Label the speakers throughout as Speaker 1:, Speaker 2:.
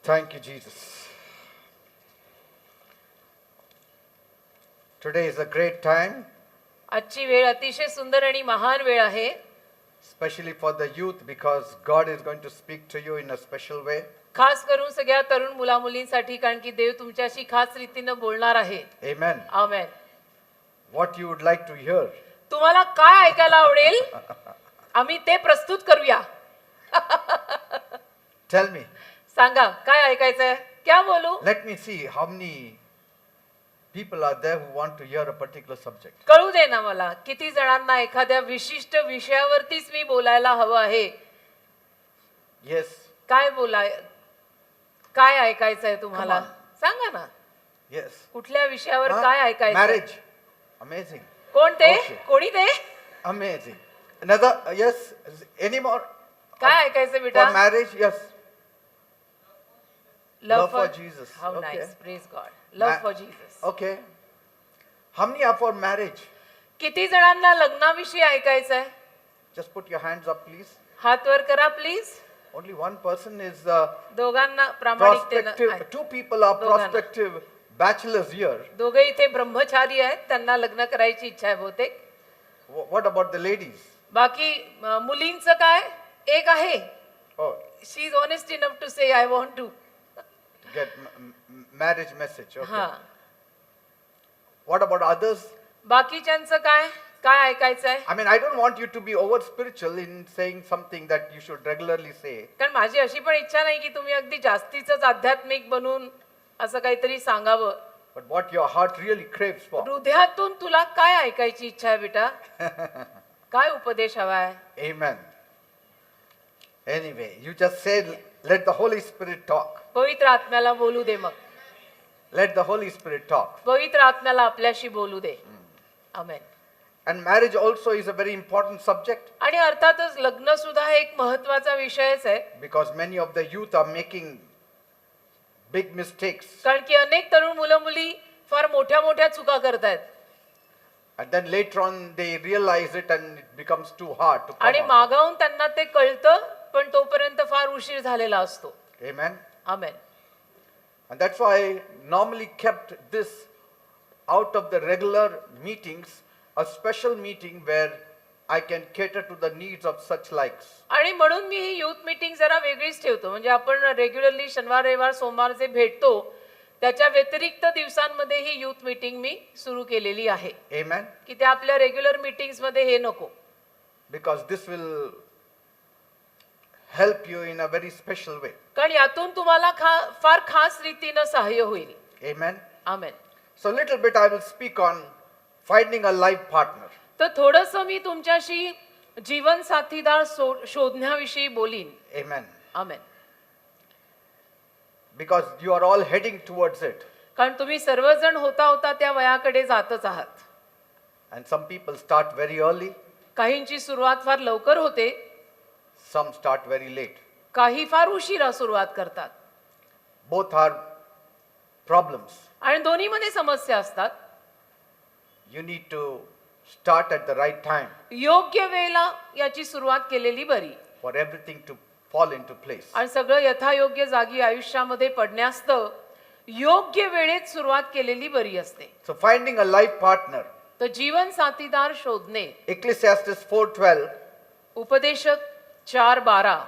Speaker 1: Thank you, Jesus. Today is a great time,
Speaker 2: आजची वेळ अतिशय सुंदर आणि महान वेळ आहे,
Speaker 1: especially for the youth, because God is going to speak to you in a special way.
Speaker 2: खास करून सगळ्या तरुण मुला मुलींसाठी, कारण की देव तुमच्याशी खास रीतीने बोलणार आहे.
Speaker 1: Amen.
Speaker 2: Amen.
Speaker 1: What you would like to hear?
Speaker 2: तुम्हाला काय ऐकायला आवडेल, आम्ही ते प्रस्तुत करूया.
Speaker 1: Tell me.
Speaker 2: सांगा काय ऐकायचंय, क्या बोलू.
Speaker 1: Let me see how many people are there who want to hear a particular subject.
Speaker 2: कळू दे ना मला, किती जणांना एखाद्या विशिष्ट विषयावरतीच मी बोलायला हवं आहे.
Speaker 1: Yes.
Speaker 2: काय काय ऐकायचंय तुम्हाला, सांगा ना.
Speaker 1: Yes.
Speaker 2: कुठल्या विषयावर
Speaker 1: Huh?
Speaker 2: काय ऐकायचं.
Speaker 1: Marriage. Amazing.
Speaker 2: कोण ते,
Speaker 1: Okay.
Speaker 2: कोणी ते,
Speaker 1: Amazing. Another, yes. Any more?
Speaker 2: काय ऐकायचं बेटा.
Speaker 1: For marriage, yes.
Speaker 2: Love
Speaker 1: for Jesus.
Speaker 2: How
Speaker 1: Okay.
Speaker 2: nice. Praise God. Love
Speaker 1: Ma-
Speaker 2: for Jesus.
Speaker 1: Okay. How many are for marriage?
Speaker 2: किती जणांना लग्नाविषयी ऐकायचंय.
Speaker 1: Just put your hands up, please.
Speaker 2: हात वर करा please.
Speaker 1: Only one person is
Speaker 2: दोघांना प्रामाणिकतेने
Speaker 1: prospective. Two people are
Speaker 2: दोघांना.
Speaker 1: prospective bachelors here.
Speaker 2: दोघे इथे ब्रह्मचारी आहेत, त्यांना लग्न करायची इच्छा आहे बहुतेक.
Speaker 1: What about the ladies?
Speaker 2: बाकी मुलींचं काय. एक आहे,
Speaker 1: Oh,
Speaker 2: she is honest enough to say I want to.
Speaker 1: get marriage message. Okay.
Speaker 2: हा.
Speaker 1: What about others?
Speaker 2: बाकीच्यांचं काय, काय ऐकायचंय.
Speaker 1: I mean, I don't want you to be over spiritual in saying something that you should regularly say.
Speaker 2: कारण माझी अशी पण इच्छा नाही की तुम्ही अगदी जास्तीच आध्यात्मिक बनून असं काहीतरी सांगावं.
Speaker 1: But what your heart really craves for.
Speaker 2: हृदयातून तुला काय ऐकायची इच्छा आहे बेटा, काय उपदेश हवाय.
Speaker 1: Amen. Anyway, you just said, let the Holy Spirit talk.
Speaker 2: पवित्र आत्म्याला बोलू दे. मग
Speaker 1: Let the Holy Spirit talk.
Speaker 2: पवित्र आत्म्याला आपल्याशी बोलू दे. आमेन.
Speaker 1: And marriage also is a very important subject
Speaker 2: आणि अर्थातच लग्न सुद्धा एक महत्वाचा विषयच आहे,
Speaker 1: because many of the youth are making big mistakes.
Speaker 2: कारण की अनेक तरुण मुलं मुली फार मोठ्या मोठ्या चुका करतायत.
Speaker 1: And then later on they realize it and it becomes too hard to come
Speaker 2: आणि
Speaker 1: out.
Speaker 2: मागाहून त्यांना ते कळतं, पण तोपर्यंत फार उशीर झालेला असतो.
Speaker 1: Amen.
Speaker 2: Amen.
Speaker 1: And that's why I normally kept this out of the regular meetings, a special meeting where I can cater to the needs of such likes.
Speaker 2: आणि म्हणून मी ही युथ मीटिंग जरा वेगळीच ठेवतो. म्हणजे आपण रेग्युलरली शनिवार रविवार सोमवार जे भेटतो, त्याच्या व्यतिरिक्त दिवसांमध्ये ही युथ मीटिंग मी सुरू केलेली आहे.
Speaker 1: Amen.
Speaker 2: की त्या आपल्या रेग्युलर मीटिंग्स मध्ये हे नको.
Speaker 1: Because this will help you in a very special way.
Speaker 2: कारण यातून तुम्हाला फार खास रीतीनं सहाय्य होईल.
Speaker 1: Amen.
Speaker 2: Amen.
Speaker 1: So a little bit I will speak on finding a life partner.
Speaker 2: तर थोडंसं मी तुमच्याशी जीवन साथीदार शोधण्याविषयी बोलीन.
Speaker 1: Amen.
Speaker 2: Amen.
Speaker 1: Because you are all heading towards it.
Speaker 2: कारण तुम्ही सर्वजण होता होता त्या वयाकडे जातच आहात.
Speaker 1: And some people start very early,
Speaker 2: काहींची सुरुवात फार लवकर होते,
Speaker 1: some start very late.
Speaker 2: काही फार उशिरा सुरुवात करतात.
Speaker 1: Both are problems.
Speaker 2: आणि दोन्हीमध्ये समस्या असतात.
Speaker 1: You need to start at the right time
Speaker 2: योग्य वेळेला याची सुरुवात केलेली बरी,
Speaker 1: for everything to fall into place.
Speaker 2: आणि सगळं यथायोग्य जागी आयुष्यामध्ये पडण्यास्तव योग्य वेळेत सुरुवात केलेली बरी असते.
Speaker 1: So finding a life partner.
Speaker 2: तर जीवन साथीदार शोधणे.
Speaker 1: Ecclesiastes 4:12.
Speaker 2: उपदेशक 4:12.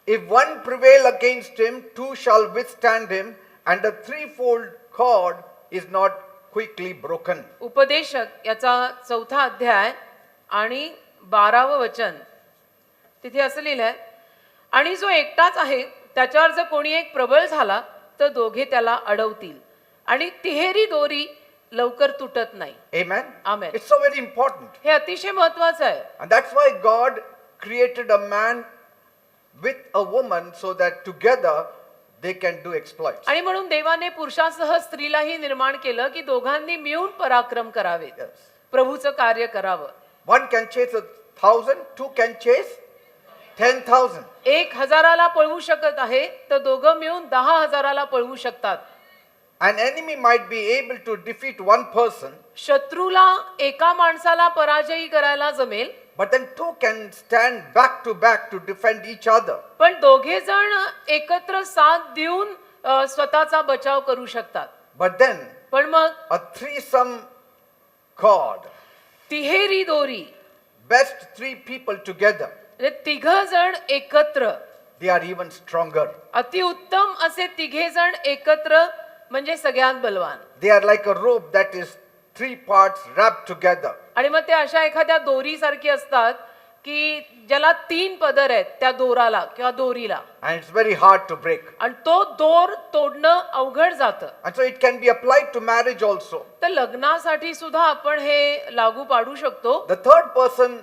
Speaker 1: If one prevail against him, two shall withstand him, and the threefold cord is not quickly broken.
Speaker 2: उपदेशक याचा 4था अध्याय आणि 12वं वचन. तिथे असं लिहिलंय, आणि जो एकटाच आहे त्याच्यावर जर कोणी एक प्रबळ झाला तर दोघे त्याला अडवतील, आणि तिहेरी दोरी लवकर तुटत नाही.
Speaker 1: Amen.
Speaker 2: Amen.
Speaker 1: It's so very important.
Speaker 2: हे अतिशय महत्वाचं आहे.
Speaker 1: And that's why God created a man with a woman so that together they can do exploits.
Speaker 2: आणि म्हणून देवाने पुरुषासह स्त्रीलाही निर्माण केलं की दोघांनी मिळून पराक्रम करावे,
Speaker 1: Yes.
Speaker 2: प्रभूचं कार्य करावं.
Speaker 1: One can chase 1,000, two can chase 10,000.
Speaker 2: 1,000ला पळवू शकत आहे तर दोघं मिळून 10,000ला पळवू शकतात.
Speaker 1: An enemy might be able to defeat one person,
Speaker 2: शत्रूला एका माणसाला पराजयी करायला जमेल,
Speaker 1: but then two can stand back to back to defend each other.
Speaker 2: पण दोघे जण एकत्र साथ देऊन स्वतःचा बचाव करू शकतात.
Speaker 1: But then
Speaker 2: पण मग
Speaker 1: a threesome cord,
Speaker 2: तिहेरी दोरी,
Speaker 1: best three people together,
Speaker 2: म्हणजे तिघ जण एकत्र,
Speaker 1: they are even stronger.
Speaker 2: अतिउत्तम असे तिघे जण एकत्र म्हणजे सगळ्यात बलवान.
Speaker 1: They are like a rope that is three parts wrapped together.
Speaker 2: आणि मग ते अशा एखाद्या दोरीसारखी असतात की ज्याला 3 पदर आहेत त्या दोराला किंवा दोरीला,
Speaker 1: And it's very hard to break.
Speaker 2: आणि तो दोर तोडणं अवघड जातं.
Speaker 1: And so it can be applied to marriage also.
Speaker 2: तर लग्नासाठी सुद्धा आपण हे लागू पाडू शकतो.
Speaker 1: The third person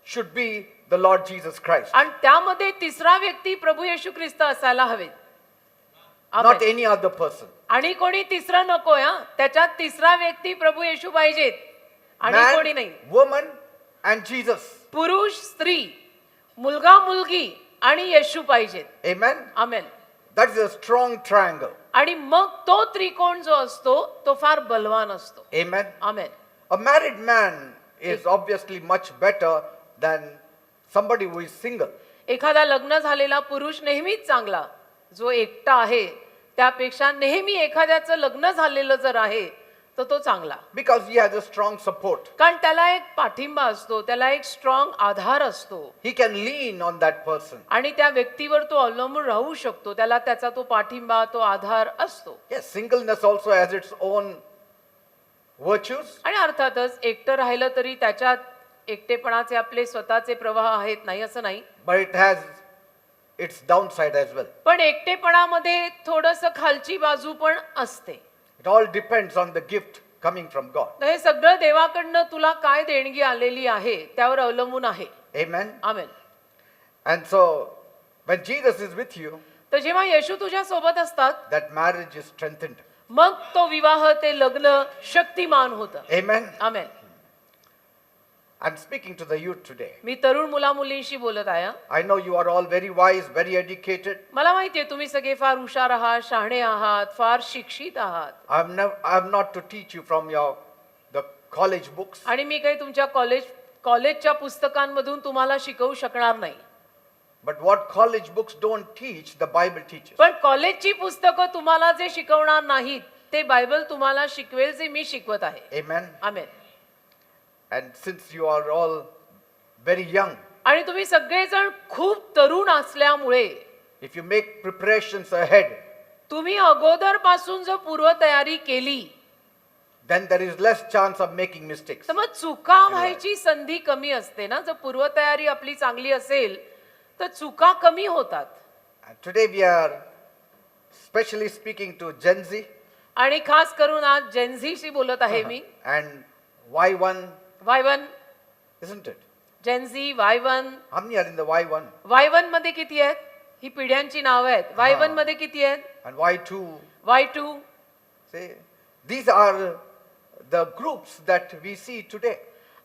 Speaker 1: should be the Lord Jesus Christ,
Speaker 2: आणि त्यामध्ये तिसरा व्यक्ती प्रभू येशू ख्रिस्त असायला हवे.
Speaker 1: not any other person.
Speaker 2: आणि कोणी तिसरं नको या, त्याच्यात तिसरा व्यक्ती प्रभू येशू पाहिजेत आणि कोणी
Speaker 1: Man,
Speaker 2: नाही.
Speaker 1: woman, and Jesus.
Speaker 2: पुरुष, स्त्री, मुलगा, मुलगी आणि येशू पाहिजेत.
Speaker 1: Amen.
Speaker 2: Amen.
Speaker 1: That is a strong triangle.
Speaker 2: आणि मग तो त्रिकोण जो असतो तो फार बलवान असतो.
Speaker 1: Amen.
Speaker 2: Amen.
Speaker 1: A married man is obviously much better than somebody who is single.
Speaker 2: एखादा लग्न झालेला पुरुष नेहमीच चांगला, जो एकटा आहे त्यापेक्षा नेहमी एखाद्याचं लग्न झालेलं जर आहे तर तो चांगला,
Speaker 1: Because he has a strong support.
Speaker 2: कारण त्याला एक पाठिंबा असतो, त्याला एक स्ट्रॉंग आधार असतो
Speaker 1: He can lean on that person.
Speaker 2: आणि त्या व्यक्तीवर तो अवलंबून राहू शकतो. त्याला त्याचा तो पाठिंबा, तो आधार असतो.
Speaker 1: Yes, singleness also has its own virtues.
Speaker 2: आणि अर्थातच एकटं राहिलं तरी त्याच्यात एकटेपणाचे आपले स्वतःचे प्रवाह आहेत, नाही असं नाही.
Speaker 1: But it has its downside as well.
Speaker 2: पण एकटेपणामध्ये थोडंसं खालची बाजू पण असते.
Speaker 1: It all depends on the gift coming from God.
Speaker 2: तर हे सगळं देवाकडनं तुला काय देणगी आलेली आहे त्यावर अवलंबून आहे.
Speaker 1: Amen.
Speaker 2: Amen.
Speaker 1: And so when Jesus is with you,
Speaker 2: तर जेव्हा येशू तुझ्या सोबत असतात
Speaker 1: that marriage is strengthened.
Speaker 2: मग तो विवाह, ते लग्न शक्तिमान होतं.
Speaker 1: Amen.
Speaker 2: Amen.
Speaker 1: I'm speaking to the youth today.
Speaker 2: मी तरुण मुला मुलींशी बोलत आहे.
Speaker 1: I know you are all very wise, very educated.
Speaker 2: मला माहितीये तुम्ही सगळे फार हुशार आहात, शहाणे आहात, फार शिक्षित आहात.
Speaker 1: I'm not to teach you from the college books.
Speaker 2: आणि मी काही तुमच्या कॉलेजच्या पुस्तकांमधून तुम्हाला शिकवू शकणार नाही.
Speaker 1: But what college books don't teach, the Bible teaches.
Speaker 2: पण कॉलेजची पुस्तकं तुम्हाला जे शिकवणार नाहीत ते बायबल तुम्हाला शिकवेल, जे मी शिकवत आहे.
Speaker 1: Amen.
Speaker 2: Amen.
Speaker 1: And since you are all very young,
Speaker 2: आणि तुम्ही सगळेजण खूप तरुण असल्यामुळे
Speaker 1: if you make preparations ahead,
Speaker 2: तुम्ही अगोदर पासून जर पूर्वतयारी केली
Speaker 1: then there is less chance of making mistakes.
Speaker 2: तर मग चुका व्हायची संधी कमी असते ना. जर पूर्वतयारी आपली चांगली असेल तर चुका कमी होतात.
Speaker 1: And today we are specially speaking to Gen Z
Speaker 2: आणि खास करून आज जेनझीशी बोलत आहे मी.
Speaker 1: and Y1,
Speaker 2: Y1,
Speaker 1: isn't it?
Speaker 2: Gen Z, Y1.
Speaker 1: How many are in the Y1
Speaker 2: Y1 मध्ये किती आहेत? ही पिढ्यांची नावं आहेत. Y1 मध्ये किती आहेत?
Speaker 1: and Y2?
Speaker 2: Y2.
Speaker 1: See, these are the groups that we see today.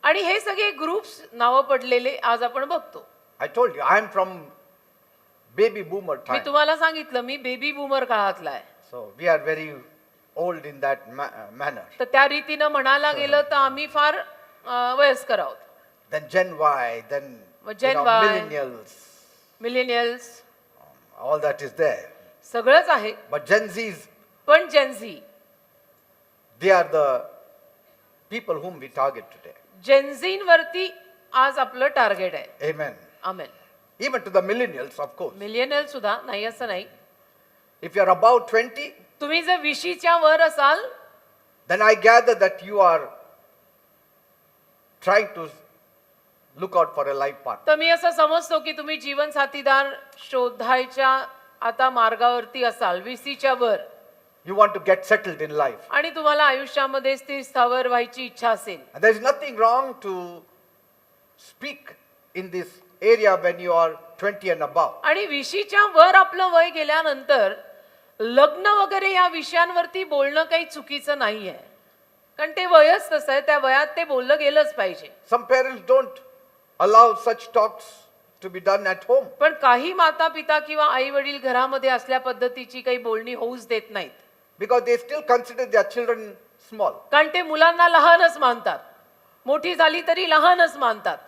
Speaker 2: आणि हे सगळे ग्रुप्स नावं पडलेले आज आपण बघतो.
Speaker 1: I told you, I am from baby boomer
Speaker 2: me
Speaker 1: time.
Speaker 2: तुम्हाला सांगितलं मी बेबी बूमर काळातला आहे.
Speaker 1: So we are very old in that manner.
Speaker 2: तर त्या रीतीनं म्हणायला गेलं तर आम्ही फार वयस्कर आहोत.
Speaker 1: Then Gen Y, then
Speaker 2: Gen Y.
Speaker 1: millennials,
Speaker 2: millennials,
Speaker 1: all that is there.
Speaker 2: सगळंच आहे.
Speaker 1: But Gen Zs,
Speaker 2: पण Gen Z,
Speaker 1: they are the people whom we target today.
Speaker 2: जेनझींवरती आज आपलं टार्गेट आहे.
Speaker 1: Amen.
Speaker 2: Amen.
Speaker 1: Even to the millennials, of course.
Speaker 2: Millennial सुद्धा नाही असं नाही.
Speaker 1: If you are about 20,
Speaker 2: तुम्ही जर 20च्या वर असाल
Speaker 1: then I gather that you are trying to look out for a life partner.
Speaker 2: तर मी असं समजतो की तुम्ही जीवन साथीदार शोधायच्या आता मार्गावरती असाल 20च्या वर,
Speaker 1: You want to get settled in life.
Speaker 2: आणि तुम्हाला आयुष्यामध्ये स्थिर स्थावर व्हायची इच्छा असेल.
Speaker 1: And there is nothing wrong to speak in this area when you are 20 and above.
Speaker 2: आणि 20च्या वर आपलं वय गेल्यानंतर लग्न वगैरे या विषयांवरती बोलणं काही चुकीचं नाहीये, कारण ते वयच तसं आहे. त्या वयात ते बोललं गेलंच पाहिजे.
Speaker 1: Some parents don't allow such talks to be done at home.
Speaker 2: पण काही माता पिता किंवा आई वडील घरामध्ये असल्या पद्धतीची काही बोलणी होऊच देत नाहीत,
Speaker 1: Because they still consider their children small.
Speaker 2: कारण ते मुलांना लहानच मानतात. मोठी झाली तरी लहानच मानतात.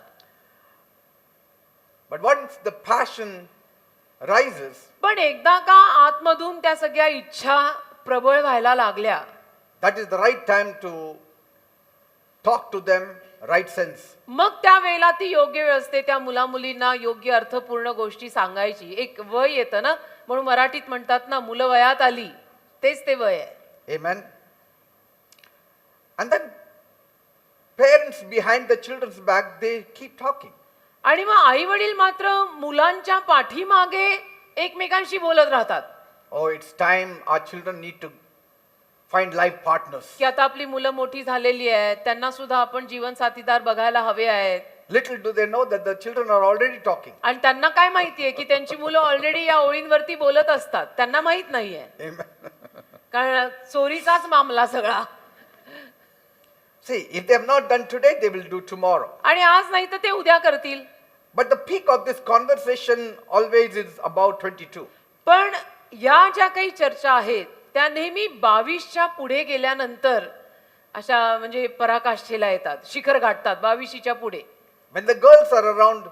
Speaker 1: But once the passion rises,
Speaker 2: पण एकदा का आतमधून त्या सगळ्या इच्छा प्रबळ व्हायला लागल्या,
Speaker 1: that is the right time to talk to them right sense.
Speaker 2: मग त्या वेळेला ती योग्य वेळ असते त्या मुला मुलींना योग्य अर्थपूर्ण गोष्टी सांगायची. एक वय येतं ना, म्हणून मराठीत म्हणतात ना, मुलं वयात आली, तेच ते वय आहे.
Speaker 1: Amen. And then parents behind the children's back, they keep talking.
Speaker 2: आणि मग आई वडील मात्र मुलांच्या पाठीमागे एकमेकांशी बोलत राहतात
Speaker 1: Oh, it's time our children need to find life partners.
Speaker 2: की आता आपली मुलं मोठी झालेली आहेत, त्यांना सुद्धा आपण जीवन साथीदार बघायला हवे आहेत.
Speaker 1: Little do they know that the children are already talking.
Speaker 2: आणि त्यांना काय माहितीये की त्यांची मुलं ऑलरेडी या ओळींवरती बोलत असतात, त्यांना माहित नाहीये,
Speaker 1: Amen.
Speaker 2: कारण चोरीचाच मामला सगळा.
Speaker 1: See, if they have not done today, they will do tomorrow.
Speaker 2: आणि आज नाही तर ते उद्या करतील.
Speaker 1: But the peak of this conversation always is about 22.
Speaker 2: पण या ज्या काही चर्चा आहेत त्या नेहमी 22च्या पुढे गेल्यानंतर अशा म्हणजे पराकाष्ठेला येतात, शिखर गाठतात 22च्या पुढे.
Speaker 1: When the girls are around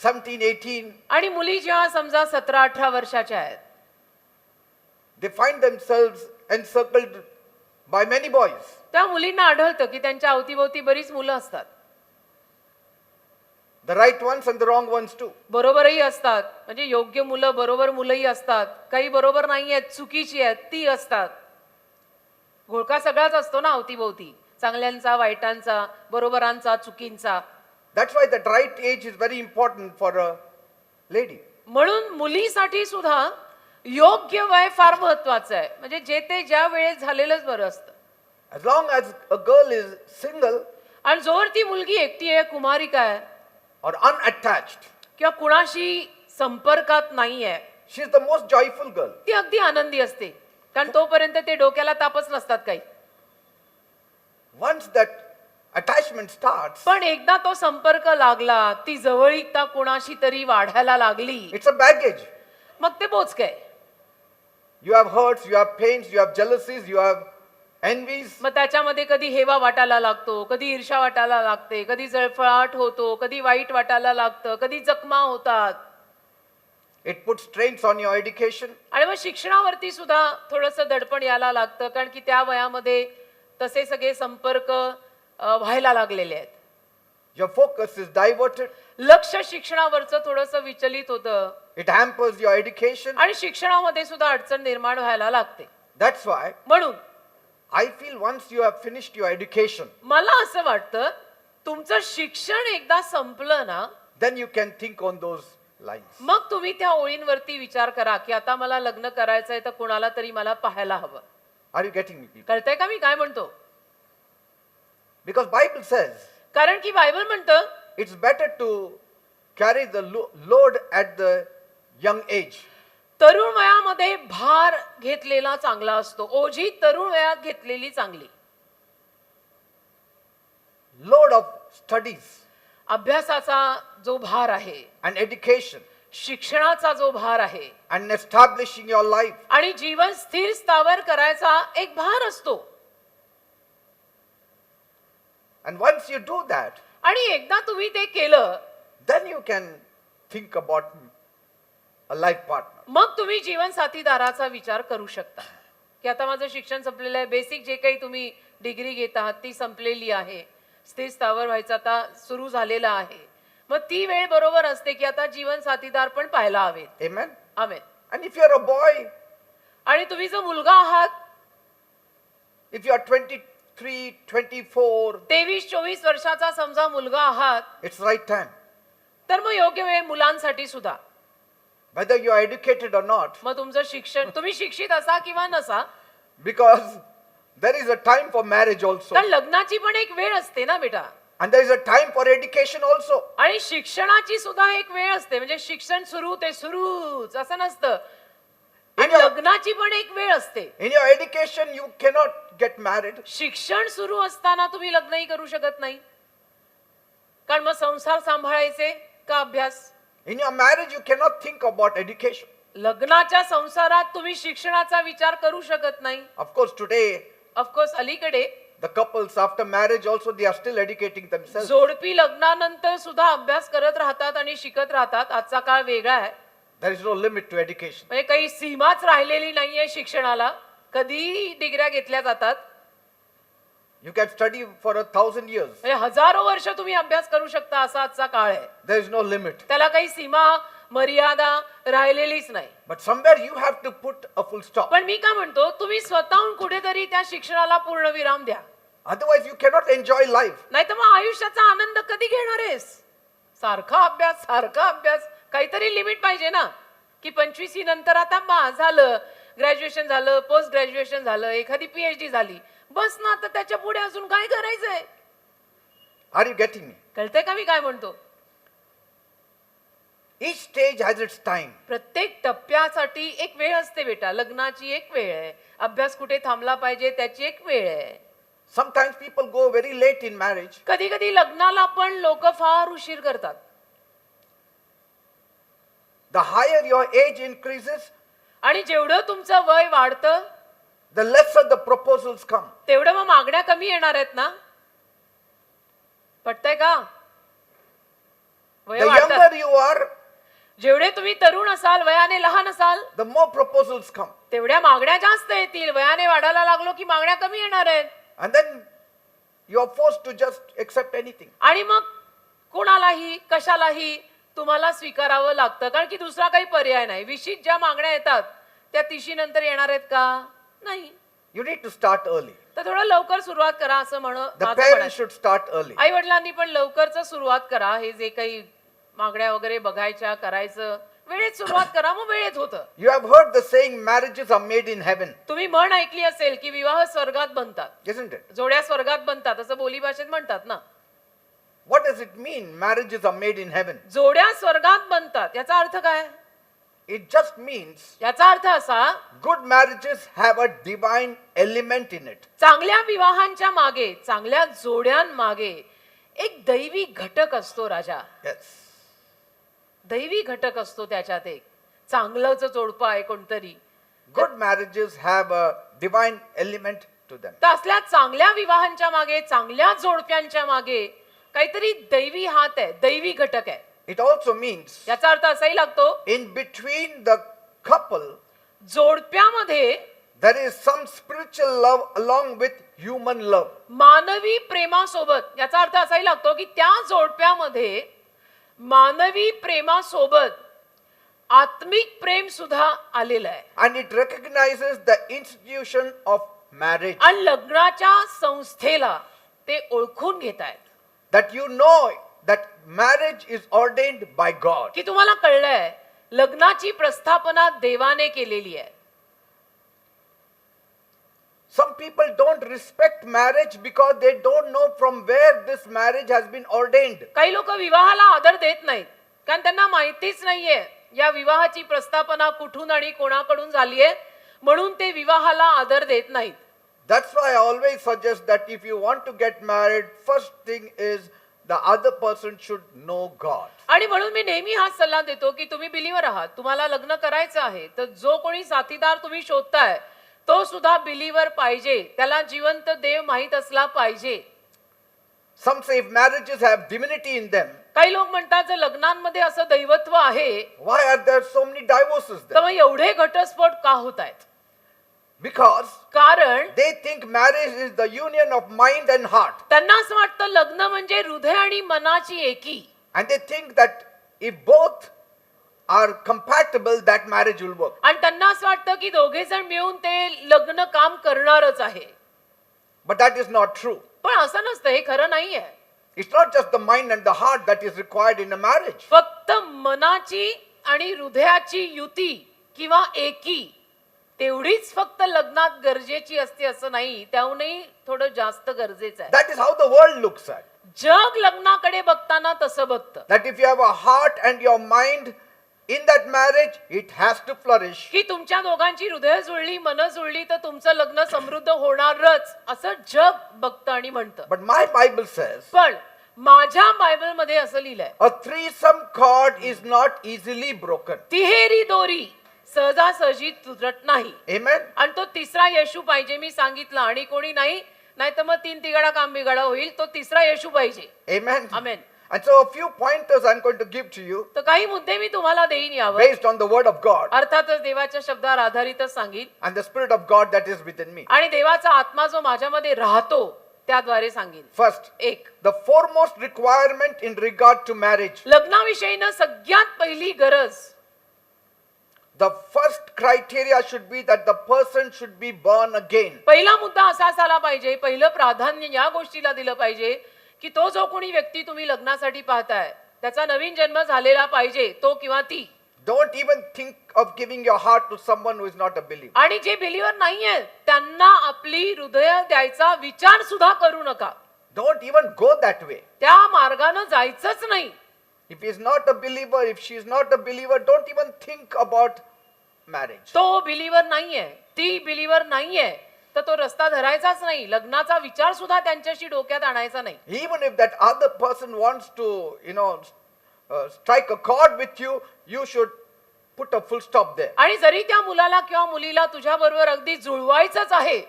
Speaker 1: 17, 18,
Speaker 2: आणि मुली जेव्हा समजा 17-18 वर्षाच्या आहेत,
Speaker 1: they find themselves encircled by many boys.
Speaker 2: त्या मुलींना आढळतं की त्यांच्या अवतीभोवती बरीच मुलं असतात,
Speaker 1: The right ones and the wrong ones too.
Speaker 2: बरोबरही असतात, म्हणजे योग्य मुलं बरोबर मुलंही असतात, काही बरोबर नाही आहेत, चुकीची आहेत ती असतात. घोळका सगळाच असतो ना अवतीभोवती, चांगल्यांचा, वाईटांचा, बरोबरांचा, चुकींचा.
Speaker 1: That's why that right age is very important for a lady.
Speaker 2: म्हणून मुलीसाठी सुद्धा योग्य वय फार महत्वाचं आहे. म्हणजे जे ते ज्या वेळेत झालेलंच बरं असतं.
Speaker 1: As long as a girl is single
Speaker 2: आणि जोर ती मुलगी एकटी आहे, कुमारिका आहे,
Speaker 1: or unattached,
Speaker 2: किंवा कुणाशी संपर्कात नाही आहे,
Speaker 1: she is the most joyful girl.
Speaker 2: ती अगदी आनंदी असते, कारण तोपर्यंत ते डोक्याला तापच नसतात काही.
Speaker 1: Once that attachment starts,
Speaker 2: पण एकदा तो संपर्क लागला, ती जवळीकता कोणाशी तरी वाढायला लागली,
Speaker 1: it's a baggage.
Speaker 2: मग ते बोचकं.
Speaker 1: You have hurts, you have pains, you have jealousies, you have envies.
Speaker 2: मग त्याच्यामध्ये कधी हेवा वाटायला लागतो, कधी ईर्ष्या वाटायला लागते, कधी जळफळाट होतो, कधी वाईट वाटायला लागतं, कधी जखमा होतात.
Speaker 1: It puts strains on your education.
Speaker 2: आणि मग शिक्षणावरती सुद्धा थोडंसं दडपण यायला लागतं, कारण की त्या वयामध्ये तसे सगळे संपर्क व्हायला लागलेले आहेत.
Speaker 1: Your focus is diverted.
Speaker 2: लक्ष शिक्षणावरचं थोडंसं विचलित होतं
Speaker 1: It hampers your education.
Speaker 2: आणि शिक्षणामध्ये सुद्धा अडचण निर्माण व्हायला लागते.
Speaker 1: That's why
Speaker 2: म्हणून
Speaker 1: I feel once you have finished your education,
Speaker 2: मला असं वाटतं तुमचं शिक्षण एकदा संपलं ना,
Speaker 1: then you can think on those lines.
Speaker 2: मग तुम्ही त्या ओळींवरती विचार करा की आता मला लग्न करायचंय तर कोणाला तरी मला पाहायला हवं.
Speaker 1: Are you getting me, people?
Speaker 2: कळतंय का मी काय म्हणतो?
Speaker 1: Because Bible says
Speaker 2: कारण की बायबल म्हणतं
Speaker 1: it's better to carry the load at the young age.
Speaker 2: तरुण वयामध्ये भार घेतलेला चांगला असतो, ओझी तरुण वयात घेतलेली चांगली.
Speaker 1: Load of studies
Speaker 2: अभ्यासाचा जो भार आहे,
Speaker 1: and education
Speaker 2: शिक्षणाचा जो भार आहे,
Speaker 1: and establishing your life.
Speaker 2: आणि जीवन स्थिर स्थावर करायचा एक भार असतो.
Speaker 1: And once you do that,
Speaker 2: आणि एकदा तुम्ही ते केलं,
Speaker 1: then you can think about a life partner.
Speaker 2: मग तुम्ही जीवन साथीदाराचा विचार करू शकता की आता माझं शिक्षण संपलेलं आहे, बेसिक जे काही तुम्ही डिग्री घेत आहात ती संपलेली आहे, स्थिर स्थावर व्हायचं आता सुरू झालेलं आहे. मग ती वेळ बरोबर असते की आता जीवन साथीदार पण पाहायला हवेत.
Speaker 1: Amen.
Speaker 2: Amen.
Speaker 1: And if you are a boy,
Speaker 2: आणि तुम्ही जो मुलगा आहात,
Speaker 1: if you are 23, 24,
Speaker 2: 23-24 वर्षाचा समजा मुलगा आहात,
Speaker 1: it's right time.
Speaker 2: तर मग योग्य वेळ मुलांसाठी सुद्धा.
Speaker 1: Whether you are educated or not,
Speaker 2: मग तुमचं शिक्षण, तुम्ही शिक्षित असा किंवा नसा,
Speaker 1: because there is a time for marriage also.
Speaker 2: कारण लग्नाची पण एक वेळ असते ना बेटा,
Speaker 1: And there is a time for education also.
Speaker 2: आणि शिक्षणाची सुद्धा एक वेळ असते. म्हणजे शिक्षण सुरू ते सुरूच असं नसतं, आणि लग्नाची पण एक वेळ असते.
Speaker 1: In your education, you cannot get married.
Speaker 2: शिक्षण सुरू असताना तुम्ही लग्नही करू शकत नाही, कारण मग संसार सांभाळायचे का अभ्यास.
Speaker 1: In your marriage, you cannot think about education.
Speaker 2: लग्नाच्या संसारात तुम्ही शिक्षणाचा विचार करू शकत नाही.
Speaker 1: Of course, today,
Speaker 2: ऑफकोर्स अलीकडे
Speaker 1: The couples after marriage also they are still educating themselves.
Speaker 2: जोडपी लग्नानंतर सुद्धा अभ्यास करत राहतात आणि शिकत राहतात. आजचा काळ वेगळा आहे.
Speaker 1: There is no limit to education.
Speaker 2: म्हणजे काही सीमाच राहिलेली नाहीये शिक्षणाला. कधीही डिग्र्या घेतल्या जातात.
Speaker 1: You can study for 1,000 years.
Speaker 2: म्हणजे हजारो वर्ष तुम्ही अभ्यास करू शकता असा आजचा काळ आहे.
Speaker 1: There is no limit.
Speaker 2: त्याला काही सीमा मर्यादा राहिलेलीच नाही.
Speaker 1: But somewhere you have to put a full stop.
Speaker 2: पण मी काय म्हणतो, तुम्ही स्वतःहून कुठेतरी त्या शिक्षणाला पूर्ण विराम द्या.
Speaker 1: Otherwise you cannot enjoy life.
Speaker 2: नाही तर मग आयुष्याचा आनंद कधी घेणार आहेस? सारखा अभ्यास काहीतरी लिमिट पाहिजे ना. की 25 नंतर आता झालं, ग्रॅज्युएशन झालं, पोस्ट ग्रॅज्युएशन झालं, एखादी PhD झाली, बस ना. आता त्याच्या पुढे अजून काय करायचंय?
Speaker 1: Are you getting me?
Speaker 2: कळतंय का मी काय म्हणतो?
Speaker 1: Each stage has its time.
Speaker 2: प्रत्येक टप्प्यासाठी एक वेळ असते बेटा. लग्नाची एक वेळ आहे, अभ्यास कुठे थांबला पाहिजे त्याची एक वेळ आहे.
Speaker 1: Sometimes people go very late in marriage.
Speaker 2: कधी कधी लग्नाला पण लोक फार उशीर करतात.
Speaker 1: The higher your age increases,
Speaker 2: आणि जेवढं तुमचं वय वाढतं
Speaker 1: the lesser the proposals come.
Speaker 2: तेवढं मग मागण्या कमी येणार आहेत ना. पटतंय का? वय
Speaker 1: The
Speaker 2: वाढतं.
Speaker 1: younger you are,
Speaker 2: जेवढे तुम्ही तरुण असाल, वयाने लहान असाल,
Speaker 1: the more proposals come.
Speaker 2: तेवढ्या मागण्या जास्त येतील. वयाने वाढायला लागलो की मागण्या कमी येणार आहेत.
Speaker 1: And then you are forced to just accept anything.
Speaker 2: आणि मग कोणालाही कशालाही तुम्हाला स्वीकारावं लागतं. कारण की दुसरा काही पर्याय नाही. 20 ज्या मागण्या येतात त्या 30 नंतर येणार आहेत का? नाही.
Speaker 1: You need to start early.
Speaker 2: तर थोडं लवकर सुरुवात करा असं
Speaker 1: The parents should start early.
Speaker 2: आई वडिलांनी पण लवकरच सुरुवात करा. हे जे काही मागण्या वगैरे बघायच्या करायचं वेळेत सुरुवात करा, मग वेळेत होतं.
Speaker 1: You have heard the saying, marriages are made in heaven,
Speaker 2: तुम्ही म्हण ऐकली असेल की विवाह स्वर्गात बनतात,
Speaker 1: isn't it?
Speaker 2: जोड्या स्वर्गात बनतात असं बोली भाषेत म्हणतात ना.
Speaker 1: What does it mean, marriages are made in heaven?
Speaker 2: जोड्या स्वर्गात बनतात याचा अर्थ काय?
Speaker 1: It just means
Speaker 2: याचा अर्थ असा,
Speaker 1: good marriages have a divine element in it.
Speaker 2: चांगल्या विवाहांच्या मागे, चांगल्या जोड्यांमागे एक दैवी घटक असतो राजा.
Speaker 1: Yes.
Speaker 2: दैवी घटक असतो त्याच्यात. एक चांगलंच जोडपं आहे कोणतरी.
Speaker 1: Good marriages have a divine element to them.
Speaker 2: तर असल्या चांगल्या विवाहांच्या मागे, चांगल्या जोडप्यांच्या मागे काहीतरी दैवी हात आहे, दैवी घटक आहे.
Speaker 1: It also means
Speaker 2: याचा अर्थ असाही लागतो,
Speaker 1: in between the couple,
Speaker 2: जोडप्यामध्ये
Speaker 1: there is some spiritual love along with human love.
Speaker 2: मानवी प्रेमासोबत, याचा अर्थ असाही लागतो की त्या जोडप्यामध्ये मानवी प्रेमासोबत आत्मिक प्रेम सुद्धा आलेलं आहे.
Speaker 1: And it recognizes the institution of marriage.
Speaker 2: आणि लग्नाच्या संस्थेला ते ओळखून घेत आहेत.
Speaker 1: That you know that marriage is ordained by God.
Speaker 2: की तुम्हाला कळलंय लग्नाची प्रस्थापना देवाने केलेली आहे.
Speaker 1: Some people don't respect marriage because they don't know from where this marriage has been ordained.
Speaker 2: काही लोक विवाहाला आदर देत नाहीत कारण त्यांना माहितीच नाहीये या विवाहाची प्रस्थापना कुठून आणि कोणाकडून झालीये, म्हणून ते विवाहाला आदर देत नाहीत.
Speaker 1: That's why I always suggest that if you want to get married, first thing is the other person should know God.
Speaker 2: आणि म्हणून मी नेहमी हाच सल्ला देतो की तुम्ही बिलीवर आहात, तुम्हाला लग्न करायचं आहे, तर जो कोणी साथीदार तुम्ही शोधताय तो सुद्धा बिलीवर पाहिजे, त्याला जिवंत देव माहित असला पाहिजे.
Speaker 1: Some say if marriages have divinity in them,
Speaker 2: काही लोक म्हणतात जर लग्नांमध्ये असं दैवत्व आहे
Speaker 1: why are there so many divorces
Speaker 2: तर
Speaker 1: then?
Speaker 2: मग एवढे घटस्फोट का होत आहेत?
Speaker 1: Because
Speaker 2: कारण
Speaker 1: they think marriage is the union of mind and heart.
Speaker 2: त्यांना असं वाटतं लग्न म्हणजे हृदय आणि मनाची एकी.
Speaker 1: And they think that if both are compatible, that marriage will work.
Speaker 2: आणि त्यांना असं वाटतं की दोघे जण मिळून ते लग्न काम करणारच आहे.
Speaker 1: But that is not true.
Speaker 2: पण असं नसतं, हे खरं नाहीये.
Speaker 1: It's not just the mind and the heart that is required in a marriage.
Speaker 2: फक्त मनाची आणि हृदयाची युती किंवा एकी तेवढीच फक्त लग्नात गरजेची असते असं नाही, त्याहूनही थोडं जास्त गरजेचं आहे.
Speaker 1: That is how the world looks at.
Speaker 2: जग लग्नाकडे बघताना तसं बघतं
Speaker 1: That if you have a heart and your mind in that marriage, it has to flourish.
Speaker 2: की तुमच्या दोघांची हृदय जुळली, मन जुळली तर तुमचं लग्न समृद्ध होणारच असं जग बघतं आणि म्हणतं.
Speaker 1: But my Bible says
Speaker 2: पण माझ्या बायबल मध्ये असं लिहिलंय,
Speaker 1: a threesome cord is not easily broken.
Speaker 2: तिहेरी दोरी सहजासहजी तुटत नाही.
Speaker 1: Amen.
Speaker 2: आणि तो तिसरा येशू पाहिजे मी सांगितलं, आणि कोणी नाही नाही तर मग 3 तिगाडा काम बिगाडा होईल. तो तिसरा येशू पाहिजे.
Speaker 1: Amen.
Speaker 2: Amen.
Speaker 1: And so a few pointers I'm going to give to you
Speaker 2: तर काही मुद्दे मी तुम्हाला देईन यावर.
Speaker 1: based on the word of God
Speaker 2: अर्थातच देवाच्या शब्दावर आधारितच सांगीन
Speaker 1: and the spirit of God that is within me.
Speaker 2: आणि देवाचा आत्मा जो माझ्यामध्ये राहतो त्याद्वारे सांगीन.
Speaker 1: First,
Speaker 2: एक,
Speaker 1: the foremost requirement in regard to marriage,
Speaker 2: लग्नाविषयीनं सगळ्यात पहिली गरज,
Speaker 1: the first criteria should be that the person should be born again.
Speaker 2: पहिला मुद्दा असाच आला पाहिजे, पहिलं प्राधान्य या गोष्टीला दिलं पाहिजे की तो जो कोणी व्यक्ती तुम्ही लग्नासाठी पाहताय त्याचा नवीन जन्म झालेला पाहिजे, तो किंवा ती.
Speaker 1: Don't even think of giving your heart to someone who is not a believer.
Speaker 2: आणि जे बिलीवर नाहीये त्यांना आपली हृदय द्यायचा विचार सुद्धा करू नका.
Speaker 1: Don't even go that way.
Speaker 2: त्या मार्गानं जायचंच नाही.
Speaker 1: If he is not a believer, if she is not a believer, don't even think about marriage.
Speaker 2: तो बिलीवर नाहीये, ती बिलीवर नाहीये, तर तो रस्ता धरायचाच नाही. लग्नाचा विचार सुद्धा त्यांच्याशी डोक्यात आणायचा नाही.
Speaker 1: Even if that other person wants to, strike a chord with you, you should put a full stop there.
Speaker 2: आणि जरी त्या मुलाला किंवा मुलीला तुझ्या बरोबर अगदी जुळवायचंच आहे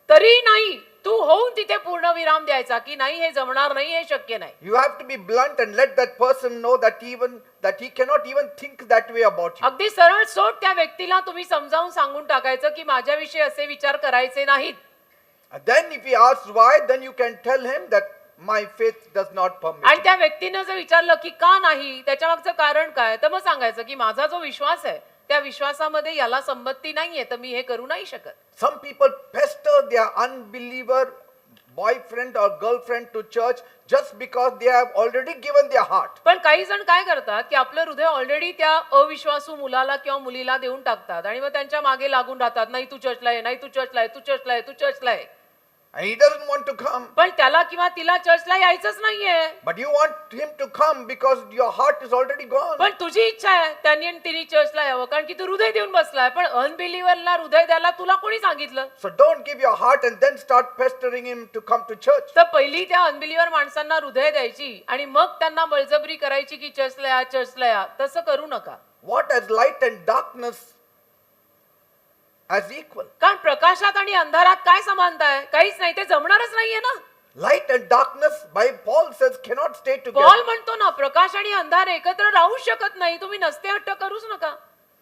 Speaker 2: तरी नाही, तू होऊन तिथे पूर्ण विराम द्यायचा की नाही, हे जमणार नाही, हे शक्य नाही.
Speaker 1: You have to be blunt and let that person know that he cannot even think that way about you.
Speaker 2: अगदी सरळ सोट त्या व्यक्तीला तुम्ही समजावून सांगून टाकायचं की माझ्याविषयी असे विचार करायचे नाहीत.
Speaker 1: And then if he asks why, then you can tell him that my faith does not permit.
Speaker 2: आणि त्या व्यक्तीनं जर विचारलं की का नाही, त्याच्या मागचं कारण काय, तर मग सांगायचं की माझा जो विश्वास आहे त्या विश्वासामध्ये याला संबत्ती नाहीये, तर मी हे करू नाही शकत.
Speaker 1: Some people pester their unbeliever boyfriend or girlfriend to church just because they have already given their heart.
Speaker 2: पण काही जण काय करतात की आपलं हृदय ऑलरेडी त्या अविश्वासू मुलाला किंवा मुलीला देऊन टाकतात आणि मग त्यांच्या मागे लागून राहतात. नाही तू चर्चला आहे, नाही तू चर्चला आहे, तू चर्चला आहे, तू चर्चला आहे.
Speaker 1: And he doesn't want to come.
Speaker 2: पण त्याला किंवा तिला चर्चला यायचंच नाहीये.
Speaker 1: But you want him to come because your heart is already gone.
Speaker 2: पण तुझी इच्छा आहे त्यांनी आणि तिने चर्चला यावं कारण की तू हृदय देऊन बसलाय. पण अनबिलिव्हरला हृदय द्यायला तुला कोणी सांगितलं?
Speaker 1: So don't give your heart and then start pestering him to come to church.
Speaker 2: तर पहिली त्या अनबिलिव्हर माणसांना हृदय द्यायची आणि मग त्यांना बळजबरी करायची की चर्चला या, चर्चला या. तसं करू नका.
Speaker 1: What has light and darkness as equal?
Speaker 2: कारण प्रकाशात आणि अंधारात काय समानता आहे? काहीच नाही. ते जमणारच नाहीये ना.
Speaker 1: Light and darkness, by Paul says, cannot stay together.
Speaker 2: Paul म्हणतो ना, प्रकाश आणि अंधार एकत्र राहू शकत नाही. तुम्ही नसते हट्ट करूच नका.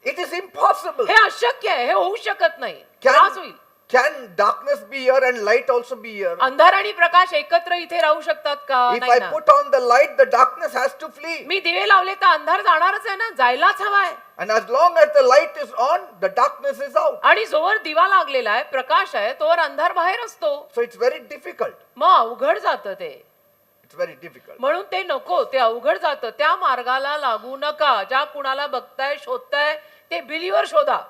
Speaker 1: It is impossible.
Speaker 2: हे अशक्य आहे. हे होऊ शकत नाही. त्रास होईल.
Speaker 1: Can darkness be here and light also be here?
Speaker 2: अंधार आणि प्रकाश एकत्र इथे राहू शकतात का?
Speaker 1: If
Speaker 2: नाही
Speaker 1: I
Speaker 2: ना.
Speaker 1: put on the light, the darkness has to flee.
Speaker 2: मी दिवे लावले तर अंधार जाणारच आहे ना, जायलाच हवाय.
Speaker 1: And as long as the light is on, the darkness is out.
Speaker 2: आणि जोवर दिवा लागलेला आहे, प्रकाश आहे, तोवर अंधार बाहेर असतो.
Speaker 1: So it's very difficult.
Speaker 2: मग अवघड जातं ते.
Speaker 1: It's very difficult.
Speaker 2: म्हणून ते नको, ते अवघड जातं. त्या मार्गाला लागू नका. ज्या कुणाला बघताय, शोधताय, ते बिलीवर शोधा.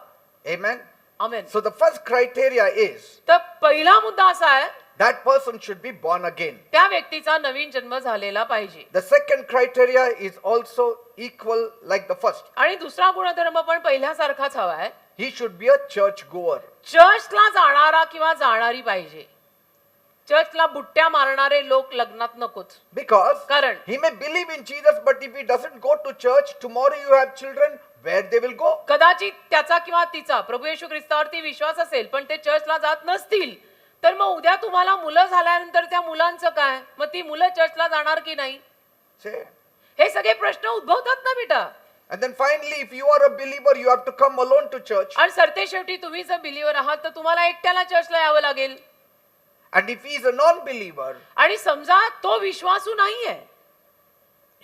Speaker 1: Amen.
Speaker 2: Amen.
Speaker 1: So the first criteria is
Speaker 2: तर पहिला मुद्दा असा आहे,
Speaker 1: that person should be born again.
Speaker 2: त्या व्यक्तीचा नवीन जन्म झालेला पाहिजे.
Speaker 1: The second criteria is also equal like the first.
Speaker 2: आणि दुसरा गुणधर्म पण पहिल्यासारखाच हवा आहे.
Speaker 1: He should be a church goer.
Speaker 2: चर्चला जाणारा किंवा जाणारी पाहिजे. चर्चला बुट्ट्या मारणारे लोक लग्नात नकोच.
Speaker 1: Because
Speaker 2: कारण
Speaker 1: he may believe in Jesus, but if he doesn't go to church, tomorrow you have children, where they will go?
Speaker 2: कदाचित त्याचा किंवा तिचा प्रभू येशू ख्रिस्तावरती विश्वास असेल पण ते चर्चला जात नसतील, तर मग उद्या तुम्हाला मुलं झाल्यानंतर त्या मुलांचं काय? मग ती मुलं चर्चला जाणार की नाही?
Speaker 1: Say.
Speaker 2: हे सगळे प्रश्न उद्भवतात ना बेटा.
Speaker 1: And then finally, if you are a believer, you have to come alone to church.
Speaker 2: आणि सरते शेवटी तुम्ही जर बिलीवर आहात तर तुम्हाला एकट्याला चर्चला यावं लागेल.
Speaker 1: And if he is a non-believer,
Speaker 2: आणि समजा तो विश्वासू नाहीये,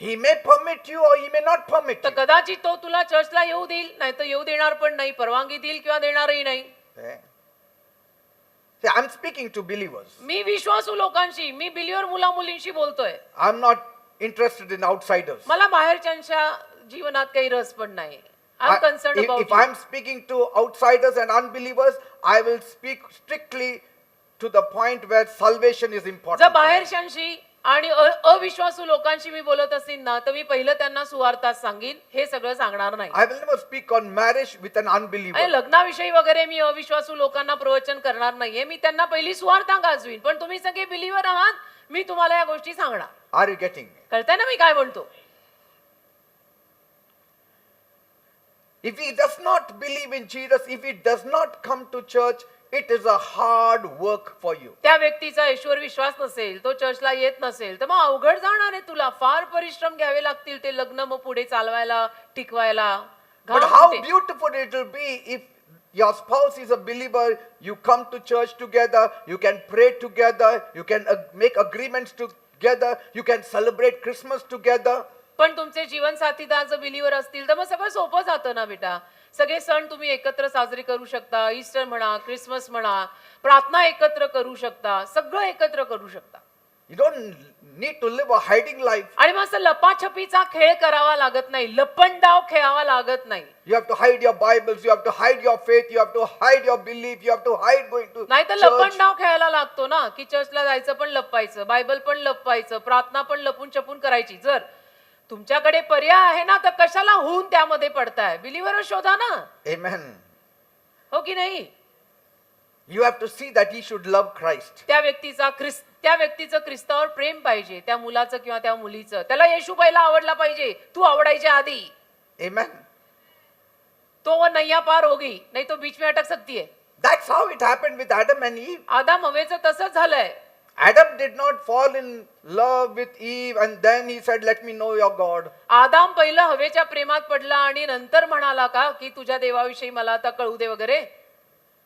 Speaker 1: he may permit you or he may not permit
Speaker 2: तर
Speaker 1: you.
Speaker 2: कदाचित तो तुला चर्चला येऊ देईल, नाही तर येऊ देणार पण नाही, परवानगी देईल किंवा देणारही नाही.
Speaker 1: Eh? See, I'm speaking to believers.
Speaker 2: मी विश्वासू लोकांशी, मी बिलीवर मुला मुलींशी बोलतोय.
Speaker 1: I'm not interested in outsiders.
Speaker 2: मला बाहेरच्यांच्या जीवनात काही रस पण नाही. I'm concerned about
Speaker 1: If
Speaker 2: you.
Speaker 1: I'm speaking to outsiders and unbelievers, I will speak strictly to the point where salvation is
Speaker 2: जर
Speaker 1: important.
Speaker 2: बाहेरच्यांशी आणि अविश्वासू लोकांशी मी बोलत असेल ना, तर मी पहिलं त्यांना सुवार्ता सांगीन, हे सगळं सांगणार नाही.
Speaker 1: I will never speak on marriage with an unbeliever.
Speaker 2: आणि लग्नाविषयी वगैरे मी अविश्वासू लोकांना प्रवचन करणार नाहीये. मी त्यांना पहिली सुवार्ता गाजवीन. पण तुम्ही सगळे बिलीवर आहात, मी तुम्हाला या गोष्टी सांगणार.
Speaker 1: Are you getting me?
Speaker 2: कळतंय ना मी काय म्हणतो?
Speaker 1: If he does not believe in Jesus, if he does not come to church, it is a hard work for you.
Speaker 2: त्या व्यक्तीचा ईश्वर विश्वास नसेल, तो चर्चला येत नसेल, तर मग अवघड जाणार आहे तुला. फार परिश्रम घ्यावे लागतील ते लग्न मग पुढे चालवायला, टिकवायला.
Speaker 1: But
Speaker 2: घाम
Speaker 1: how
Speaker 2: फुटे.
Speaker 1: beautiful it will be if your spouse is a believer, you come to church together, you can pray together, you can make agreements together, you can celebrate Christmas together.
Speaker 2: पण तुमचे जीवन साथीदार जर believer असतील तर मग सगळं सोपं जातं ना बेटा. सगळे सण तुम्ही एकत्र साजरे करू शकता. ईस्टर म्हणा, क्रिसमस म्हणा, प्रार्थना एकत्र करू शकता, सगळं एकत्र करू शकता.
Speaker 1: You don't need to live a hiding life.
Speaker 2: आणि मग असं लपाछपीचा खेळ करावा लागत नाही, लपंडाव खेळावा लागत नाही.
Speaker 1: You have to hide your Bibles, you have to hide your faith, you have to hide your belief, you have to hide going to
Speaker 2: नाही तर
Speaker 1: church.
Speaker 2: लपंडाव खेळायला लागतो ना, की चर्चला जायचं पण लपवायचं, बायबल पण लपवायचं, प्रार्थना पण लपून छपून करायची. जर तुमच्याकडे पर्याय आहे ना, तर कशाला होऊन त्यामध्ये पडताय? बिलीवर शोधा ना.
Speaker 1: Amen.
Speaker 2: हो की नाही?
Speaker 1: You have to see that he should love Christ.
Speaker 2: त्या व्यक्तीचं ख्रिस्तावर प्रेम पाहिजे, त्या मुलाचं किंवा त्या मुलीचं. त्याला येशू पहिला आवडला पाहिजे, तू आवडायच्या आधी.
Speaker 1: Amen.
Speaker 2: तो वो नैया पार होगी, नहीं तो बीच में अटक सकती है.
Speaker 1: That's how it happened with Adam and Eve.
Speaker 2: आदाम हवेचं तसंच झालंय.
Speaker 1: Adam did not fall in love with Eve and then he said, let me know your God.
Speaker 2: आदाम पहिलं हवेच्या प्रेमात पडला आणि नंतर म्हणाला का की तुझ्या देवाविषयी मला आता कळू दे वगैरे.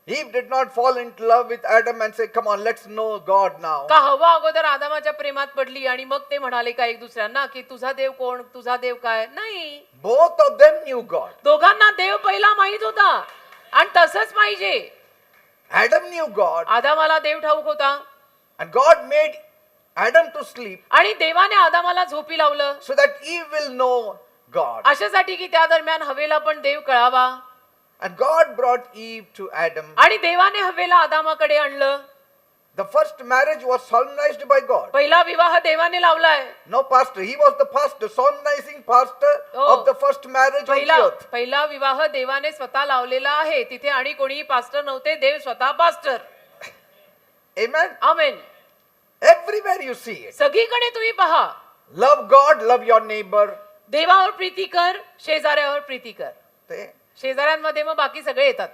Speaker 1: Eve did not fall into love with Adam and say, come on, let's know God now.
Speaker 2: का हवा अगोदर आदामाच्या प्रेमात पडली आणि मग ते म्हणाले का एक दुसऱ्यांना की तुझा देव कोण, तुझा देव काय? नाही.
Speaker 1: Both of them knew God.
Speaker 2: दोघांना देव पहिला माहित होता आणि तसंच पाहिजे.
Speaker 1: Adam knew God
Speaker 2: आदामाला देव ठाऊक होता
Speaker 1: and God made Adam to sleep
Speaker 2: आणि देवाने आदामाला झोपी लावलं
Speaker 1: so that Eve will know God.
Speaker 2: अशासाठी की त्या दरम्यान हवेला पण देव कळावा.
Speaker 1: And God brought Eve to Adam.
Speaker 2: आणि देवाने हवेला आदामाकडे आणलं.
Speaker 1: The first marriage was solemnized by God.
Speaker 2: पहिला विवाह देवाने लावलाय.
Speaker 1: No pastor, he was the pastor, solemnizing pastor
Speaker 2: Oh.
Speaker 1: of the first marriage on the earth.
Speaker 2: पहिला विवाह देवाने स्वतः लावलेला आहे. तिथे आणि कोणीही पास्टर नव्हते, देव स्वतः pastor.
Speaker 1: Amen.
Speaker 2: Amen.
Speaker 1: Everywhere you see it.
Speaker 2: सगळीकडे तुम्ही पहा.
Speaker 1: Love God, love your neighbor.
Speaker 2: देवावर प्रीती कर, शेजाऱ्यावर प्रीती कर.
Speaker 1: The
Speaker 2: शेजाऱ्यांमध्ये मग बाकी सगळे येतात.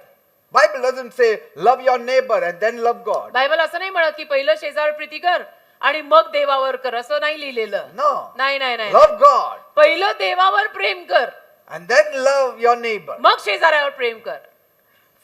Speaker 1: Bible doesn't say love your neighbor and then love God.
Speaker 2: Bible असं नाही म्हणत की पहिलं शेजाऱ्यावर प्रीती कर आणि मग देवावर कर, असं नाही लिहिलेलं.
Speaker 1: No.
Speaker 2: नाही नाही नाही.
Speaker 1: Love God
Speaker 2: पहिलं देवावर प्रेम कर,
Speaker 1: and then love your neighbor.
Speaker 2: मग शेजाऱ्यावर प्रेम कर.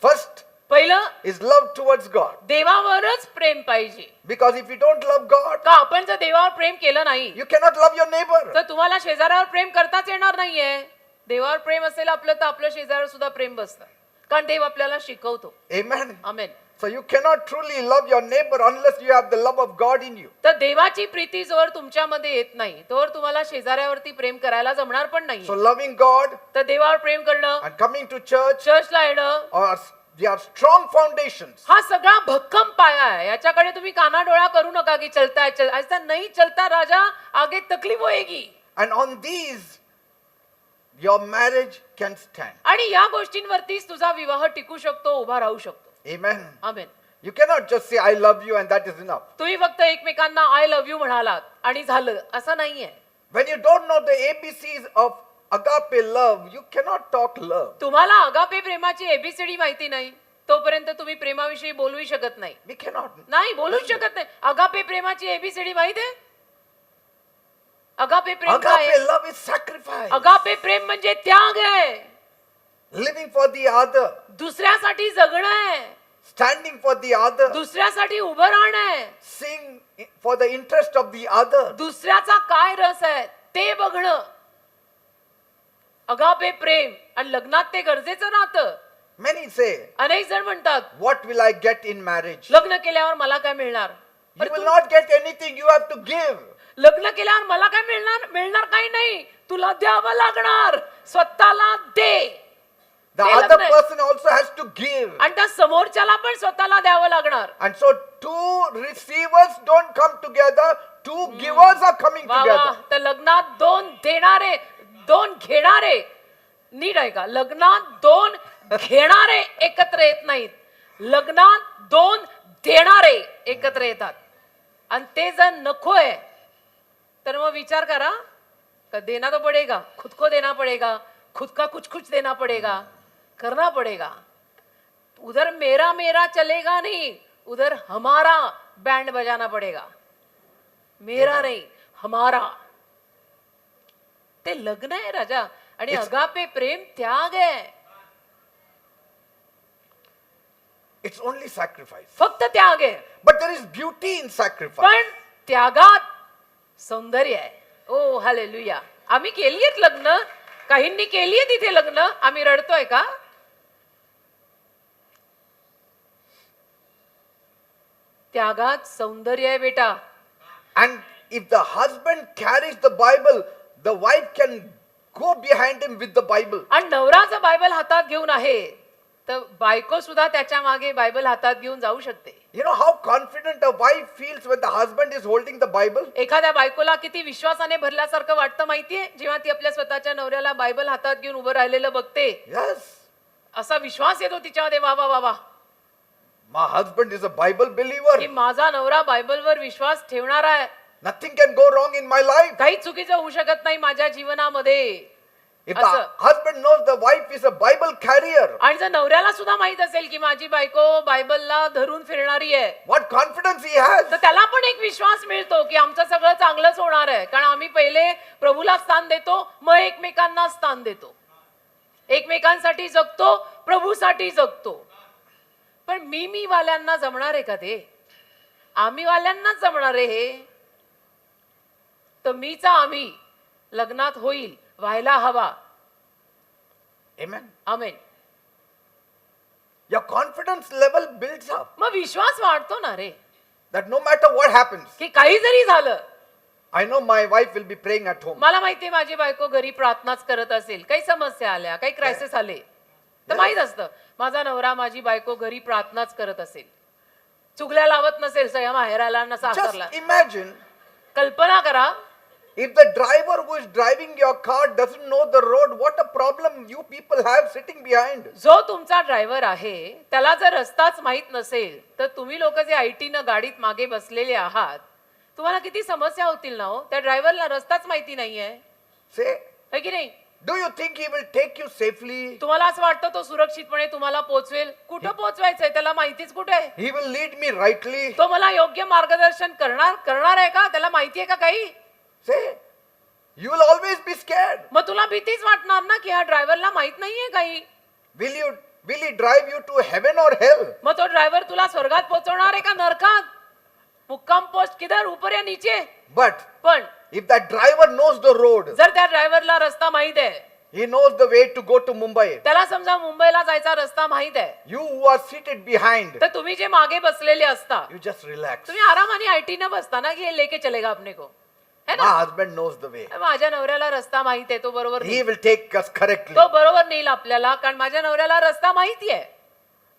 Speaker 1: First
Speaker 2: पहिलं
Speaker 1: is love towards God.
Speaker 2: देवावरच प्रेम पाहिजे.
Speaker 1: Because if you don't love God,
Speaker 2: का आपण जर देवावर प्रेम केलं नाही
Speaker 1: you cannot love your neighbor.
Speaker 2: तर तुम्हाला शेजाऱ्यावर प्रेम करताच येणार नाहीये. देवावर प्रेम असेल आपलं तर आपलं शेजाऱ्यावर सुद्धा प्रेम बसतं, कारण देव आपल्याला शिकवतो.
Speaker 1: Amen.
Speaker 2: Amen.
Speaker 1: So you cannot truly love your neighbor unless you have the love of God in you.
Speaker 2: तर देवाची प्रीती जोवर तुमच्यामध्ये येत नाही तोवर तुम्हाला शेजाऱ्यावरती प्रेम करायला जमणार पण नाही.
Speaker 1: So loving God
Speaker 2: तर देवावर प्रेम करणं,
Speaker 1: and coming to church
Speaker 2: चर्चला येणं,
Speaker 1: they are strong foundations.
Speaker 2: हा सगळा भक्कम पाया आहे. याच्याकडे तुम्ही कानाडोळा करू नका की चलता है ऐसा नहीं चलता राजा, आगे तकलीफ होएगी.
Speaker 1: And on these your marriage can stand.
Speaker 2: आणि या गोष्टींवरतीच तुझा विवाह टिकू शकतो, उभा राहू शकतो.
Speaker 1: Amen.
Speaker 2: Amen.
Speaker 1: You cannot just say I love you and that is enough.
Speaker 2: तुम्ही फक्त एकमेकांना आय लव्ह यू म्हणालात आणि झालं असं नाहीये.
Speaker 1: When you don't know the ABCs of agape love, you cannot talk love.
Speaker 2: तुम्हाला अगापे प्रेमाची एबीसीडी माहिती नाही तोपर्यंत तुम्ही प्रेमाविषयी बोलू शकत नाही.
Speaker 1: We cannot.
Speaker 2: नाही बोलू शकत नाही. अगापे प्रेमाची एबीसीडी माहित आहे? अगापे प्रेम काय
Speaker 1: Agape
Speaker 2: आहे?
Speaker 1: love is sacrifice.
Speaker 2: अगापे प्रेम म्हणजे त्याग आहे,
Speaker 1: Living for the other.
Speaker 2: दुसऱ्यासाठी जगणं आहे,
Speaker 1: Standing for the other.
Speaker 2: दुसऱ्यासाठी उभं राहणं आहे,
Speaker 1: Seeing for the interest of the other.
Speaker 2: दुसऱ्याचा काय रस आहे ते बघणं. अगापे प्रेम आणि लग्नात ते गरजेचं राहतं.
Speaker 1: Many say,
Speaker 2: अनेक जण म्हणतात
Speaker 1: what will I get in marriage?
Speaker 2: लग्न केल्यावर मला काय मिळणार?
Speaker 1: You will not get anything, you have to give.
Speaker 2: लग्न केल्यावर मला काय मिळणार? मिळणार काही नाही, तुला द्यावं लागणार, स्वतःला दे.
Speaker 1: The
Speaker 2: ते
Speaker 1: other
Speaker 2: लग्न आहे.
Speaker 1: person also has to give.
Speaker 2: आणि त्या समोरच्याला पण स्वतःला द्यावं लागणार.
Speaker 1: And so two receivers don't come together, two givers are coming
Speaker 2: वा वा.
Speaker 1: together.
Speaker 2: तर लग्नात दोन देणारे, दोन घेणारे, नीट आहे का? लग्नात दोन घेणारे एकत्र येत नाहीत, लग्नात दोन देणारे एकत्र येतात. आणि ते जर नकोय तर मग विचार करा, का देना तो पडेगा, खुद को देना पडेगा, खुद का कुछ कुछ देना पडेगा, करना पडेगा. उधर मेरा मेरा चलेगा नहीं, उधर हमारा बैंड बजाना पडेगा. मेरा नाही, हमारा. ते लग्न आहे राजा. आणि अगापे प्रेम त्याग आहे.
Speaker 1: It's only sacrifice.
Speaker 2: फक्त त्याग आहे.
Speaker 1: But there is beauty in sacrifice.
Speaker 2: पण त्यागात सौंदर्य आहे. ओ हालेलुया. आम्ही केली आहेत लग्न, काहींनी केली आहे तिथे लग्न. आम्ही रडतोय का? त्यागात सौंदर्य आहे बेटा.
Speaker 1: And if the husband carries the Bible, the wife can go behind him with the Bible.
Speaker 2: आणि नवरा जर बायबल हातात घेऊन आहे तर बायको सुद्धा त्याच्या मागे बायबल हातात घेऊन जाऊ शकते.
Speaker 1: You know how confident a wife feels when the husband is holding the Bible?
Speaker 2: एखाद्या बायकोला किती विश्वासाने भरल्यासारखं वाटतं माहितीये जेव्हा ती आपल्या स्वतःच्या नवऱ्याला बायबल हातात घेऊन उभं राहिलेलं बघते.
Speaker 1: Yes.
Speaker 2: असा विश्वास येतो तिच्यामध्ये. वा वा वा वा,
Speaker 1: My husband is a Bible believer.
Speaker 2: की माझा नवरा बायबलवर विश्वास ठेवणारा आहे.
Speaker 1: Nothing can go wrong in my life.
Speaker 2: काही चुकीचं होऊ शकत नाही माझ्या जीवनामध्ये.
Speaker 1: If the husband knows the wife is a Bible carrier,
Speaker 2: आणि जर नवऱ्याला सुद्धा माहित असेल की माझी बायको बायबलला धरून फिरणारी आहे,
Speaker 1: what confidence he has.
Speaker 2: तर त्याला पण एक विश्वास मिळतो की आमचं सगळं चांगलंच होणार आहे. कारण आम्ही पहिले प्रभूला स्थान देतो, मग एकमेकांना स्थान देतो, एकमेकांसाठी जगतो, प्रभूसाठी जगतो. पण मी वाल्यांना जमणार आहे का ते? आम्ही वाल्यांनाच जमणार आहे हे. तर मीचा आम्ही लग्नात होईल, व्हायला हवा.
Speaker 1: Amen.
Speaker 2: Amen.
Speaker 1: Your confidence level builds up.
Speaker 2: मग विश्वास वाढतो ना रे,
Speaker 1: That no matter what happens,
Speaker 2: की काही जरी झालं.
Speaker 1: I know my wife will be praying at home.
Speaker 2: मला माहितीये माझी बायको घरी प्रार्थनाच करत असेल. काही समस्या आल्या, काही क्रायसिस आले तर माहित असतं माझा नवरा माझी बायको घरी प्रार्थनाच करत असेल. चुगल्या लावत नसेल सगळ्या माहेराला ना सासरला.
Speaker 1: Just imagine
Speaker 2: कल्पना करा,
Speaker 1: if the driver who is driving your car doesn't know the road, what a problem you people have sitting behind.
Speaker 2: जो तुमचा ड्रायव्हर आहे त्याला जर रस्ताच माहित नसेल तर तुम्ही लोक जे आयटीनं गाडीत मागे बसलेले आहात तुम्हाला किती समस्या होतील ना हो. त्या ड्रायव्हरला रस्ताच माहिती नाहीये.
Speaker 1: Say,
Speaker 2: है की नाही?
Speaker 1: do you think he will take you safely?
Speaker 2: तुम्हाला असं वाटतं तो सुरक्षितपणे तुम्हाला पोहोचवेल? कुठं पोहोचवायचंय त्याला माहितीच कुठे आहे.
Speaker 1: He will lead me rightly?
Speaker 2: तो मला योग्य मार्गदर्शन करणार आहे का? त्याला माहितीये का काही?
Speaker 1: Say, you will always be scared.
Speaker 2: मग तुला भीतीच वाटणार ना की ह्या ड्रायव्हरला माहित नाहीये काही.
Speaker 1: Will he drive you to heaven or hell?
Speaker 2: मग तो ड्रायव्हर तुला स्वर्गात पोहोचवणार आहे का नरकात? मुक्काम पोस्ट किधर, ऊपर या नीचे?
Speaker 1: But
Speaker 2: पण
Speaker 1: if that driver knows the road,
Speaker 2: जर त्या ड्रायव्हरला रस्ता माहित आहे,
Speaker 1: he knows the way to go to Mumbai.
Speaker 2: त्याला समजा मुंबईला जायचा रस्ता माहित आहे,
Speaker 1: You who are seated behind,
Speaker 2: तर तुम्ही जे मागे बसलेले असता
Speaker 1: you just relax.
Speaker 2: तुम्ही आरामाने आयटी न बसता ना की हे लेके चलेगा अपने को, है
Speaker 1: My
Speaker 2: ना?
Speaker 1: husband knows the way.
Speaker 2: माझ्या नवऱ्याला रस्ता माहित आहे, तो बरोबर
Speaker 1: He
Speaker 2: नेईल.
Speaker 1: will take us correctly.
Speaker 2: तो बरोबर नेईल आपल्याला, कारण माझ्या नवऱ्याला रस्ता माहिती आहे.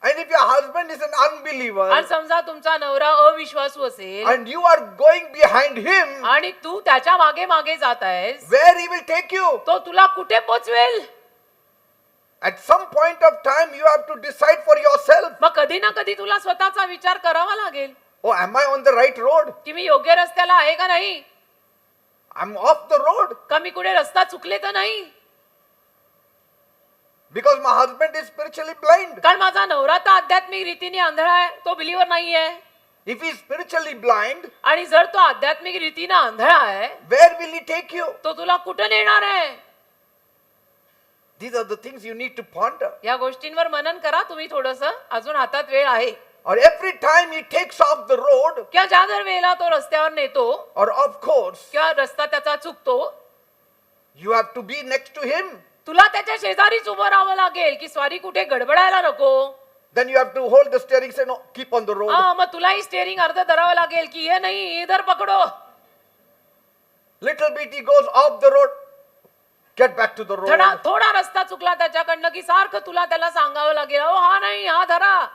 Speaker 1: And if your husband is an unbeliever
Speaker 2: आणि समजा तुमचा नवरा अविश्वासू असेल
Speaker 1: and you are going behind him,
Speaker 2: आणि तू त्याच्या मागे मागे जात आहेस,
Speaker 1: where he will take you?
Speaker 2: तो तुला कुठे पोचवेल?
Speaker 1: At some point of time, you have to decide for yourself.
Speaker 2: मग कधी ना कधी तुला स्वतःचा विचार करावा लागेल
Speaker 1: Oh, am I on the right road?
Speaker 2: की मी योग्य रस्त्याला आहे का नाही,
Speaker 1: I'm off the road
Speaker 2: का मी कुठे रस्ता चुकले तर नाही.
Speaker 1: because my husband is spiritually blind.
Speaker 2: कारण माझा नवरा तर आध्यात्मिक रीतीने आंधळा आहे, तो बिलीवर नाहीये.
Speaker 1: If he is spiritually blind,
Speaker 2: आणि जर तो आध्यात्मिक रीतीने आंधळा आहे
Speaker 1: where will he take you?
Speaker 2: तो तुला कुठे नेणार आहे?
Speaker 1: These are the things you need to ponder.
Speaker 2: या गोष्टींवर मनन करा तुम्ही थोडंसं, अजून हातात वेळ आहे.
Speaker 1: Or every time he takes off the road,
Speaker 2: किंवा ज्या दर वेळेला तो रस्त्यावर नेतो
Speaker 1: or of course,
Speaker 2: किंवा रस्ता त्याचा चुकतो,
Speaker 1: you have to be next to him.
Speaker 2: तुला त्याच्या शेजारीच उभं राहावं लागेल की स्वारी कुठे गडबडायला नको.
Speaker 1: Then you have to hold the steering, say no, keep on the road.
Speaker 2: मग तुलाही स्टेअरिंग अर्ध धरावं लागेल की हे नाही इधर पकडो.
Speaker 1: Little bit he goes off the road, get back to the road.
Speaker 2: थोडा रस्ता चुकला त्याच्याकडनं की सारखं तुला त्याला सांगावं लागेल, अहो हा नाही हा धरा.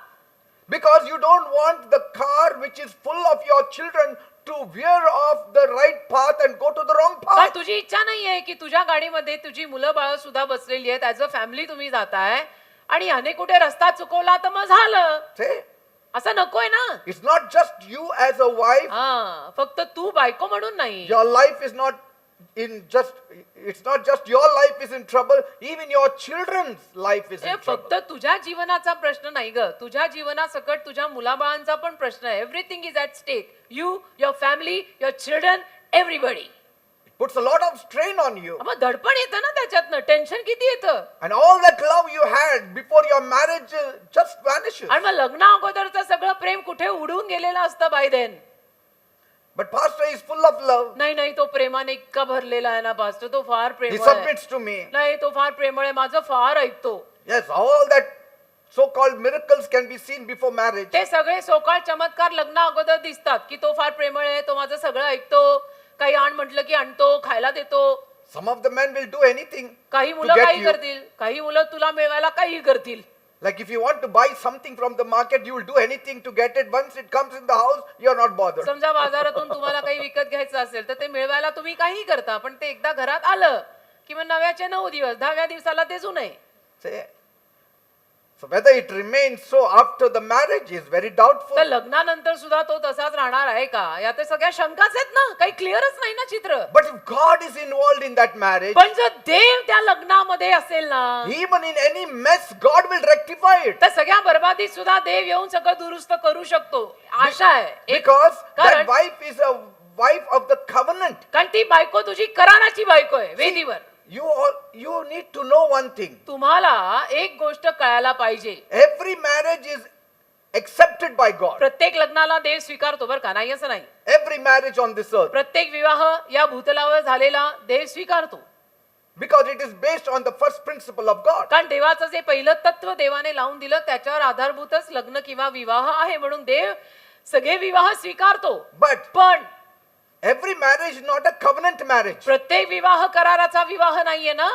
Speaker 1: Because you don't want the car which is full of your children to veer off the right path and go to the wrong
Speaker 2: काय
Speaker 1: path.
Speaker 2: तुझी इच्छा नाहीये की तुझ्या गाडीमध्ये तुझी मुलं बाळ सुद्धा बसलेली आहेत, ऍज अ फॅमिली तुम्ही जाताय आणि ह्याने कुठे रस्ता चुकवला तर मग झालं.
Speaker 1: Say,
Speaker 2: असं नकोय ना.
Speaker 1: it's not just you as a wife.
Speaker 2: फक्त तू बायको म्हणून नाही,
Speaker 1: Your life is not it's not just your life is in trouble, even your children's life is
Speaker 2: हे
Speaker 1: in trouble.
Speaker 2: फक्त तुझ्या जीवनाचा प्रश्न नाही ग, तुझ्या जीवनासकट तुझ्या मुलाबाळांचा पण प्रश्न आहे. Everything is at stake. You, your family, your children, everybody.
Speaker 1: It puts a lot of strain on you.
Speaker 2: मग दडपण येतं ना त्याच्यातनं, टेन्शन किती येतं.
Speaker 1: And all that love you had before your marriage just vanishes.
Speaker 2: आणि मग लग्ना अगोदरचं सगळं प्रेम कुठे उडून गेलेलं असतं by then.
Speaker 1: But pastor is full of love.
Speaker 2: नाही नाही, तो प्रेमाने इतका भरलेला आहे ना पास्टर, तो फार
Speaker 1: He
Speaker 2: प्रेमळ आहे.
Speaker 1: submits to me.
Speaker 2: नाही, तो फार प्रेमळ आहे, माझं फार ऐकतो.
Speaker 1: Yes, all that so-called miracles can be seen before marriage.
Speaker 2: ते सगळे सोकाळ चमत्कार लग्ना अगोदर दिसतात की तो फार प्रेमळ आहे, तो माझं सगळं ऐकतो, काही आण म्हटलं की आणतो, खायला देतो.
Speaker 1: Some of the men will do anything
Speaker 2: काही
Speaker 1: to
Speaker 2: मुलं
Speaker 1: get
Speaker 2: काही
Speaker 1: you.
Speaker 2: करतील, काही मुलं तुला मिळवायला काही करतील.
Speaker 1: Like if you want to buy something from the market, you will do anything to get it. Once it comes in the house, you are not bothered.
Speaker 2: समजा बाजारातून तुम्हाला काही विकत घ्यायचं असेल तर ते मिळवायला तुम्ही काही करता, पण ते एकदा घरात आलं की मग 9चे 9 दिवस, 10व्या दिवसाला ते जुनं आहे.
Speaker 1: Say, so whether it remains so after the marriage is very doubtful.
Speaker 2: तर लग्नानंतर सुद्धा तो तसाच राहणार आहे का, या तर सगळ्या शंकाच आहेत ना, काही क्लिअरच नाही ना चित्र.
Speaker 1: But if God is involved in that marriage,
Speaker 2: पण जर देव त्या लग्नामध्ये असेल ना,
Speaker 1: even in any mess, God will rectify it.
Speaker 2: तर सगळ्या बरबादीत सुद्धा देव येऊन सगळं दुरुस्त करू शकतो. आशा आहे
Speaker 1: Because that
Speaker 2: कारण
Speaker 1: wife is a wife of the covenant.
Speaker 2: कारण ती बायको तुझी कराराची बायको आहे वेदीवर.
Speaker 1: You need to know one thing.
Speaker 2: तुम्हाला एक गोष्ट कळायला पाहिजे,
Speaker 1: Every marriage is accepted by God.
Speaker 2: प्रत्येक लग्नाला देव स्वीकारतो बरं का, नाही असं नाही.
Speaker 1: Every marriage on this earth.
Speaker 2: प्रत्येक विवाह या भूतलावर झालेला देव स्वीकारतो.
Speaker 1: Because it is based on the first principle of God.
Speaker 2: कारण देवाचं जे पहिलं तत्व देवाने लावून दिलं त्याच्यावर आधारभूतच लग्न किंवा विवाह आहे, म्हणून देव सगळे विवाह स्वीकारतो.
Speaker 1: But
Speaker 2: पण
Speaker 1: every marriage is not a covenant marriage.
Speaker 2: प्रत्येक विवाह कराराचा विवाह नाहीये ना.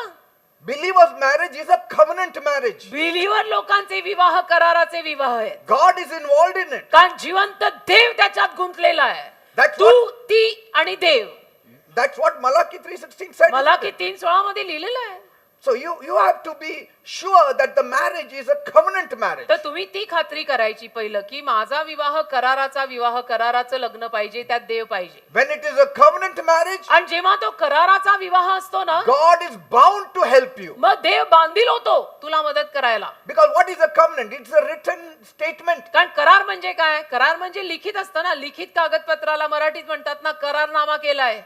Speaker 1: Believers' marriage is a covenant marriage.
Speaker 2: Believer लोकांचे विवाह कराराचे विवाह आहेत.
Speaker 1: God is involved in it.
Speaker 2: कारण जिवंत देव त्याच्यात गुंतलेला आहे.
Speaker 1: That's
Speaker 2: तू, ती आणि देव.
Speaker 1: That's what Malachi 3:16 said.
Speaker 2: मला की 3:16 मध्ये लिहिलेलं आहे.
Speaker 1: So you have to be sure that the marriage is a covenant marriage.
Speaker 2: तर तुम्ही ती खात्री करायची पहिलं की माझा विवाह कराराचा विवाह, कराराचं लग्न पाहिजे, त्यात देव पाहिजे.
Speaker 1: When it is a covenant marriage,
Speaker 2: आणि जेव्हा तो कराराचा विवाह असतो ना,
Speaker 1: God is bound to help you.
Speaker 2: मग देव बांधील होतो तुला मदत करायला.
Speaker 1: Because what is a covenant? It's a written statement.
Speaker 2: कारण करार म्हणजे काय, करार म्हणजे लिखित असतं ना. लिखित कागदपत्राला मराठीत म्हणतात ना करारनामा केलाय.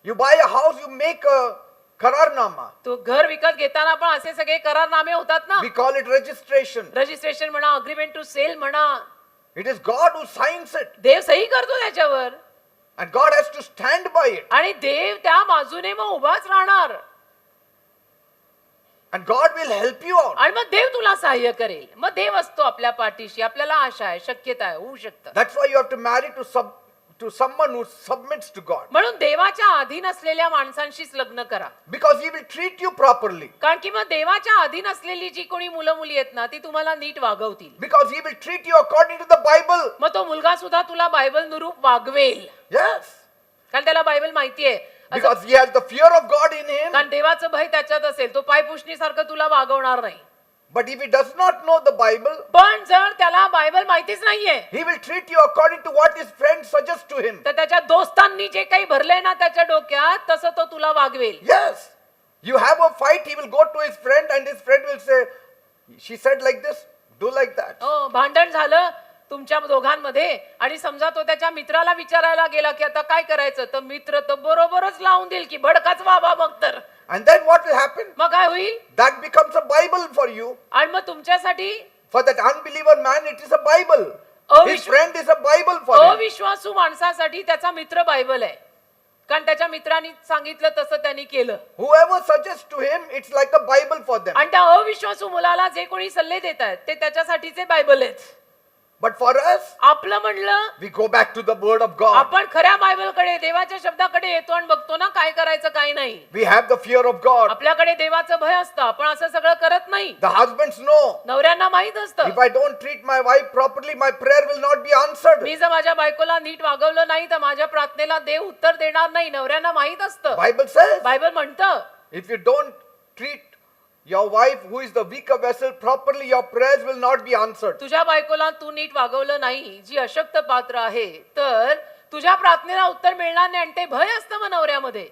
Speaker 1: You buy a house, you make a kararnama.
Speaker 2: तो घर विकत घेताना पण असे सगळे करारनामे होतात ना.
Speaker 1: We call it registration.
Speaker 2: Registration म्हणा, अग्रीमेंट टू सेल म्हणा,
Speaker 1: It is God who signs it.
Speaker 2: देव सही करतो त्याच्यावर.
Speaker 1: And God has to stand by it.
Speaker 2: आणि देव त्या बाजूने मग उभाच राहणार.
Speaker 1: And God will help you out.
Speaker 2: आणि मग देव तुला सहाय्य करेल. मग देव असतो आपल्या पाठीशी. आपल्याला आशा आहे, शक्यता आहे, होऊ शकतं.
Speaker 1: That's why you have to marry to someone who submits to God.
Speaker 2: म्हणून देवाच्या अधीन असलेल्या माणसांशीच लग्न करा.
Speaker 1: Because he will treat you properly.
Speaker 2: कारण की मग देवाच्या अधीन असलेली जी कोणी मुलं मुली आहेत ना, ती तुम्हाला नीट वागवतील.
Speaker 1: Because he will treat you according to the Bible.
Speaker 2: मग तो मुलगा सुद्धा तुला बायबल नुरूप वागवेल.
Speaker 1: Yes.
Speaker 2: कारण त्याला बायबल माहितीये.
Speaker 1: Because he has the fear of God in him.
Speaker 2: कारण देवाचं भय त्याच्यात असेल, तो पायपुसणीसारखं तुला वागवणार नाही.
Speaker 1: But if he does not know the Bible,
Speaker 2: पण जर त्याला बायबल माहितीच नाहीये,
Speaker 1: he will treat you according to what his friends suggest to him.
Speaker 2: तर त्याच्या दोस्तांनी जे काही भरलंय ना त्याच्या डोक्यात, तसं तो तुला वागवेल.
Speaker 1: Yes. You have a fight, he will go to his friend and his friend will say, she said like this, do like that.
Speaker 2: हो, भांडण झालं तुमच्या दोघांमध्ये आणि समजा तो त्याच्या मित्राला विचारायला गेला की आता काय करायचं, तर मित्र तर बरोबरच लावून देईल की भडकाच व्हावा मग तर.
Speaker 1: And then what will happen?
Speaker 2: मग काय होईल?
Speaker 1: That becomes a Bible for you.
Speaker 2: आणि मग तुमच्यासाठी
Speaker 1: For that unbeliever man, it is a Bible. His friend is a Bible for him.
Speaker 2: अविश्वासू माणसासाठी त्याचा मित्र बायबल आहे. कारण त्याच्या मित्रांनी सांगितलं तसं त्यांनी केलं.
Speaker 1: Whoever suggests to him, it's like a Bible for them.
Speaker 2: आणि त्या अविश्वासू मुलाला जे कोणी सल्ले देत आहेत ते त्याच्यासाठीचे बायबल आहेत.
Speaker 1: But for us,
Speaker 2: आपलं म्हणलं
Speaker 1: we go back to the word of God.
Speaker 2: आपण खऱ्या बायबलकडे, देवाच्या शब्दाकडे येतो आणि बघतो ना काय करायचं काय नाही.
Speaker 1: We have the fear of God.
Speaker 2: आपल्याकडे देवाचं भय असतं, आपण असं सगळं करत नाही.
Speaker 1: The husbands know.
Speaker 2: नवऱ्यांना माहित असतं,
Speaker 1: If I don't treat my wife properly, my prayer will not be answered.
Speaker 2: मी जर माझ्या बायकोला नीट वागवलं नाही तर माझ्या प्रार्थनेला देव उत्तर देणार नाही. नवऱ्यांना माहित असतं.
Speaker 1: Bible says,
Speaker 2: बायबल म्हणतं,
Speaker 1: if you don't treat your wife who is the weaker vessel properly, your prayers will not be answered.
Speaker 2: तुझ्या बायकोला तू नीट वागवलं नाही, जी अशक्त पात्र आहे, तर तुझ्या प्रार्थनेला उत्तर मिळणार नाही. आणि ते भय असतं मग नवऱ्यामध्ये.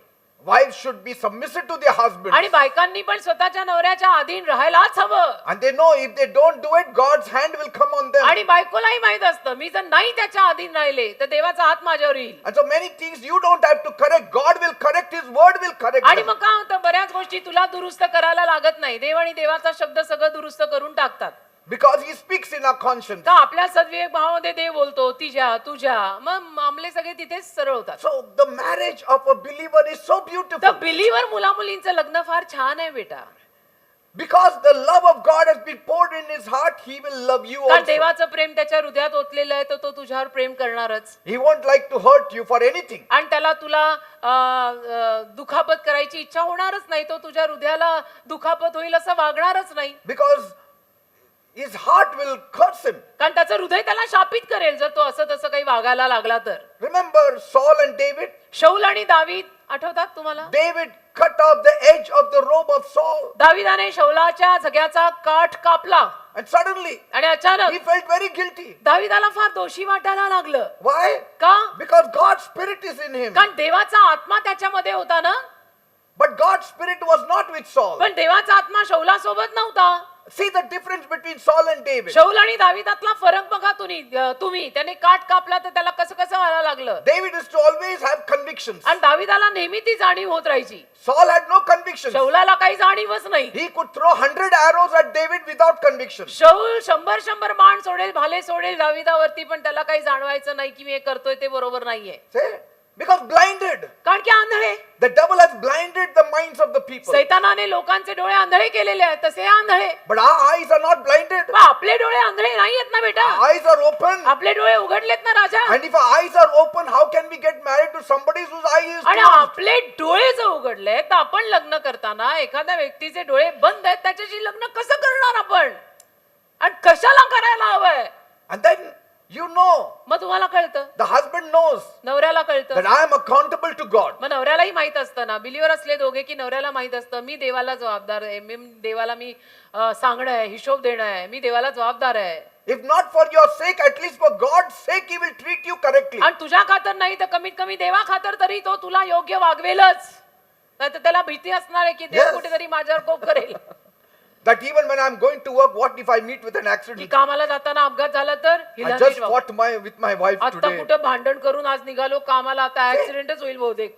Speaker 1: wives should be submissive to their husbands.
Speaker 2: आणि बायकांनी पण स्वतःच्या नवऱ्याच्या अधीन राहायलाच हवं.
Speaker 1: And they know if they don't do it, God's hand will come on them.
Speaker 2: आणि बायकोलाही माहित असतं मी जर नाही त्याच्या अधीन राहिले तर देवाचा हात माझ्यावर येईल.
Speaker 1: And so many things you don't have to correct. God will correct. His word will correct
Speaker 2: आणि
Speaker 1: them.
Speaker 2: मग काय होतं बऱ्याच गोष्टी तुला दुरुस्त करायला लागत नाही. देव आणि देवाचा शब्द सगळं दुरुस्त करून टाकतात.
Speaker 1: Because He speaks in our conscience.
Speaker 2: तर आपल्या सद्विवेक भावामध्ये देव बोलतो तिच्या तुझ्या मग मामले सगळे तिथेच सरळ होतात.
Speaker 1: So the marriage of a believer is so
Speaker 2: तर
Speaker 1: beautiful.
Speaker 2: बिलीवर मुला मुलींचं लग्न फार छान आहे बेटा.
Speaker 1: Because the love of God has been poured in his heart, He will love you
Speaker 2: कारण
Speaker 1: also.
Speaker 2: देवाचं प्रेम त्याच्या हृदयात ओतलेलं आहे तर तो तुझ्यावर प्रेम करणारच.
Speaker 1: He won't like to hurt you for anything.
Speaker 2: आणि त्याला तुला दुखापत करायची इच्छा होणारच नाही. तो तुझ्या हृदयाला दुखापत होईल असं वागणारच नाही.
Speaker 1: Because his heart will curse him.
Speaker 2: कारण त्याचं हृदय त्याला शापित करेल जर तो असं तसं काही वागायला लागला तर.
Speaker 1: Remember Saul and David?
Speaker 2: शौल आणि दावीद आठवतात तुम्हाला?
Speaker 1: David cut off the edge of the robe of Saul.
Speaker 2: दाविदाने शौलाच्या झग्याचा काठ कापला
Speaker 1: And suddenly
Speaker 2: आणि अचानक
Speaker 1: he felt very guilty.
Speaker 2: दाविदाला फार दोषी वाटायला लागलं.
Speaker 1: Why?
Speaker 2: का?
Speaker 1: Because God's spirit is in him.
Speaker 2: कारण देवाचा आत्मा त्याच्यामध्ये होता ना.
Speaker 1: But God's spirit was not with Saul.
Speaker 2: पण देवाचा आत्मा शौला सोबत नव्हता.
Speaker 1: See the difference between Saul and David.
Speaker 2: शौल आणि दाविदातला फरक बघा तुम्ही. त्याने काठ कापला तर त्याला कसं कसं व्हायला लागलं.
Speaker 1: David is to always have convictions.
Speaker 2: आणि दाविदाला नेहमी ती जाणीव होत राहायची.
Speaker 1: Saul had no convictions.
Speaker 2: शौलाला काही जाणीवच नाही.
Speaker 1: He could throw 100 arrows at David without conviction.
Speaker 2: शौल 100 बाण सोडेल भाले सोडेल दाविदावरती पण त्याला काही जाणवायचं नाही की मी हे करतोय ते बरोबर नाहीये.
Speaker 1: See? Because blinded.
Speaker 2: कारण की आंधळे.
Speaker 1: The devil has blinded the minds of the people.
Speaker 2: सैतानाने लोकांचे डोळे आंधळे केलेले आहेत तसे हे आंधळे.
Speaker 1: But our eyes are not blinded.
Speaker 2: पण आपले डोळे आंधळे नाहीयेत ना बेटा.
Speaker 1: Our eyes are open.
Speaker 2: आपले डोळे उघडलेत ना राजा.
Speaker 1: And if our eyes are open, how can we get married to somebody whose eye is
Speaker 2: आणि
Speaker 1: closed?
Speaker 2: आपले डोळे जर उघडले तर आपण लग्न करताना एखाद्या व्यक्तीचे डोळे बंद आहेत त्याच्याशी लग्न कसं करणार आपण आणि कशाला करायला हवंय.
Speaker 1: And then you know,
Speaker 2: मग तुम्हाला कळतं
Speaker 1: the husband knows
Speaker 2: नवऱ्याला कळतं.
Speaker 1: that I am accountable to God.
Speaker 2: मग नवऱ्यालाही माहित असतं ना. बिलीवर असले दोघे की नवऱ्याला माहित असतं मी देवाला जबाबदार आहे. देवाला मी सांगणं आहे हिशोब देणं आहे. मी देवाला जबाबदार आहे.
Speaker 1: If not for your sake, at least for God's sake, He will treat you correctly.
Speaker 2: आणि तुझ्या खातर नाही तर कमीत कमी देवा खातर तरी तो तुला योग्य वागवेलच. नाहीतर त्याला भीती असणार आहे की देव
Speaker 1: Yes.
Speaker 2: कुठेतरी माझ्यावर कोप करेल.
Speaker 1: That even when I'm going to work, what if I meet with an
Speaker 2: की
Speaker 1: accident?
Speaker 2: कामाला जाताना अपघात झाला तर
Speaker 1: I
Speaker 2: हिला
Speaker 1: just
Speaker 2: नीट वाग.
Speaker 1: fought with my wife
Speaker 2: आता
Speaker 1: today.
Speaker 2: कुठं भांडण करून आज निघालो कामाला आता ऍक्सिडेंटच होईल बहुतेक.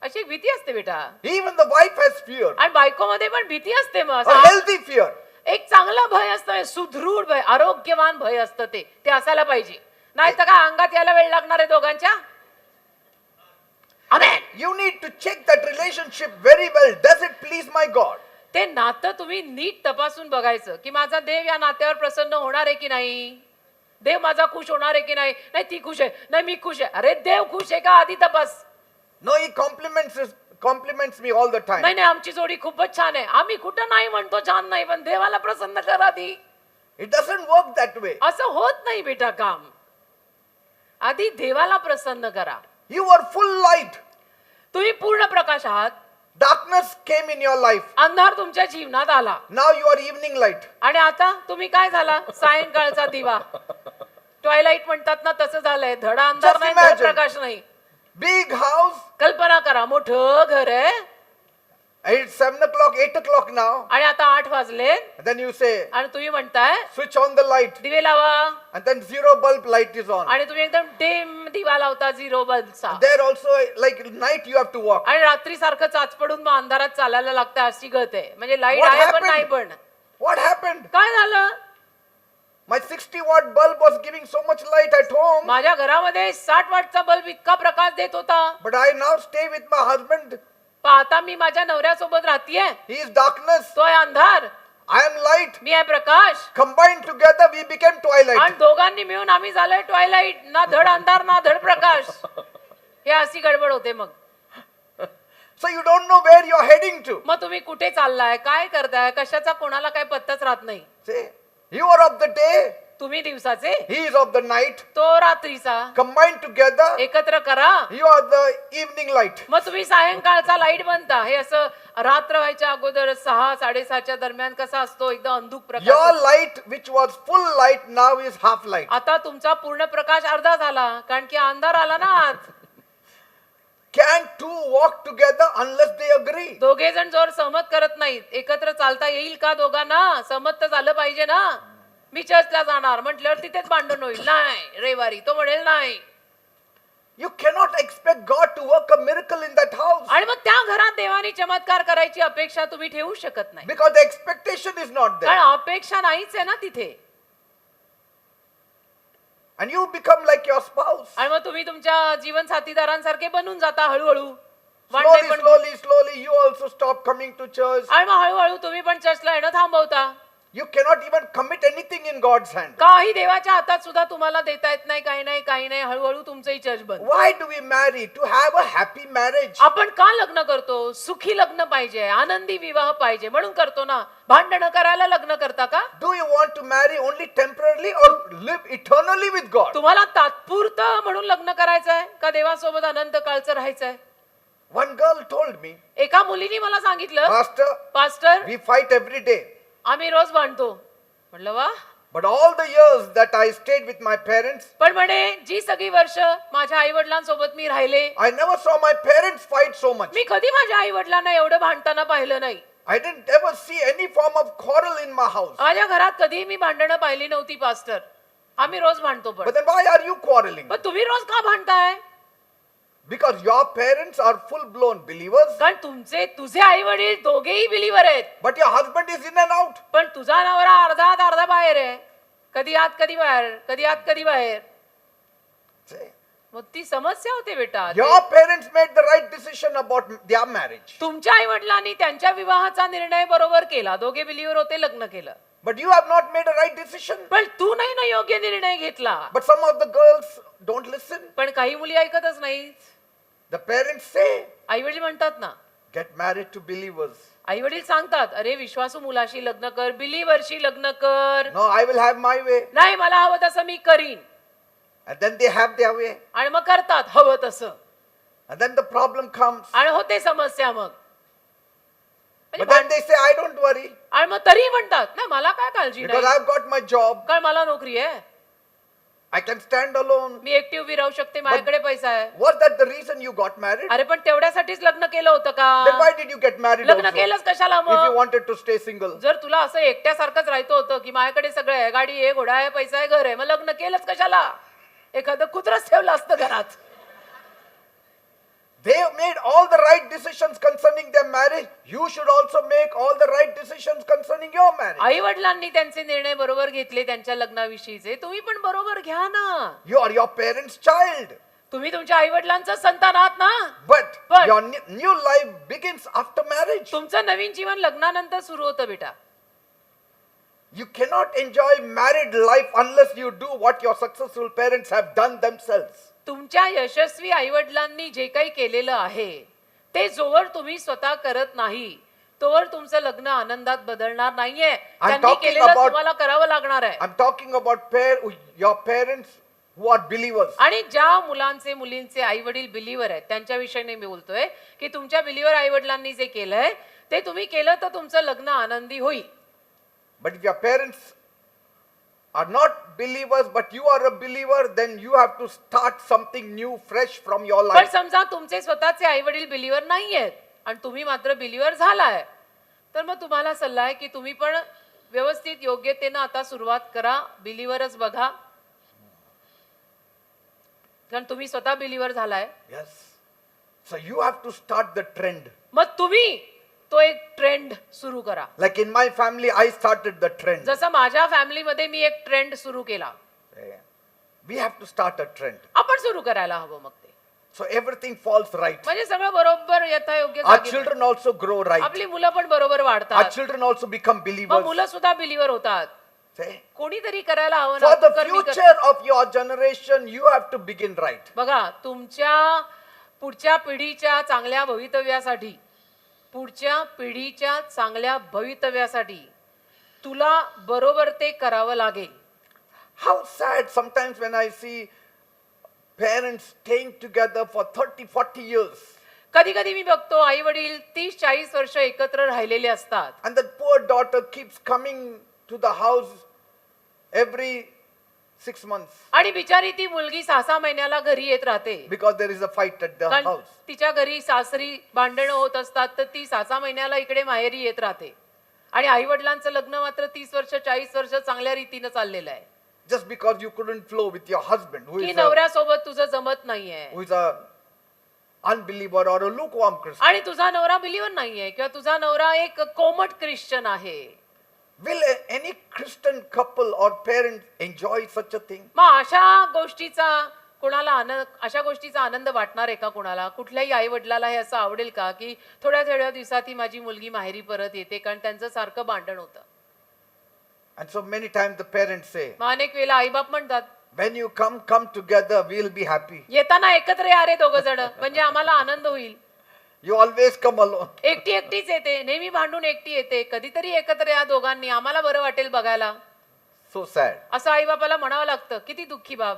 Speaker 2: अशी एक भीती असते बेटा.
Speaker 1: Even the wife has fear.
Speaker 2: आणि बायकोमध्ये पण भीती असते मग
Speaker 1: A
Speaker 2: असं
Speaker 1: healthy fear.
Speaker 2: एक चांगला भय असतं सुदृढ भय आरोग्यवान भय असतं ते असायला पाहिजे. नाही तर काय अंगात यायला वेळ लागणार आहे दोघांच्या. आमेन.
Speaker 1: You need to check that relationship very well. Does it please my God?
Speaker 2: ते नातं तुम्ही नीट तपासून बघायचं की माझा देव या नात्यावर प्रसन्न होणार आहे की नाही. देव माझा खुश होणार आहे की नाही. नाही ती खुश आहे नाही मी खुश आहे. अरे देव खुश आहे का आधी तपास.
Speaker 1: No, He compliments me all the time.
Speaker 2: नाही नाही आमची जोडी खूपच छान आहे. आम्ही कुठं नाही म्हणतो छान नाही पण देवाला प्रसन्न करा आधी.
Speaker 1: It doesn't work that way.
Speaker 2: असं होत नाही बेटा काम. आधी देवाला प्रसन्न करा.
Speaker 1: You are full light.
Speaker 2: तुम्ही पूर्ण प्रकाश आहात.
Speaker 1: Darkness came in your life.
Speaker 2: अंधार तुमच्या जीवनात आला
Speaker 1: Now you are evening light.
Speaker 2: आणि आता तुम्ही काय झाला सायंकाळचा दिवा. ट्वायलाइट म्हणतात ना तसं झालंय. धडा अंधार
Speaker 1: Just
Speaker 2: नाही धड
Speaker 1: imagine.
Speaker 2: प्रकाश नाही.
Speaker 1: Big house.
Speaker 2: कल्पना करा मोठं घर आहे
Speaker 1: It's 7 o'clock, 8 o'clock now.
Speaker 2: आणि आता 8 वाजले
Speaker 1: And then you say,
Speaker 2: आणि तुम्ही म्हणताय
Speaker 1: switch on the light.
Speaker 2: दिवे लावा
Speaker 1: And then zero bulb light is on.
Speaker 2: आणि तुम्ही एकदम डिम दिवा लावता 0 बल्बचा.
Speaker 1: There also, like night, you have to walk.
Speaker 2: आणि रात्री सारखं चाच पडून मग अंधारात चालायला लागतं अशी गळते. म्हणजे लाईट
Speaker 1: What
Speaker 2: आहे पण
Speaker 1: happened?
Speaker 2: नाही पण.
Speaker 1: What happened?
Speaker 2: काय झालं.
Speaker 1: My 60-watt bulb was giving so much light at home.
Speaker 2: माझ्या घरामध्ये 60 वॉटचा बल्ब इतका प्रकाश देत होता.
Speaker 1: But I now stay with my husband.
Speaker 2: पण आता मी माझ्या नवऱ्यासोबत राहतीये.
Speaker 1: He is darkness.
Speaker 2: तो आहे अंधार.
Speaker 1: I am light.
Speaker 2: मी आहे प्रकाश.
Speaker 1: Combined together, we became
Speaker 2: आणि
Speaker 1: twilight.
Speaker 2: दोघांनी मिळून आम्ही झालोय ट्वायलाइट. ना धड अंधार ना धड प्रकाश. हे अशी गडबड होते मग.
Speaker 1: So you don't know where you are heading to.
Speaker 2: मग तुम्ही कुठे चाललाय काय करताय कशाचा कोणाला काय पत्ताच राहत नाही.
Speaker 1: See, you are of the day.
Speaker 2: तुम्ही दिवसाचे
Speaker 1: He is of the night.
Speaker 2: तो रात्रीचा.
Speaker 1: Combined together,
Speaker 2: एकत्र करा.
Speaker 1: you are the evening light.
Speaker 2: मग तुम्ही सायंकाळचा लाईट बनता. हे असं रात्र व्हायच्या अगोदर 6-6:30च्या दरम्यान कसा असतो एकदम अंधुक
Speaker 1: Your
Speaker 2: Prakash.
Speaker 1: light, which was full light, now is half light.
Speaker 2: आता तुमचा पूर्ण प्रकाश अर्धा झाला कारण की अंधार आला ना आत.
Speaker 1: can two walk together unless they agree?
Speaker 2: दोघे जण जोर सहमत करत नाहीत, एकत्र चालता येईल का दोघांना? सहमत तर झालं पाहिजे ना. मी चर्चला जाणार म्हटल्यावर तिथेच भांडण होईल. नाही रविवारी, तो म्हणेल नाही.
Speaker 1: You cannot expect God to work a miracle in that house
Speaker 2: आणि मग त्या घरात देवाने चमत्कार करायची अपेक्षा तुम्ही ठेवू शकत नाही,
Speaker 1: because the expectation is not
Speaker 2: कारण
Speaker 1: there.
Speaker 2: अपेक्षा नाहीच आहे ना तिथे.
Speaker 1: And you become like your spouse.
Speaker 2: आणि मग तुम्ही तुमच्या जीवन साथीदारांसारखे बनून जाता हळूहळू.
Speaker 1: Slowly,
Speaker 2: भांडणे पण-
Speaker 1: slowly, slowly, you also stop coming to church.
Speaker 2: आणि मग हळूहळू तुम्ही पण चर्चला येणं थांबवता.
Speaker 1: You cannot even commit anything in God's hand.
Speaker 2: काही देवाच्या हातात सुद्धा तुम्हाला देता येत नाही, काही नाही, काही नाही. हळूहळू तुमचंही चर्च बंद.
Speaker 1: Why do we marry? To have a happy marriage.
Speaker 2: आपण का लग्न करतो? सुखी लग्न पाहिजे, आनंदी विवाह पाहिजे म्हणून करतो ना. भांडणं करायला लग्न करता का?
Speaker 1: Do you want to marry only temporarily or live eternally with God?
Speaker 2: तुम्हाला तात्पुरतं म्हणून लग्न करायचंय का देवासोबत अनंत काळचं राहायचंय?
Speaker 1: One girl told me,
Speaker 2: एका मुलीने मला सांगितलं,
Speaker 1: Pastor,
Speaker 2: pastor
Speaker 1: we fight every day.
Speaker 2: आम्ही रोज भांडतो. म्हटलं वा.
Speaker 1: But all the years that I stayed with my parents,
Speaker 2: पण म्हणे जी सगळी वर्ष माझ्या आई वडिलांसोबत मी राहिले,
Speaker 1: I never saw my parents fight so much.
Speaker 2: मी कधी माझ्या आई वडिलांना एवढं भांडताना पाहिलं नाही.
Speaker 1: I didn't ever see any form of quarrel in my house.
Speaker 2: माझ्या घरात कधी मी भांडणं पाहिली नव्हती पास्टर. आम्ही रोज भांडतो पण.
Speaker 1: But then why are you quarreling?
Speaker 2: पण तुम्ही रोज का भांडताय?
Speaker 1: Because your parents are full-blown believers,
Speaker 2: कारण तुझे आई वडील दोघेही बिलीवर आहेत.
Speaker 1: but your husband is in and out.
Speaker 2: पण तुझा नवरा अर्धा आत अर्धा बाहेर आहे. कधी आत कधी बाहेर, कधी आत कधी बाहेर.
Speaker 1: See?
Speaker 2: मग ती समस्या होते बेटा.
Speaker 1: Your parents made the right decision about their marriage.
Speaker 2: तुमच्या आई वडिलांनी त्यांच्या विवाहाचा निर्णय बरोबर केला. दोघे बिलीवर होते, लग्न केलं.
Speaker 1: But you have not made a right decision.
Speaker 2: पण तू नाही ना योग्य निर्णय घेतला.
Speaker 1: But some of the girls don't listen.
Speaker 2: पण काही मुली ऐकतच नाहीत.
Speaker 1: The parents say,
Speaker 2: आई वडील म्हणतात ना,
Speaker 1: get married to believers.
Speaker 2: आई वडील सांगतात, अरे विश्वासू मुलाशी लग्न कर, बिलीवरशी लग्न कर.
Speaker 1: No, I will have my way.
Speaker 2: नाही मला हवं तसं मी करीन.
Speaker 1: And then they have their way.
Speaker 2: आणि मग करतात हवं तसं.
Speaker 1: And then the problem comes.
Speaker 2: आणि होते समस्या मग.
Speaker 1: But then they say, I don't worry.
Speaker 2: आणि मग तरी म्हणतात, नाही मला काय काळजी
Speaker 1: Because
Speaker 2: नाही,
Speaker 1: I've got my job.
Speaker 2: कारण मला नोकरी आहे,
Speaker 1: I can stand alone.
Speaker 2: मी एकटी उभी राहू शकते, माझ्याकडे पैसा आहे.
Speaker 1: Was that the reason you got married?
Speaker 2: अरे पण तेवढ्यासाठीच लग्न केलं होतं
Speaker 1: Then
Speaker 2: का?
Speaker 1: why did you get married
Speaker 2: लग्न
Speaker 1: also?
Speaker 2: केलंच कशाला
Speaker 1: If you
Speaker 2: मग?
Speaker 1: wanted to stay single.
Speaker 2: जर तुला असं एकट्यासारखंच राहायचं होतं की माझ्याकडे सगळं आहे, गाडी आहे, घोडा आहे, पैसा आहे, घर आहे, मग लग्न केलंच कशाला? एखादं कुत्रच ठेवलं असतं घरात.
Speaker 1: They made all the right decisions concerning their marriage. You should also make all the right decisions concerning your marriage.
Speaker 2: आई वडिलांनी त्यांचे निर्णय बरोबर घेतले त्यांच्या लग्नाविषयीचे, तुम्ही पण बरोबर घ्या ना.
Speaker 1: You are your parents' child.
Speaker 2: तुम्ही तुमच्या आई वडिलांचं संतान आहात ना.
Speaker 1: But
Speaker 2: But-
Speaker 1: your new life begins after marriage.
Speaker 2: तुमचं नवीन जीवन लग्नानंतर सुरू होतं बेटा.
Speaker 1: You cannot enjoy married life unless you do what your successful parents have done themselves.
Speaker 2: तुमच्या यशस्वी आई वडिलांनी जे काही केलेलं आहे ते जोवर तुम्ही स्वतः करत नाही तोवर तुमचं लग्न आनंदात बदलणार नाहीये. त्यांनी
Speaker 1: talking
Speaker 2: केलेलं
Speaker 1: about-
Speaker 2: तुम्हाला करावं लागणार आहे.
Speaker 1: I'm talking about your parents who are believers.
Speaker 2: आणि ज्या मुलांचे मुलींचे आई वडील बिलीवर आहेत त्यांच्या विषयी मी बोलतोय की तुमच्या बिलीवर आई वडिलांनी जे केलंय ते तुम्ही केलं तर तुमचं लग्न आनंदी होईल.
Speaker 1: But if your parents are not believers, but you are a believer, then you have to start something new, fresh from your
Speaker 2: पण
Speaker 1: life.
Speaker 2: समजा तुमचे स्वतःचे आई वडील बिलीवर नाहीयेत आणि तुम्ही मात्र बिलीवर झालाय, तर मग तुम्हाला सल्ला आहे की तुम्ही पण व्यवस्थित योग्यतेनं आता सुरुवात करा, बिलीवरच बघा, कारण तुम्ही स्वतः बिलीवर झालाय.
Speaker 1: Yes. So you have to start the trend.
Speaker 2: मग तुम्ही तो एक ट्रेंड सुरू करा.
Speaker 1: Like in my family, I started the trend.
Speaker 2: जसं माझ्या फॅमिलीमध्ये मी एक ट्रेंड सुरू केला.
Speaker 1: We have to start a trend.
Speaker 2: आपण सुरू करायला हवं मग ते.
Speaker 1: So everything falls right.
Speaker 2: म्हणजे सगळं बरोबर यथायोग्य
Speaker 1: Our
Speaker 2: जागी
Speaker 1: children also grow
Speaker 2: राहतं.
Speaker 1: right.
Speaker 2: आपली मुलं पण बरोबर
Speaker 1: Our
Speaker 2: वाढतात.
Speaker 1: children also become
Speaker 2: मग
Speaker 1: believers.
Speaker 2: मुलं सुद्धा बिलीवर होतात.
Speaker 1: See?
Speaker 2: कोणीतरी करायला हवं ना.
Speaker 1: For the
Speaker 2: तू कर, मी कर.
Speaker 1: future of your generation, you have to begin right.
Speaker 2: बघा तुमच्या पुढच्या पिढीच्या चांगल्या भवितव्यासाठी पुढच्या पिढीच्या चांगल्या भवितव्यासाठी तुला बरोबर ते करावं लागेल.
Speaker 1: How sad sometimes when I see parents staying together for 30-40 years.
Speaker 2: कधी कधी मी बघतो आई वडील 30-40 वर्ष एकत्र राहिलेले असतात.
Speaker 1: And that poor daughter keeps coming to the house every 6 months,
Speaker 2: आणि बिचारी ती मुलगी 6-6 महिन्याला घरी येत राहते
Speaker 1: because there is a fight at the
Speaker 2: कारण
Speaker 1: house.
Speaker 2: तिच्या घरी सासरी भांडणं होत असतात, तर ती 6-6 महिन्याला इकडे माहेरी येत राहते. आणि आई वडिलांचं लग्न मात्र 30 वर्ष 40 वर्ष चांगल्या रीतीनं चाललेलं आहे,
Speaker 1: Just because you couldn't flow with your husband,
Speaker 2: की नवऱ्यासोबत तुझं जमत नाहीये,
Speaker 1: who is a unbeliever or a lukewarm Christian.
Speaker 2: आणि तुझा नवरा बिलीवर नाहीये, किंवा तुझा नवरा एक कोमट ख्रिश्चन आहे.
Speaker 1: Will any Christian couple or parents enjoy such a thing?
Speaker 2: मग अशा गोष्टीचा अशा गोष्टीचा आनंद वाटणार आहे का कोणाला? कुठल्याही आई वडिलाला हे असं आवडेल का की थोड्या थोड्या दिवसात ही माझी मुलगी माहेरी परत येते, कारण त्यांचं सारखं भांडण होतं.
Speaker 1: And so many times the parents say,
Speaker 2: मग अनेक वेळेला आईबाप म्हणतात,
Speaker 1: when you come together, we'll be happy.
Speaker 2: येताना एकत्र या रे दोघं जण, म्हणजे आम्हाला आनंद होईल.
Speaker 1: You always come alone.
Speaker 2: एकटीच येते, नेहमी भांडून एकटी येते, कधीतरी एकत्र या दोघांनी, आम्हाला बरं वाटेल बघायला.
Speaker 1: So sad.
Speaker 2: असं आईबापाला म्हणावं लागतं. किती दुःखी बाब.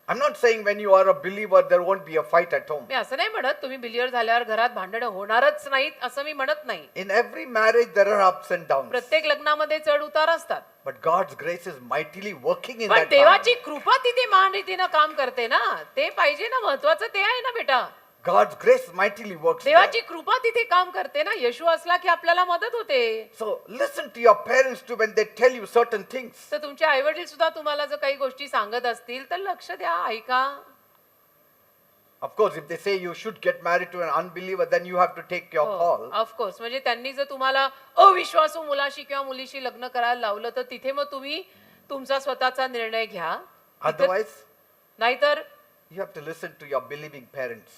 Speaker 1: I'm not saying when you are a believer, there won't be a fight at home.
Speaker 2: मी असं नाही म्हणत तुम्ही बिलियर झाल्यावर घरात भांडणं होणारच नाहीत असं मी म्हणत नाही.
Speaker 1: In every marriage, there are ups and downs.
Speaker 2: प्रत्येक लग्नामध्ये चढ उतार असतात,
Speaker 1: But God's grace is mightily working in
Speaker 2: पण
Speaker 1: that
Speaker 2: देवाची
Speaker 1: family.
Speaker 2: कृपा तिथे महान रीतीनं काम करते ना, ते पाहिजे ना, महत्वाचं ते आहे ना बेटा.
Speaker 1: God's grace mightily works there.
Speaker 2: देवाची कृपा तिथे काम करते ना. येशू असला की आपल्याला मदत होते.
Speaker 1: So listen to your parents too when they tell you certain things.
Speaker 2: तर तुमचे आई वडील सुद्धा तुम्हाला जर काही गोष्टी सांगत असतील तर लक्ष द्या, ऐका.
Speaker 1: Of course, if they say you should get married to an unbeliever, then you have to take your call.
Speaker 2: Of course, म्हणजे त्यांनी जर तुम्हाला अविश्वासू मुलाशी किंवा मुलीशी लग्न करायला लावलं तर तिथे मग तुम्ही तुमचा स्वतःचा निर्णय घ्या.
Speaker 1: Otherwise,
Speaker 2: नाहीतर
Speaker 1: you have to listen to your believing parents.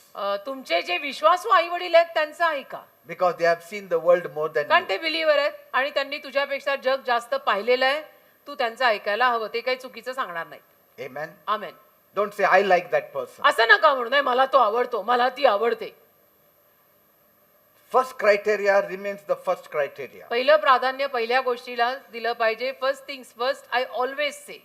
Speaker 2: तुमचे जे विश्वासू आई वडील आहेत त्यांचं ऐका,
Speaker 1: Because they have seen the world more than
Speaker 2: कारण
Speaker 1: you.
Speaker 2: ते बिलीव्हर आहेत आणि त्यांनी तुझ्यापेक्षा जग जास्त पाहिलेलं आहे. तू त्यांचं ऐकायला हवं, ते काही चुकीचं सांगणार नाहीत.
Speaker 1: Amen.
Speaker 2: Amen.
Speaker 1: Don't say, I like that person.
Speaker 2: असं नका म्हणू, नाही मला तो आवडतो, मला ती आवडते.
Speaker 1: First criteria remains the first criteria.
Speaker 2: पहिलं प्राधान्य पहिल्या गोष्टीला दिलं पाहिजे. First things first, I always say.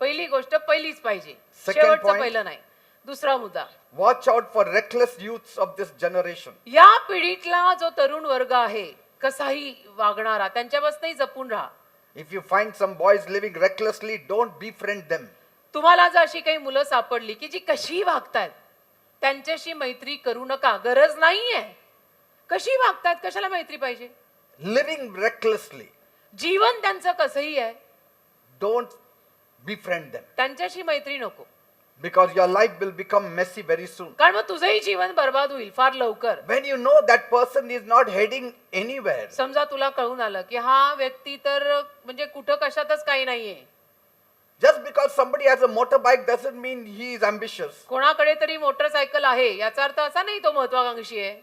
Speaker 2: पहिली गोष्ट पहिलीच पाहिजे,
Speaker 1: Second
Speaker 2: शेवटचं
Speaker 1: point.
Speaker 2: पहिलं नाही. दुसरा मुद्दा,
Speaker 1: Watch out for reckless youths of this generation.
Speaker 2: या पिढीतला जो तरुण वर्ग आहे कसाही वागणारा, त्यांच्यापासूनही जपून राहा.
Speaker 1: If you find some boys living recklessly, don't befriend them.
Speaker 2: तुम्हाला जर अशी काही मुलं सापडली की जी कशी वागतायत, त्यांच्याशी मैत्री करू नका, गरज नाहीये. कशी वागतायत, कशाला मैत्री पाहिजे?
Speaker 1: Living recklessly,
Speaker 2: जीवन त्यांचं कसंही आहे,
Speaker 1: don't befriend them.
Speaker 2: त्यांच्याशी मैत्री नको,
Speaker 1: Because your life will become messy very soon.
Speaker 2: कारण मग तुझंही जीवन बर्बाद होईल फार लवकर.
Speaker 1: When you know that person is not heading anywhere,
Speaker 2: समजा तुला कळून आलं की हा व्यक्ती तर म्हणजे कुठं कशातच काही नाहीये.
Speaker 1: just because somebody has a motorbike doesn't mean he is ambitious.
Speaker 2: कोणाकडे तरी मोटरसायकल आहे याचा अर्थ असा नाही तो महत्वाकांक्षी आहे.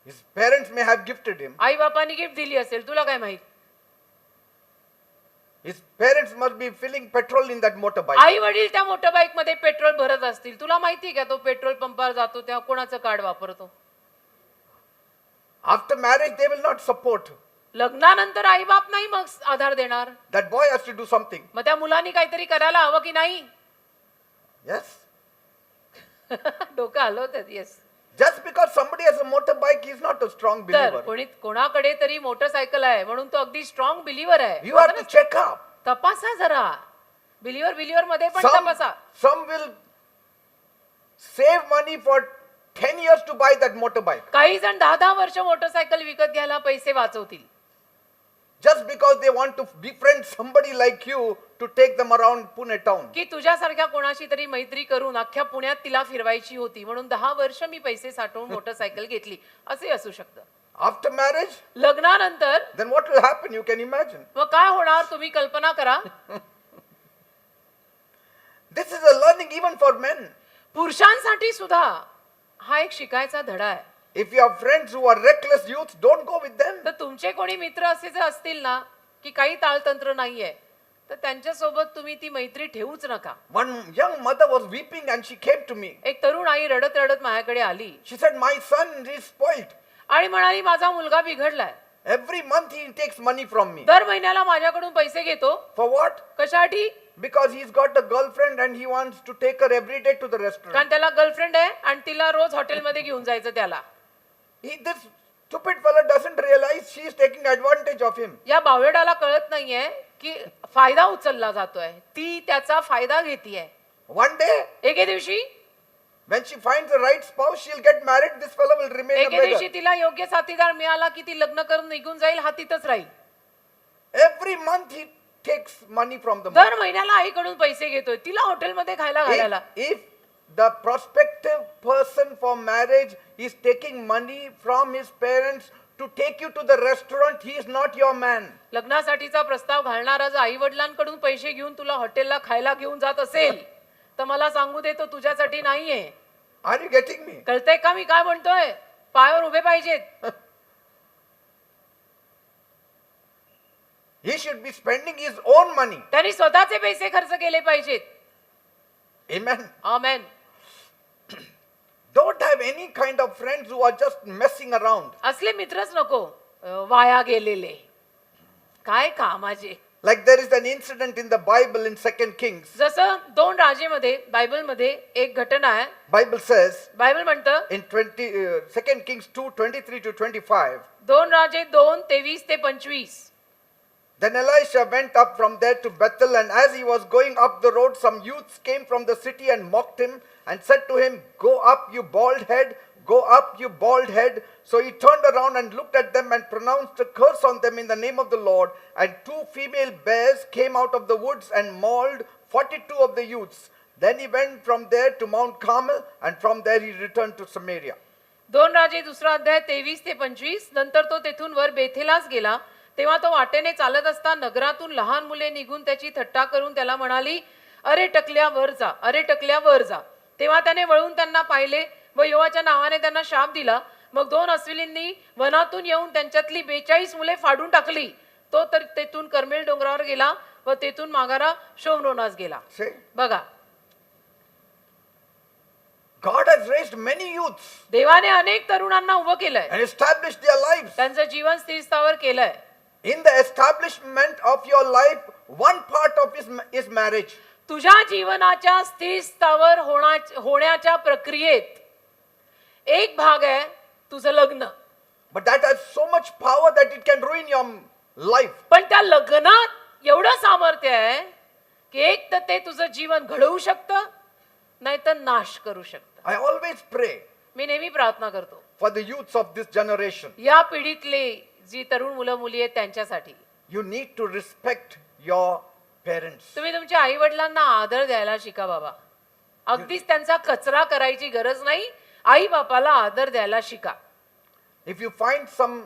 Speaker 1: His parents may have gifted him.
Speaker 2: आई बापांनी गिफ्ट दिली असेल, तुला काय माहित?
Speaker 1: His parents must be filling petrol in that motorbike.
Speaker 2: आई वडील त्या मोटरबाईक मध्ये पेट्रोल भरत असतील, तुला माहिती का तो पेट्रोल पंपावर जातो तेव्हा कोणाचं कार्ड वापरतो?
Speaker 1: After marriage, they will not support.
Speaker 2: लग्नानंतर आई बाप नाही मग आधार देणार.
Speaker 1: That boy has to do something.
Speaker 2: मग त्या मुलांनी काहीतरी करायला हवं की नाही?
Speaker 1: Yes.
Speaker 2: डोकं हलवतात. Yes.
Speaker 1: Just because somebody has a motorbike, he is not a strong
Speaker 2: तर
Speaker 1: believer.
Speaker 2: कोणाकडे तरी मोटरसायकल आहे म्हणून तो अगदी स्ट्रॉंग बिलीव्हर आहे.
Speaker 1: You have to check up.
Speaker 2: तपासा जरा. बिलीव्हर मध्ये पण तपासा.
Speaker 1: Some will save money for 10 years to buy that motorbike.
Speaker 2: काही जण 10-10 वर्ष मोटरसायकल विकत घ्यायला पैसे वाचवतील.
Speaker 1: Just because they want to befriend somebody like you to take them around Pune town.
Speaker 2: की तुझ्यासारख्या कोणाशी तरी मैत्री करून अख्ख्या पुण्यात तिला फिरवायची होती म्हणून 10 वर्ष मी पैसे साठवून मोटरसायकल घेतली, असे असू शकतं.
Speaker 1: After marriage,
Speaker 2: लग्नानंतर
Speaker 1: then what will happen? You can imagine.
Speaker 2: मग काय होणार तुम्ही कल्पना करा.
Speaker 1: This is a learning even for men.
Speaker 2: पुरुषांसाठी सुद्धा हा एक शिकायचा धडा आहे.
Speaker 1: If you have friends who are reckless youths, don't go with them.
Speaker 2: तर तुमचे कोणी मित्र असे जर असतील ना की काही ताळतंत्र नाहीये, तर त्यांच्यासोबत तुम्ही ती मैत्री ठेवूच नका.
Speaker 1: One young mother was weeping and she came to me.
Speaker 2: एक तरुण आई रडत रडत माझ्याकडे आली
Speaker 1: She said, my son is spoiled.
Speaker 2: आणि म्हणाली माझा मुलगा बिघडलाय.
Speaker 1: Every month he takes money from me.
Speaker 2: दर महिन्याला माझ्याकडून पैसे घेतो.
Speaker 1: For what?
Speaker 2: कशासाठी?
Speaker 1: Because he's got a girlfriend and he wants to take her every day to the restaurant.
Speaker 2: कारण त्याला गर्लफ्रेंड आहे आणि तिला रोज हॉटेलमध्ये घेऊन जायचं त्याला.
Speaker 1: This stupid fellow doesn't realize she is taking advantage of him.
Speaker 2: या बावळटाला कळत नाहीये की फायदा उचलला जातोय, ती त्याचा फायदा घेतीये.
Speaker 1: One day,
Speaker 2: एके दिवशी
Speaker 1: when she finds the right spouse, she'll get married. This fellow will remain a
Speaker 2: एके दिवशी
Speaker 1: beggar.
Speaker 2: तिला योग्य साथीदार मिळाला की ती लग्न करून निघून जाईल, हा तिथंच राहील.
Speaker 1: Every month he takes money from the mother.
Speaker 2: दर महिन्याला आईकडून पैसे घेतोय तिला हॉटेलमध्ये खायला घालायला.
Speaker 1: If the prospective person for marriage is taking money from his parents to take you to the restaurant, he is not your man.
Speaker 2: लग्नासाठीचा प्रस्ताव घालणारा जर आई वडिलांकडून पैसे घेऊन तुला हॉटेलला खायला घेऊन जात असेल तर मला सांगू दे, तो तुझ्यासाठी नाहीये.
Speaker 1: Are you getting me?
Speaker 2: कळतंय का मी काय म्हणतोय? पायावर उभे पाहिजेत.
Speaker 1: He should be spending his own money.
Speaker 2: त्यांनी स्वतःचे पैसे खर्च केले पाहिजेत.
Speaker 1: Amen.
Speaker 2: Amen.
Speaker 1: Don't have any kind of friends who are just messing around.
Speaker 2: असले मित्रच नको वाया गेलेले, काय कामाचे.
Speaker 1: Like there is an incident in the Bible in 2 Kings.
Speaker 2: जसं 2 राजेमध्ये बायबलमध्ये एक घटना आहे.
Speaker 1: Bible says
Speaker 2: बायबल म्हणतं
Speaker 1: in 2 Kings 2:23 to 25.
Speaker 2: 2 राजे 2:23 ते 25.
Speaker 1: Then Elisha went up from there to Bethel, and as he was going up the road, some youths came from the city and mocked him and said to him, "Go up, you bald head, go up, you bald head." So he turned around and looked at them and pronounced a curse on them in the name of the Lord. And 2 female bears came out of the woods and mauled 42 of the youths. Then he went from there to Mount Carmel, and from there he returned to Samaria.
Speaker 2: 2 राजे 2 अध्याय 23 ते 25. नंतर तो तेथून वर बेथेलास गेला. तेव्हा तो वाटेने चालत असता नगरातून लहान मुले निघून त्याची थट्टा करून त्याला म्हणाली, "अरे टकल्या वर जा, अरे टकल्या वर जा." तेव्हा त्याने वळून त्यांना पाहिले व यहोवाच्या नावाने त्यांना शाप दिला. मग 2 अस्विलींनी वनातून येऊन त्यांच्यातली 42 मुले फाडून टाकली. तो तर तेथून कर्मेल डोंगरावर गेला व तेथून माघारा शोमरोनास गेला.
Speaker 1: See,
Speaker 2: बघा,
Speaker 1: God has raised many youths
Speaker 2: देवाने अनेक तरुणांना उभं केलंय,
Speaker 1: and established their lives.
Speaker 2: त्यांचं जीवन स्थिर स्थावर केलंय.
Speaker 1: In the establishment of your life, one part of is marriage.
Speaker 2: तुझ्या जीवनाच्या स्थिर स्थावर होण्याच्या प्रक्रियेत एक भाग आहे तुझं लग्न.
Speaker 1: But that has so much power that it can ruin your life.
Speaker 2: पण त्या लग्नात एवढं सामर्थ्य आहे की एक तर ते तुझं जीवन घडवू शकतं, नाहीतर नाश करू शकतं.
Speaker 1: I always pray
Speaker 2: मी नेहमी प्रार्थना करतो
Speaker 1: for the youths of this generation.
Speaker 2: या पिढीतले जी तरुण मुलं मुली आहेत त्यांच्यासाठी.
Speaker 1: You need to respect your parents.
Speaker 2: तुम्ही तुमच्या आई वडिलांना आदर द्यायला शिका बाबा. अगदीच त्यांचा कचरा करायची गरज नाही. आई बापाला आदर द्यायला शिका.
Speaker 1: If you find some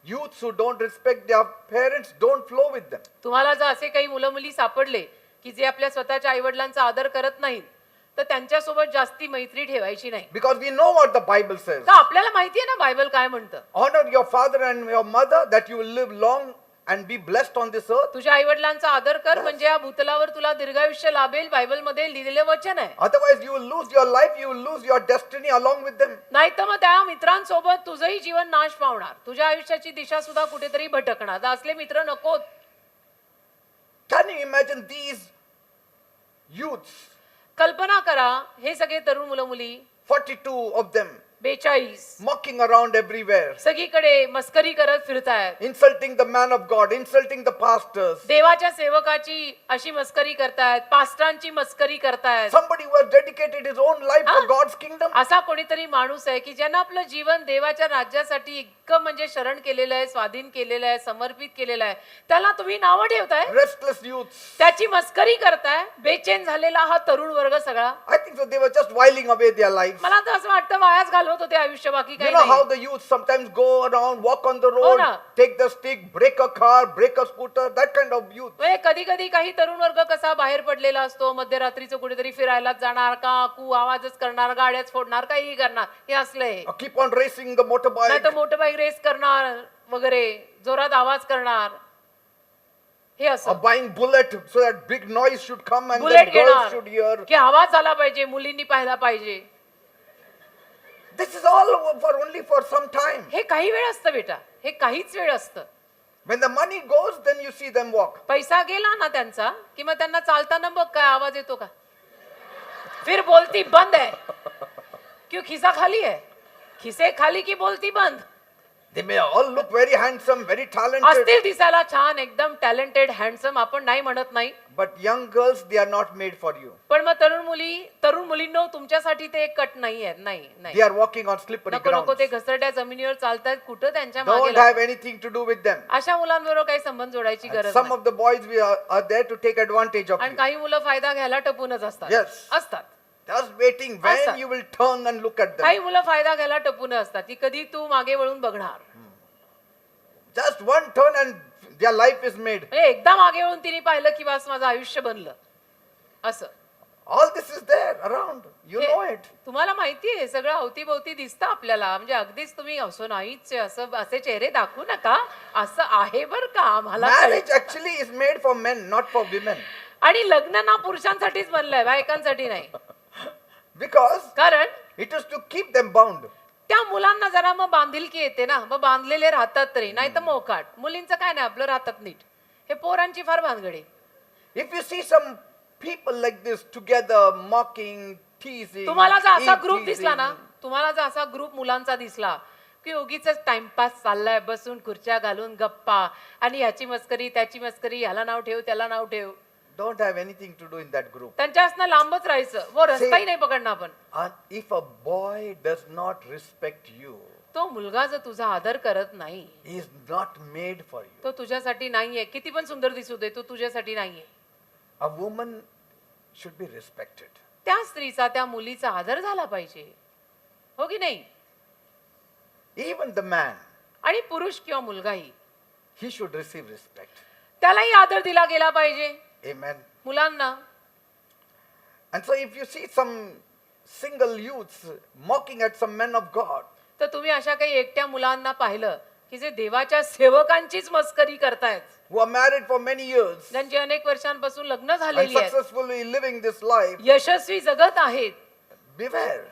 Speaker 1: youths who don't respect their parents, don't flow with them.
Speaker 2: तुम्हाला जर असे काही मुलं मुली सापडले की जे आपल्या स्वतःच्या आई वडिलांचा आदर करत नाहीत तर त्यांच्यासोबत जास्ती मैत्री ठेवायची नाही.
Speaker 1: Because we know what the Bible says.
Speaker 2: तर आपल्याला माहिती आहे ना बायबल काय म्हणतं.
Speaker 1: Honor your father and your mother that you will live long and be blessed on this earth.
Speaker 2: तुझ्या आई वडिलांचा आदर कर म्हणजे या भूतलावर तुला दीर्घायुष्य लाभेल. बायबल मध्ये लिहिलेले वचन आहे.
Speaker 1: Otherwise you will lose your life, you will lose your destiny along with them.
Speaker 2: नाही तर मग त्या मित्रांसोबत तुझंही जीवन नाश पावणार. तुझ्या आयुष्याची दिशा सुद्धा कुठेतरी भटकणार. तर असले मित्र नकोत.
Speaker 1: Can you imagine these youths,
Speaker 2: कल्पना करा हे सगळे तरुण मुलं मुली
Speaker 1: 42 of them,
Speaker 2: 42
Speaker 1: mocking around everywhere,
Speaker 2: सगळीकडे मस्करी करत फिरतायत.
Speaker 1: insulting the man of God, insulting the pastors.
Speaker 2: देवाच्या सेवकाची अशी मस्करी करतायत, पास्टरांची मस्करी करतायत.
Speaker 1: Somebody who has dedicated his own life for God's kingdom.
Speaker 2: असा कोणीतरी माणूस आहे की ज्यानं आपलं जीवन देवाच्या राज्यासाठी इतकं म्हणजे शरण केलेलं आहे, स्वाधीन केलेलं आहे, समर्पित केलेलं आहे. त्याला तुम्ही नावं ठेवताय,
Speaker 1: Restless youths.
Speaker 2: त्याची मस्करी करताय. बेचैन झालेला हा तरुण वर्ग सगळा.
Speaker 1: I think so they were just whiling away their lives.
Speaker 2: मला तर असं वाटतं वायाच घालवत होते आयुष्य, बाकी
Speaker 1: You
Speaker 2: काही
Speaker 1: know how
Speaker 2: नाही.
Speaker 1: the youth sometimes go around, walk on the road,
Speaker 2: na.
Speaker 1: take the stick, break a car, break a scooter, that kind of youth.
Speaker 2: म्हणजे कधी कधी काही तरुण वर्ग कसा बाहेर पडलेला असतो, मध्यरात्रीचं कुठेतरी फिरायला जाणार, का कू आवाजच करणार, गाड्याच फोडणार, काहीही करणार. हे असलंय.
Speaker 1: Keep on racing the motorbike.
Speaker 2: नाही तर मोटरबाईक रेस करणार वगैरे, जोरात आवाज करणार. हे
Speaker 1: Or
Speaker 2: असं
Speaker 1: buying bullet so that big noise should come and
Speaker 2: bullet
Speaker 1: then girls should
Speaker 2: घेणार
Speaker 1: hear.
Speaker 2: की आवाज झाला पाहिजे, मुलींनी पाहायला पाहिजे.
Speaker 1: This is all for only for some time.
Speaker 2: हे काही वेळ असतं बेटा, हे काहीच वेळ असतं.
Speaker 1: When the money goes, then you see them walk.
Speaker 2: पैसा गेला ना त्यांचा कि मग त्यांना चालताना बघ काय आवाज येतो का. फिर बोलती बंद है क्यों, खिसा खाली है. खिसे खाली की बोलती बंद.
Speaker 1: They may all look very handsome, very talented,
Speaker 2: असतील दिसायला छान, एकदम टॅलेंटेड, हँडसम, आपण नाही म्हणत नाही.
Speaker 1: but young girls, they are not made for you.
Speaker 2: पण मग तरुण मुलींनो, तुमच्यासाठी ते एक कट नाहीये. नाही नाही,
Speaker 1: They are walking on slippery
Speaker 2: नको नको,
Speaker 1: ground.
Speaker 2: ते घसरट्या जमिनीवर चालतात, कुठं त्यांच्या मागे
Speaker 1: Don't
Speaker 2: लागतात.
Speaker 1: have anything to do with them.
Speaker 2: अशा मुलांबरोबर काही संबंध जोडायची
Speaker 1: And
Speaker 2: गरज
Speaker 1: some
Speaker 2: नाही.
Speaker 1: of the boys are there to take advantage of
Speaker 2: आणि
Speaker 1: you.
Speaker 2: काही मुलं फायदा घ्यायला टपूनच असतात.
Speaker 1: Yes.
Speaker 2: असतात.
Speaker 1: Just waiting when
Speaker 2: Astat.
Speaker 1: you will turn and look at them.
Speaker 2: काही मुलं फायदा घ्यायला टपून असतात, की कधी तू मागे वळून बघणार.
Speaker 1: Just one turn and their life is made.
Speaker 2: म्हणजे एकदा मागे वळून तिने पाहिलं की बस माझं आयुष्य बनलं. असं
Speaker 1: All this is there around. You
Speaker 2: हे
Speaker 1: know it.
Speaker 2: तुम्हाला माहितीये, हे सगळं अवतीभोवती दिसतं आपल्याला. म्हणजे अगदीच तुम्ही असं नाहीच, असं असे चेहरे दाखवू नका, असं आहे बर का, आम्हाला
Speaker 1: Marriage
Speaker 2: कळतं.
Speaker 1: actually is made for men, not for women.
Speaker 2: आणि लग्न ना पुरुषांसाठीच बनलंय, बायकांसाठी नाही.
Speaker 1: Because
Speaker 2: कारण
Speaker 1: it is to keep them bound.
Speaker 2: त्या मुलांना जरा मग बांधिलकी येते ना, मग बांधलेले राहतात तरी, नाही तर मोकाट. मुलींचं काय नाही, आपलं राहतात नीट. हे पोरांची फार भानगडी.
Speaker 1: If you see some people like this together, mocking, teasing,
Speaker 2: तुम्हाला जर असा ग्रुप
Speaker 1: teasing,
Speaker 2: दिसला ना, तुम्हाला जर असा ग्रुप मुलांचा दिसला की उगीच टाइमपास चाललाय, बसून खुर्च्या घालून गप्पा, आणि याची मस्करी त्याची मस्करी, ह्याला नाव ठेव त्याला नाव ठेव,
Speaker 1: don't have anything to do in that group.
Speaker 2: त्यांच्यापासून लांबच राहायचं. वो रस्ताही नाही पकडणार आपण.
Speaker 1: And if a boy does not respect you,
Speaker 2: तो मुलगा जर तुझा आदर करत नाही,
Speaker 1: he is not made for you.
Speaker 2: तो तुझ्यासाठी नाहीये. किती पण सुंदर दिसू दे, तो तुझ्यासाठी नाहीये.
Speaker 1: A woman should be respected.
Speaker 2: त्या स्त्रीचा, त्या मुलीचा आदर झाला पाहिजे, हो की नाही?
Speaker 1: Even the man,
Speaker 2: आणि पुरुष किंवा मुलगाही,
Speaker 1: he should receive respect.
Speaker 2: त्यालाही आदर दिला गेला पाहिजे.
Speaker 1: Amen.
Speaker 2: मुलांना.
Speaker 1: And so if you see some single youths mocking at some men of God,
Speaker 2: तर तुम्ही अशा काही एकट्या मुलांना पाहिलं की जे देवाच्या सेवकांचीच मस्करी करतायत,
Speaker 1: who are married for many years
Speaker 2: ज्यांची अनेक वर्षांपासून लग्न
Speaker 1: and
Speaker 2: झालेली आहेत,
Speaker 1: successfully living this life,
Speaker 2: यशस्वी जगत आहेत,
Speaker 1: beware.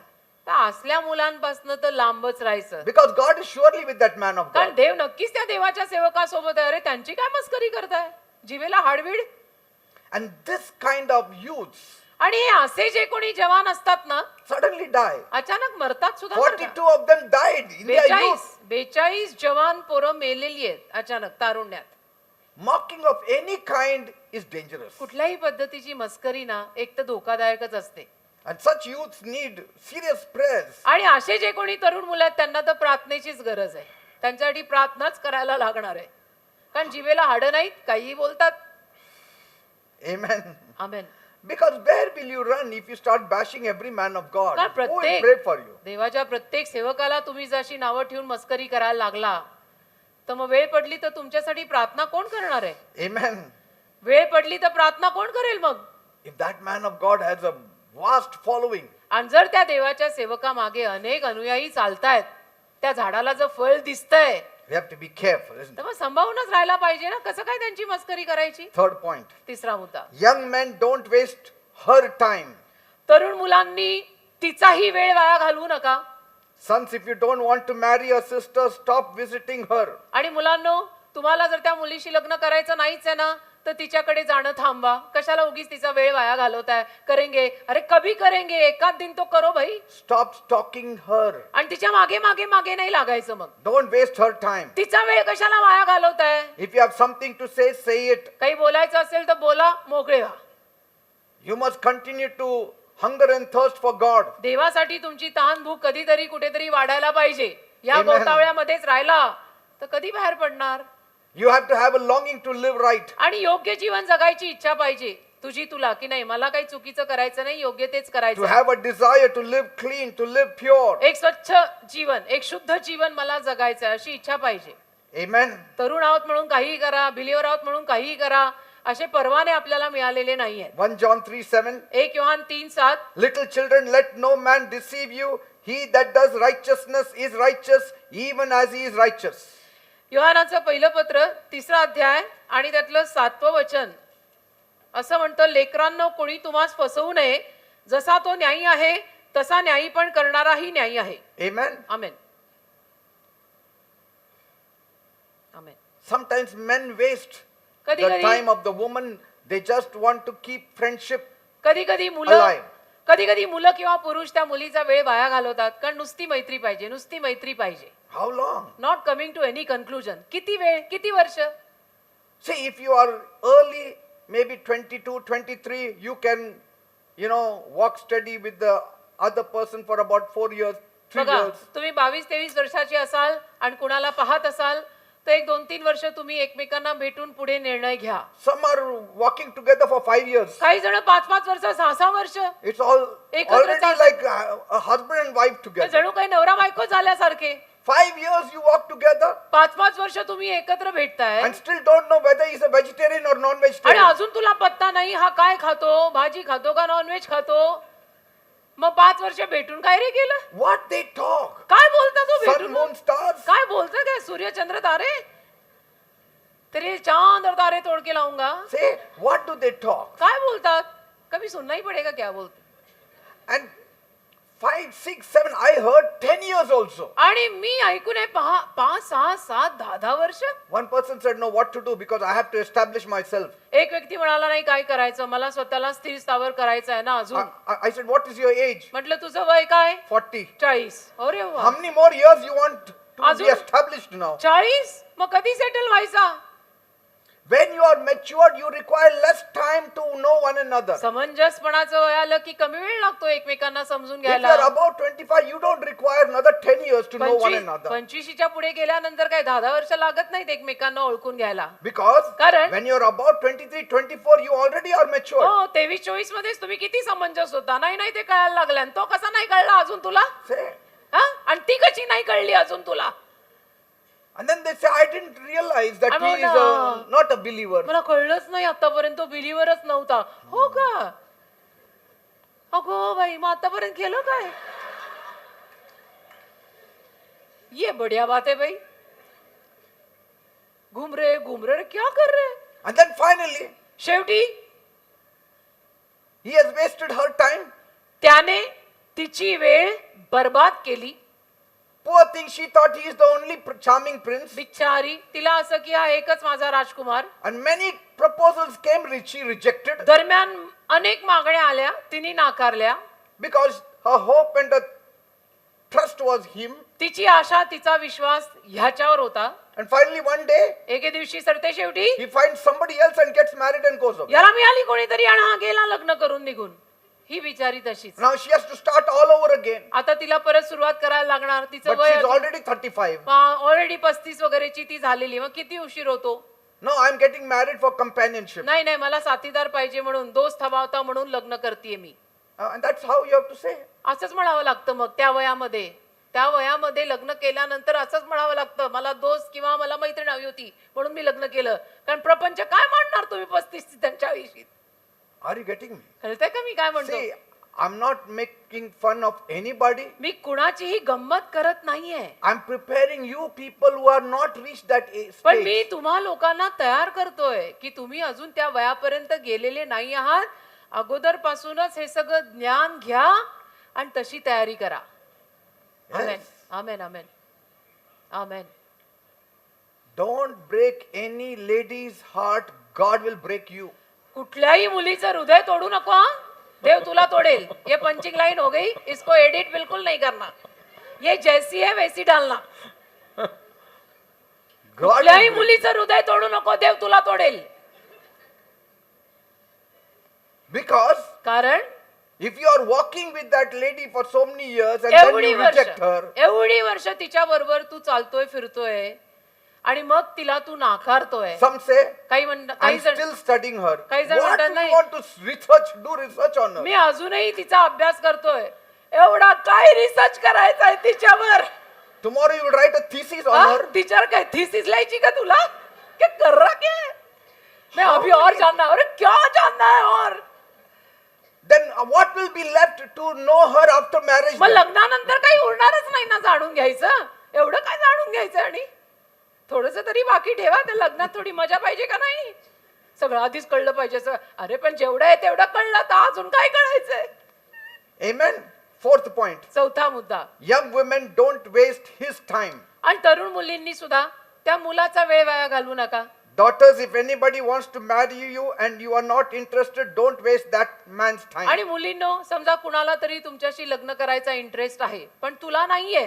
Speaker 2: तर असल्या मुलांपासून तर लांबच राहायचं.
Speaker 1: Because God is surely with that man of
Speaker 2: कारण
Speaker 1: God.
Speaker 2: देव नक्कीच त्या देवाच्या सेवकासोबत आहे. अरे त्यांची काय मस्करी करताय, जीवेला हाडवीड.
Speaker 1: And this kind of youths
Speaker 2: आणि हे असे जे कोणी जवान असतात ना,
Speaker 1: suddenly die.
Speaker 2: अचानक मरतात सुद्धा बरं का.
Speaker 1: 42 of them died in their youth.
Speaker 2: 42 जवान पोरं मेलेली आहेत अचानक तारुण्यात.
Speaker 1: Mocking of any kind is dangerous.
Speaker 2: कुठल्याही पद्धतीची मस्करी ना, एक तर धोकादायकच असते.
Speaker 1: And such youths need serious prayers.
Speaker 2: आणि असे जे कोणी तरुण मुलं आहेत त्यांना तर प्रार्थनेचीच गरज आहे. त्यांच्यासाठी प्रार्थनाच करायला लागणार आहे. कारण जीवेला हाडं नाहीत, काहीही बोलतात.
Speaker 1: Amen.
Speaker 2: Amen.
Speaker 1: Because where will you run if you start bashing every man of God?
Speaker 2: कारण
Speaker 1: Who will pray for you?
Speaker 2: देवाच्या प्रत्येक सेवकाला तुम्ही जशी नावं ठेवून मस्करी करायला लागला, तर मग वेळ पडली तर तुमच्यासाठी प्रार्थना कोण करणार आहे?
Speaker 1: Amen.
Speaker 2: वेळ पडली तर प्रार्थना कोण करेल मग?
Speaker 1: If that man of God has a vast following,
Speaker 2: आणि जर त्या देवाच्या सेवका मागे अनेक अनुयायी चालतायत, त्या झाडाला जर फळ दिसतंय,
Speaker 1: we have to be careful, isn't
Speaker 2: तर
Speaker 1: it?
Speaker 2: मग संभावनाच राहायला पाहिजे ना. कसं काय त्यांची मस्करी करायची?
Speaker 1: Third point.
Speaker 2: तिसरा मुद्दा,
Speaker 1: Young men, don't waste her time.
Speaker 2: तरुण मुलांनी तिचाही वेळ वाया घालवू नका.
Speaker 1: Sons, if you don't want to marry a sister, stop visiting her.
Speaker 2: आणि मुलांनो, तुम्हाला जर त्या मुलीशी लग्न करायचं नाहीच आहे ना, तर तिच्याकडे जाणं थांबवा. कशाला उगीच तिचा वेळ वाया घालवताय? करेंगे, अरे कभी करेंगे, एकाच दिन तो करो भाई.
Speaker 1: Stop stalking her.
Speaker 2: आणि तिच्या मागे मागे मागे नाही लागायचं. मग
Speaker 1: Don't waste her time.
Speaker 2: तिचा वेळ कशाला वाया घालवताय?
Speaker 1: If you have something to say, say it.
Speaker 2: काही बोलायचं असेल तर बोला, मोकळे व्हा.
Speaker 1: You must continue to hunger and thirst for God.
Speaker 2: देवासाठी तुमची तहान भूक कधीतरी कुठेतरी वाढायला पाहिजे. या
Speaker 1: Amen.
Speaker 2: गोतावळ्यामध्येच राहिला तर कधी बाहेर पडणार?
Speaker 1: You have to have a longing to live right.
Speaker 2: आणि योग्य जीवन जगायची इच्छा पाहिजे. तुझी तुला की नाही, मला काही चुकीचं करायचं नाही, योग्य तेच
Speaker 1: To
Speaker 2: करायचं.
Speaker 1: have a desire to live clean, to live pure.
Speaker 2: एक स्वच्छ जीवन, एक शुद्ध जीवन मला जगायचं अशी इच्छा पाहिजे.
Speaker 1: Amen.
Speaker 2: तरुण आहोत म्हणून काहीही करा, बिलीवर आहोत म्हणून काहीही करा, असे परवाने आपल्याला मिळालेले नाही आहेत.
Speaker 1: 1 John 3:7.
Speaker 2: 1 Yohan 3:7.
Speaker 1: Little children, let no man deceive you. He that does righteousness is righteous, even as he is righteous.
Speaker 2: योहानाचं पहिलं पत्र 3रा अध्याय आणि त्यातलं 7वं वचन असं म्हणतं, लेकरांनो, कोणी तुम्हास फसवू नये. जसा तो न्यायी आहे तसा न्यायी पण करणाराही न्यायी आहे.
Speaker 1: Amen.
Speaker 2: आमेन. आमेन.
Speaker 1: Sometimes men waste
Speaker 2: कधी
Speaker 1: the
Speaker 2: कधी
Speaker 1: time of the woman. They just want to keep friendship
Speaker 2: कधी कधी मुलं
Speaker 1: alive.
Speaker 2: कधी कधी मुलं किंवा पुरुष त्या मुलीचा वेळ वाया घालवतात कारण नुसती मैत्री पाहिजे, नुसती मैत्री पाहिजे.
Speaker 1: How long?
Speaker 2: Not coming to any conclusion. किती वेळ, किती वर्ष?
Speaker 1: See, if you are early, maybe 22, 23, you can, walk steady with the other person for about 4 years, 3
Speaker 2: बघा,
Speaker 1: years.
Speaker 2: तुम्ही 22-23 वर्षाची असाल आणि कुणाला पाहत असाल तर 1-2-3 वर्ष तुम्ही एकमेकांना भेटून पुढे निर्णय घ्या.
Speaker 1: Some are walking together for 5 years.
Speaker 2: काही जण 5-5 वर्ष, 6-6 वर्ष
Speaker 1: It's all
Speaker 2: एकत्र
Speaker 1: already
Speaker 2: चालतात.
Speaker 1: like a husband and wife together.
Speaker 2: जणू काही नवरा बायको झाल्यासारखे.
Speaker 1: 5 years you walk together
Speaker 2: 5-5 वर्ष तुम्ही एकत्र भेटताय
Speaker 1: and still don't know whether he's a vegetarian or
Speaker 2: आणि
Speaker 1: non-vegetarian.
Speaker 2: अजून तुला पत्ता नाही हा काय खातो, भाजी खातो का नॉनव्हेज खातो. मग 5 वर्ष भेटून काय रे केलं?
Speaker 1: What they talk.
Speaker 2: काय बोलता तू
Speaker 1: Sun,
Speaker 2: भेटून?
Speaker 1: moon, stars.
Speaker 2: काय बोलता काय? सूर्य चंद्र तारे, तेरे चांद और तारे तोड़ के लाऊंगा.
Speaker 1: Say, what do they talk?
Speaker 2: काय बोलतात? कभी सुनना ही पडेगा क्या बोलते.
Speaker 1: And 5, 6, 7, I heard 10 years also.
Speaker 2: आणि मी ऐकून आहे 5, 6, 7, 10 वर्ष.
Speaker 1: One person said, no, what to do because I have to establish myself.
Speaker 2: एक व्यक्ती म्हणाला नाही काय करायचं, मला स्वतःला स्थिर स्थावर करायचं आहे ना अजून.
Speaker 1: I said, what is your age?
Speaker 2: म्हटलं तुझं वय काय?
Speaker 1: 40.
Speaker 2: 40. अरे वा.
Speaker 1: How many more years you want to be
Speaker 2: Azun-
Speaker 1: established now?
Speaker 2: 40? मग कधी सेटल व्हायचा?
Speaker 1: When you are matured, you require less time to know one another.
Speaker 2: समंजसपणाचं वय आलं की कमी वेळ लागतो एकमेकांना समजून
Speaker 1: If you
Speaker 2: घ्यायला.
Speaker 1: are about 25, you don't require another 10 years to know one another.
Speaker 2: 25च्या पुढे गेल्यानंतर काय 10 वर्ष लागत नाहीत एकमेकांना ओळखून घ्यायला.
Speaker 1: Because
Speaker 2: कारण-
Speaker 1: when you are about 23, 24, you already are matured.
Speaker 2: हो 23-24 मध्येच तुम्ही किती समंजस होता. नाही ते कळायला लागलं. आणि तो कसा नाही कळला अजून तुला?
Speaker 1: Say.
Speaker 2: हा? आणि ती कशी नाही कळली अजून तुला?
Speaker 1: And then they say, I didn't realize that he is not a believer.
Speaker 2: मला कळलंच नाही आतापर्यंत तो बिलीव्हरच नव्हता. हो का? अगो बाई, मग आतापर्यंत केलं काय? ये बढ़िया बात है भाई. घूम रहे क्या कर रहे?
Speaker 1: And then finally,
Speaker 2: शेवटी
Speaker 1: he has wasted her time.
Speaker 2: त्याने तिची वेळ बर्बाद केली.
Speaker 1: Poor thing, she thought he is the only charming prince.
Speaker 2: बिचारी, तिला असं की हा एकच माझा राजकुमार.
Speaker 1: And many proposals came, she rejected.
Speaker 2: दरम्यान अनेक मागण्या आल्या, तिने नाकारल्या.
Speaker 1: Because her hope and her trust was him.
Speaker 2: तिची आशा, तिचा विश्वास ह्याच्यावर होता.
Speaker 1: And finally one day,
Speaker 2: एके दिवशी सरते शेवटी
Speaker 1: he finds somebody else and gets married and goes away.
Speaker 2: याला मिळाली कोणीतरी आणि हा गेला लग्न करून निघून. ही बिचारी तशीच.
Speaker 1: Now she has to start all over again.
Speaker 2: आता तिला परत सुरुवात करायला लागणार. तिचं
Speaker 1: But
Speaker 2: वय
Speaker 1: she's already 35.
Speaker 2: ऑलरेडी 35 वगैरेची ती झालेली. मग किती उशीर होतो?
Speaker 1: No, I'm getting married for companionship.
Speaker 2: नाही मला साथीदार पाहिजे म्हणून, दोस्त हवा होता म्हणून लग्न करतेय मी.
Speaker 1: And that's how you have to say.
Speaker 2: असंच म्हणावं लागतं. मग त्या वयामध्ये लग्न केल्यानंतर असंच म्हणावं लागतं, मला दोस्त किंवा मला मैत्रीण हवी होती म्हणून मी लग्न केलं. कारण प्रपंच काय मांडणार तुम्ही 35-40?
Speaker 1: Are you getting me?
Speaker 2: कळतंय का मी काय म्हणतो?
Speaker 1: See, I'm not making fun of anybody.
Speaker 2: मी कुणाचीही गंमत करत नाहीये.
Speaker 1: I'm preparing you people who are not reached that
Speaker 2: पण मी
Speaker 1: stage.
Speaker 2: तुम्हा लोकांना तयार करतोय की तुम्ही अजून त्या वयापर्यंत गेलेले नाही आहात. अगोदर पासूनच हे सगळं ज्ञान घ्या आणि तशी तयारी करा. आमेन, आमेन, आमेन, आमेन.
Speaker 1: Don't break any lady's heart. God will break you.
Speaker 2: कुठल्याही मुलीचं हृदय तोडू नको हा. देव तुला तोडेल. ये पंचिंग लाइन हो गई, इसको एडिट बिल्कुल नहीं करना. ये जैसी है वैसी डालना.
Speaker 1: God will
Speaker 2: कुठल्याही
Speaker 1: break.
Speaker 2: मुलीचं हृदय तोडू नको, देव तुला तोडेल.
Speaker 1: Because
Speaker 2: कारण
Speaker 1: if you are walking with that lady for so many years and then
Speaker 2: एवढी
Speaker 1: you
Speaker 2: वर्ष
Speaker 1: reject her,
Speaker 2: एवढी वर्ष तिच्या बरोबर तू चालतोय फिरतोय आणि मग तिला तू नाकारतोय.
Speaker 1: some say,
Speaker 2: काही म्हणतात,
Speaker 1: I'm
Speaker 2: काही जण
Speaker 1: still studying her.
Speaker 2: काही जण
Speaker 1: What
Speaker 2: म्हणतात
Speaker 1: do
Speaker 2: नाही.
Speaker 1: you want to do research on her?
Speaker 2: मी अजूनही तिचा अभ्यास करतोय. एवढा काय रिसर्च करायचा आहे तिच्यावर?
Speaker 1: Tomorrow you will write a thesis on her.
Speaker 2: Teacher काय थीसिस लिहायची का तुला? क्या कर रहा क्या है? मैं अभी और जानना है. अरे क्या जानना है और?
Speaker 1: Then what will be left to know her after marriage?
Speaker 2: मग
Speaker 1: then?
Speaker 2: लग्नानंतर काही उरणारच नाही ना जाणून घ्यायचं. एवढं काय जाणून घ्यायचं? आणि थोडस तरी बाकी ठेवा. त्या लग्नात थोडी मजा पाहिजे का नाही? सगळं आधीच कळलं पाहिजे. अरे पण जेवढं आहे तेवढं कळलं, तर अजून काय कळायचंय?
Speaker 1: Amen. Fourth point.
Speaker 2: चौथा मुद्दा.
Speaker 1: Young women don't waste his time.
Speaker 2: आणि तरुण मुलींनी सुद्धा त्या मुलाचा वेळ वाया घालवू नका.
Speaker 1: Daughters, if anybody wants to marry you and you are not interested, don't waste that man's time.
Speaker 2: आणि मुलींनो, समजा कुणाला तरी तुमच्याशी लग्न करायचा इंटरेस्ट आहे पण तुला नाहीये,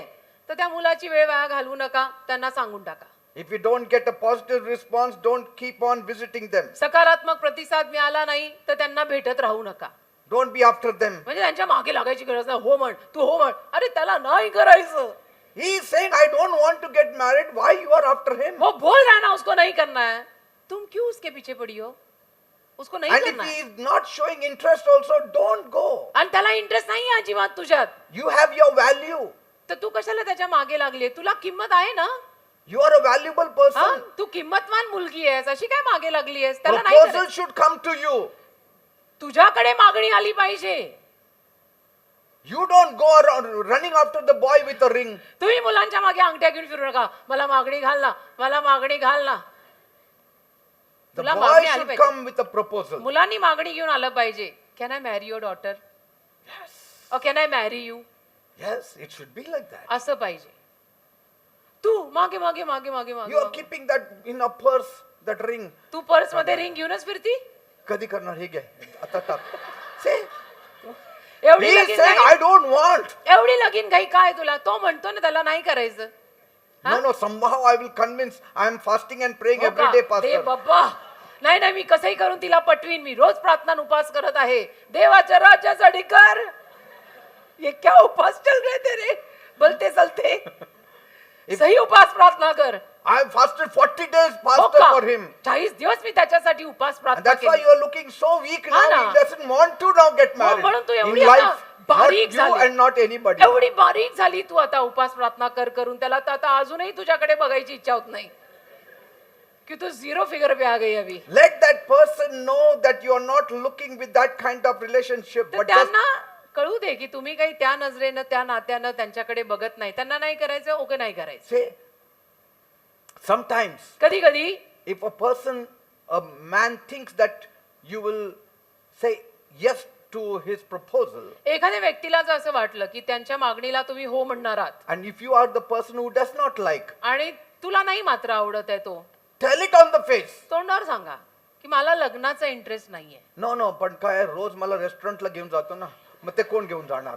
Speaker 2: तर त्या मुलाची वेळ वाया घालवू नका, त्यांना सांगून टाका.
Speaker 1: If you don't get a positive response, don't keep on visiting them.
Speaker 2: सकारात्मक प्रतिसाद मिळाला नाही तर त्यांना भेटत राहू नका.
Speaker 1: Don't be after them.
Speaker 2: म्हणजे त्यांच्या मागे लागायची गरज नाही. हो म्हण, तू हो म्हण. अरे त्याला नाही करायचं.
Speaker 1: He is saying, I don't want to get married. Why you are after him?
Speaker 2: वो बोल रहा है ना उसको नहीं करना है, तुम क्यों उसके पीछे पड़ी हो? उसको नहीं
Speaker 1: And if
Speaker 2: करना
Speaker 1: he
Speaker 2: है.
Speaker 1: is not showing interest also, don't go.
Speaker 2: आणि त्याला इंटरेस्ट नाही आहे अजिबात तुझ्यात,
Speaker 1: You have your value.
Speaker 2: तर तू कशाला त्याच्या मागे लागली? तुला किंमत आहे ना.
Speaker 1: You are a valuable
Speaker 2: हा,
Speaker 1: person.
Speaker 2: तू किंमतवान मुलगी आहेस, अशी काय मागे लागली आहेस? त्याला नाही
Speaker 1: Proposal
Speaker 2: करायचं.
Speaker 1: should come to you.
Speaker 2: तुझ्याकडे मागणी आली पाहिजे.
Speaker 1: You don't go around running after the boy with a ring.
Speaker 2: तुम्ही मुलांच्या मागे अंगठ्या घेऊन फिरू नका. मला मागणी घाल ना, मला मागणी घाल ना.
Speaker 1: The
Speaker 2: तुला
Speaker 1: boy
Speaker 2: मागणी आली
Speaker 1: should
Speaker 2: पाहिजे.
Speaker 1: come with a proposal.
Speaker 2: मुलांनी मागणी घेऊन आलं पाहिजे. कॅन आय मॅरी your daughter?
Speaker 1: Yes.
Speaker 2: Can I मॅरी you?
Speaker 1: Yes, it should be like that.
Speaker 2: असं पाहिजे. तू मागे मागे मागे मागे मागे
Speaker 1: You are
Speaker 2: मागे.
Speaker 1: keeping that in a purse, that ring.
Speaker 2: तू पर्स मध्ये रिंग घेऊनच फिरती.
Speaker 1: कधी करणार हे घे आता टाक. See?
Speaker 2: एवढी
Speaker 1: He is
Speaker 2: लगीन
Speaker 1: saying,
Speaker 2: घाई-
Speaker 1: I don't want.
Speaker 2: एवढी लगीन घाई काय तुला? तो म्हणतो ना त्याला नाही करायचं.
Speaker 1: No, no, somehow I will convince. I am fasting and praying
Speaker 2: हो
Speaker 1: every
Speaker 2: का?
Speaker 1: day,
Speaker 2: दे
Speaker 1: pastor.
Speaker 2: बाबा. नाही नाही, मी कसंही करून तिला पटवीन. मी रोज प्रार्थना आणि उपास करत आहे. देवाच्या राज्यासाठी कर. ये क्या उपास चल रहे तेरे? बोलते चलते. सही उपास प्रार्थना कर.
Speaker 1: I have fasted 40 days,
Speaker 2: हो
Speaker 1: pastor,
Speaker 2: का?
Speaker 1: for him.
Speaker 2: 40 दिवस मी त्याच्यासाठी उपास
Speaker 1: And
Speaker 2: प्रार्थना
Speaker 1: that's why
Speaker 2: केली.
Speaker 1: you are looking so weak
Speaker 2: हा
Speaker 1: now.
Speaker 2: ना.
Speaker 1: He doesn't want to now get married.
Speaker 2: म्हणून तू
Speaker 1: In
Speaker 2: एवढी आता
Speaker 1: life, not
Speaker 2: बारीक
Speaker 1: you
Speaker 2: झाली.
Speaker 1: and not anybody.
Speaker 2: एवढी बारीक झाली तू आता उपास प्रार्थना कर करून. त्याला तर आता अजूनही तुझ्याकडे बघायची इच्छा होत नाही की तू 0 फिगर पे आ गई अभी.
Speaker 1: Let that person know that you are not looking with that kind of relationship,
Speaker 2: तर
Speaker 1: but just
Speaker 2: त्यांना कळू दे की तुम्ही काही त्या नजरेनं त्या नात्यानं त्यांच्याकडे बघत नाही. त्यांना नाही करायचं, ओके नाही करायचं.
Speaker 1: say. Sometimes,
Speaker 2: कधी कधी
Speaker 1: if a man thinks that you will say yes to his proposal,
Speaker 2: एखाद्या व्यक्तीला जर असं वाटलं की त्यांच्या मागणीला तुम्ही हो म्हणणार आहात
Speaker 1: and if you are the person who does not like,
Speaker 2: आणि तुला नाही मात्र आवडत आहे, तो
Speaker 1: tell it on the face.
Speaker 2: तोंडावर सांगा की मला लग्नाचा इंटरेस्ट नाहीये.
Speaker 1: No, no, पण काय रोज मला रेस्टॉरंटला घेऊन जातो ना, मग ते कोण घेऊन जाणार?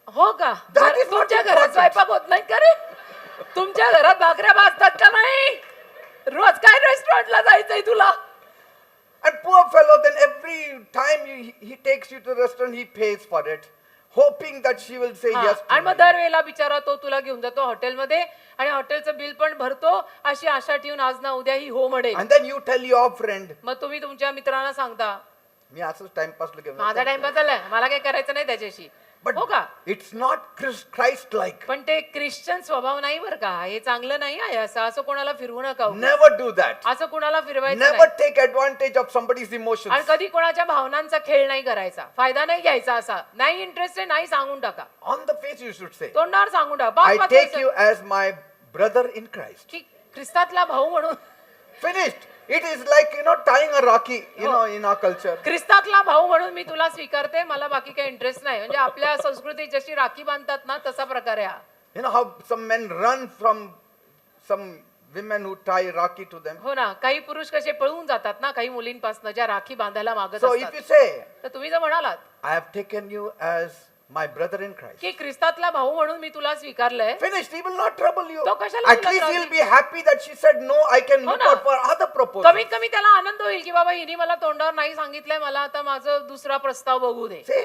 Speaker 2: हो का?
Speaker 1: That is not
Speaker 2: तुमच्या घरात
Speaker 1: important.
Speaker 2: स्वयंपाक होत नाही का रे? तुमच्या घरात भाकऱ्या भाजतात का नाही? रोज काय रेस्टॉरंटला जायचंय तुला?
Speaker 1: And poor fellow, then every time he takes you to the restaurant, he pays for it, hoping that she will say
Speaker 2: हा,
Speaker 1: yes to
Speaker 2: आणि मग
Speaker 1: me.
Speaker 2: दरवेळेला बिचारा तो तुला घेऊन जातो हॉटेलमध्ये आणि हॉटेलचं बिल पण भरतो, अशी आशा ठेवून आज ना उद्या ही हो म्हणेल.
Speaker 1: And then you tell your friend,
Speaker 2: मग तुम्ही तुमच्या मित्रांना सांगता
Speaker 1: मी असंच टाइमपासला घेऊन
Speaker 2: माझा
Speaker 1: जातो.
Speaker 2: टाइमपास झालाय, मला काही करायचं नाही त्याच्याशी.
Speaker 1: But
Speaker 2: हो का?
Speaker 1: it's not Christ-like.
Speaker 2: पण ते ख्रिश्चन स्वभाव नाही बरं का. हे चांगलं नाही आहे. असं कोणाला फिरवू नका उगाच.
Speaker 1: Never do that.
Speaker 2: असं कोणाला फिरवायचं
Speaker 1: Never
Speaker 2: नाही.
Speaker 1: take advantage of somebody's emotions.
Speaker 2: आणि कधी कोणाच्या भावनांचा खेळ नाही करायचा. फायदा नाही घ्यायचा. असा नाही इंटरेस्ट आहे, नाही सांगून टाका.
Speaker 1: On the face you should say,
Speaker 2: तोंडावर सांगून टाका.
Speaker 1: I
Speaker 2: बाप
Speaker 1: take
Speaker 2: बाप
Speaker 1: you as my brother in Christ.
Speaker 2: की ख्रिस्तातला भाऊ म्हणून.
Speaker 1: Finished. It is like, tying a Rakhi, in our culture.
Speaker 2: ख्रिस्तातला भाऊ म्हणून मी तुला स्वीकारते, मला बाकी काही इंटरेस्ट नाही. म्हणजे आपल्या संस्कृतीत जशी राखी बांधतात ना, तसा प्रकार आहे हा.
Speaker 1: You know how some men run from some women who tie Rakhi to them?
Speaker 2: हो ना. काही पुरुष कसे पळून जातात ना काही मुलींपासून ज्या राखी बांधायला मागत
Speaker 1: So if you
Speaker 2: असतात.
Speaker 1: say,
Speaker 2: तर तुम्ही जर म्हणालात
Speaker 1: I have taken you as my brother in Christ.
Speaker 2: की ख्रिस्तातला भाऊ म्हणून मी तुला स्वीकारलंय,
Speaker 1: Finished. He will not trouble you.
Speaker 2: तो कशाला
Speaker 1: At
Speaker 2: तुला
Speaker 1: least
Speaker 2: त्रास
Speaker 1: he'll
Speaker 2: देईल?
Speaker 1: be happy that she said no. I can
Speaker 2: हो
Speaker 1: look
Speaker 2: ना.
Speaker 1: out for other proposals.
Speaker 2: कमीत कमी त्याला आनंद होईल की बाबा हिने मला तोंडावर नाही सांगितलंय, मला आता माझं दुसरा प्रस्ताव बघू दे.
Speaker 1: See,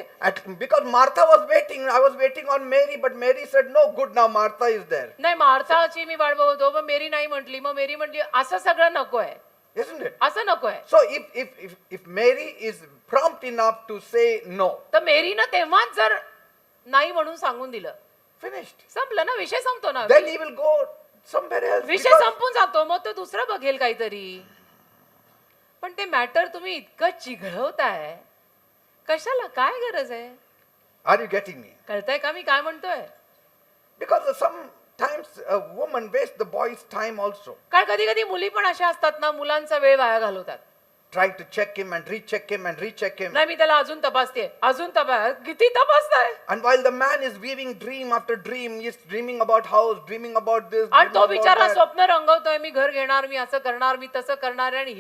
Speaker 1: because Martha was waiting, I was waiting on Mary, but Mary said, no, good, now Martha is there.
Speaker 2: नाही, मार्थाची मी वाट बघतो, पण मेरी नाही म्हटली. मग मेरी म्हटली असं सगळं नको आहे,
Speaker 1: Isn't it?
Speaker 2: असं नको आहे.
Speaker 1: So if Mary is prompt enough to say no,
Speaker 2: तर मेरीनं तेव्हाच जर नाही म्हणून सांगून दिलं,
Speaker 1: finished.
Speaker 2: संपलं ना, विषय संपतो ना.
Speaker 1: Then he will go somewhere else.
Speaker 2: विषय
Speaker 1: because-
Speaker 2: संपून जातो, मग तो दुसरं बघेल काहीतरी. पण ते मॅटर तुम्ही इतकं चिघळवताय कशाला? काय गरज आहे?
Speaker 1: Are you getting me?
Speaker 2: कळतंय का मी काय म्हणतोय?
Speaker 1: Because sometimes a woman wastes the boy's time also,
Speaker 2: कारण कधी कधी मुली पण अशा असतात ना, मुलांचा वेळ वाया घालवतात.
Speaker 1: trying to check him and recheck him and recheck him.
Speaker 2: नाही, मी त्याला अजून तपासते, अजून तपास. किती तपासताय?
Speaker 1: And while the man is weaving dream after dream, he is dreaming about house, dreaming about this,
Speaker 2: आणि तो
Speaker 1: dreaming about
Speaker 2: बिचारा
Speaker 1: that.
Speaker 2: स्वप्न रंगवतोय, मी घर घेणार, मी असं करणार, मी तसं करणार. आणि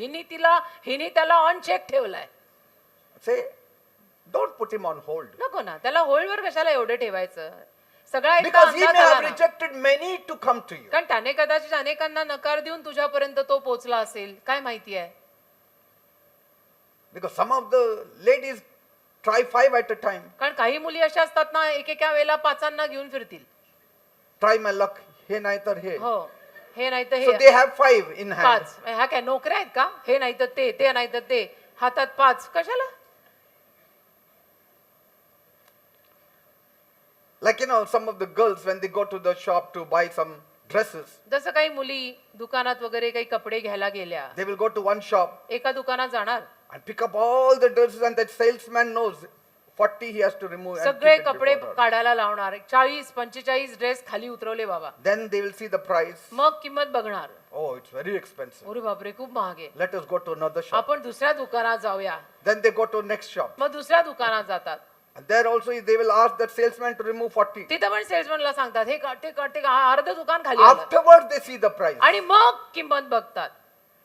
Speaker 2: हिने त्याला ऑन चेक ठेवलाय.
Speaker 1: Say, Don't put him on hold.
Speaker 2: नको ना, त्याला होल्डवर कशाला एवढं ठेवायचं? सगळा एकदा
Speaker 1: Because he
Speaker 2: अंदाज
Speaker 1: may
Speaker 2: आला
Speaker 1: have
Speaker 2: ना.
Speaker 1: rejected many to come to you.
Speaker 2: कारण त्याने कदाचित अनेकांना नकार देऊन तुझ्यापर्यंत तो पोहोचला असेल, काय माहिती आहे?
Speaker 1: Because some of the ladies try 5 at a time.
Speaker 2: कारण काही मुली अशा असतात ना, एकेका वेळेला पाचांना घेऊन फिरतील.
Speaker 1: Try my luck. हे नाही तर हे.
Speaker 2: हो, हे नाही तर
Speaker 1: So
Speaker 2: हे
Speaker 1: they have 5 in hand.
Speaker 2: पाच. ह्या काय नोकऱ्या आहेत का? हे नाही तर ते नाही तर ते, हातात 5 कशाला?
Speaker 1: Like some of the girls when they go to the shop to buy some dresses,
Speaker 2: जसं काही मुली दुकानात वगैरे काही कपडे घ्यायला गेल्या,
Speaker 1: they will go to one shop
Speaker 2: एका दुकानात जाणार,
Speaker 1: and pick up all the dresses, and that salesman knows 40 he has to remove and
Speaker 2: सगळे
Speaker 1: keep it
Speaker 2: कपडे
Speaker 1: before her.
Speaker 2: काढायला लावणार, 40-45 ड्रेस खाली उतरवले बाबा.
Speaker 1: Then they will see the price.
Speaker 2: मग किंमत बघणार,
Speaker 1: Oh, it's very expensive.
Speaker 2: अरे बापरे खूप महाग आहे,
Speaker 1: Let us go to another shop.
Speaker 2: आपण दुसऱ्या दुकानात जाऊया.
Speaker 1: Then they go to next shop.
Speaker 2: मग दुसऱ्या दुकानात जातात,
Speaker 1: And there also they will ask that salesman to remove 40.
Speaker 2: तिथं पण सेल्समनला सांगतात हे काढ ते काढ ते काढ. अर्ध दुकान खाली आलं.
Speaker 1: Afterwards they see the price.
Speaker 2: आणि मग किंमत बघतात.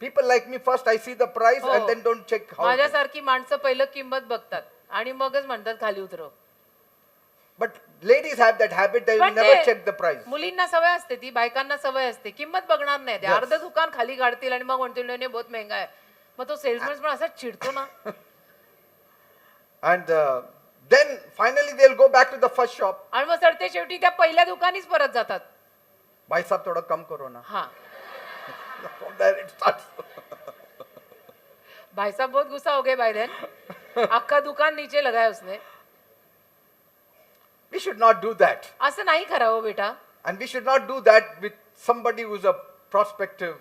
Speaker 1: People like me, first I see the price
Speaker 2: हो.
Speaker 1: and then don't check how it is.
Speaker 2: माझ्यासारखी माणसं पहिलं किंमत बघतात आणि मगच म्हणतात खाली उतरव.
Speaker 1: But ladies have that habit, they will
Speaker 2: पण
Speaker 1: never
Speaker 2: ते
Speaker 1: check the price.
Speaker 2: मुलींना सवय असते, ती बायकांना सवय असते, किंमत बघणार नाही ते.
Speaker 1: Yes.
Speaker 2: अर्ध दुकान खाली काढतील आणि मग म्हणतील नाही बहुत महंगा आहे. मग तो सेल्समन पण असा चिडतो ना.
Speaker 1: And then finally they'll go back to the first shop.
Speaker 2: आणि मग सरते शेवटी त्या पहिल्या दुकानीच परत जातात.
Speaker 1: भाई साहब थोड़ा कम करो ना.
Speaker 2: हाँ,
Speaker 1: From there it starts.
Speaker 2: भाई साहब बहुत गुस्सा हो गए भाई देन. अख्खा दुकान नीचे लगाया उसने.
Speaker 1: We should not do that.
Speaker 2: असं नाही करावं बेटा.
Speaker 1: And we should not do that with somebody who's a prospective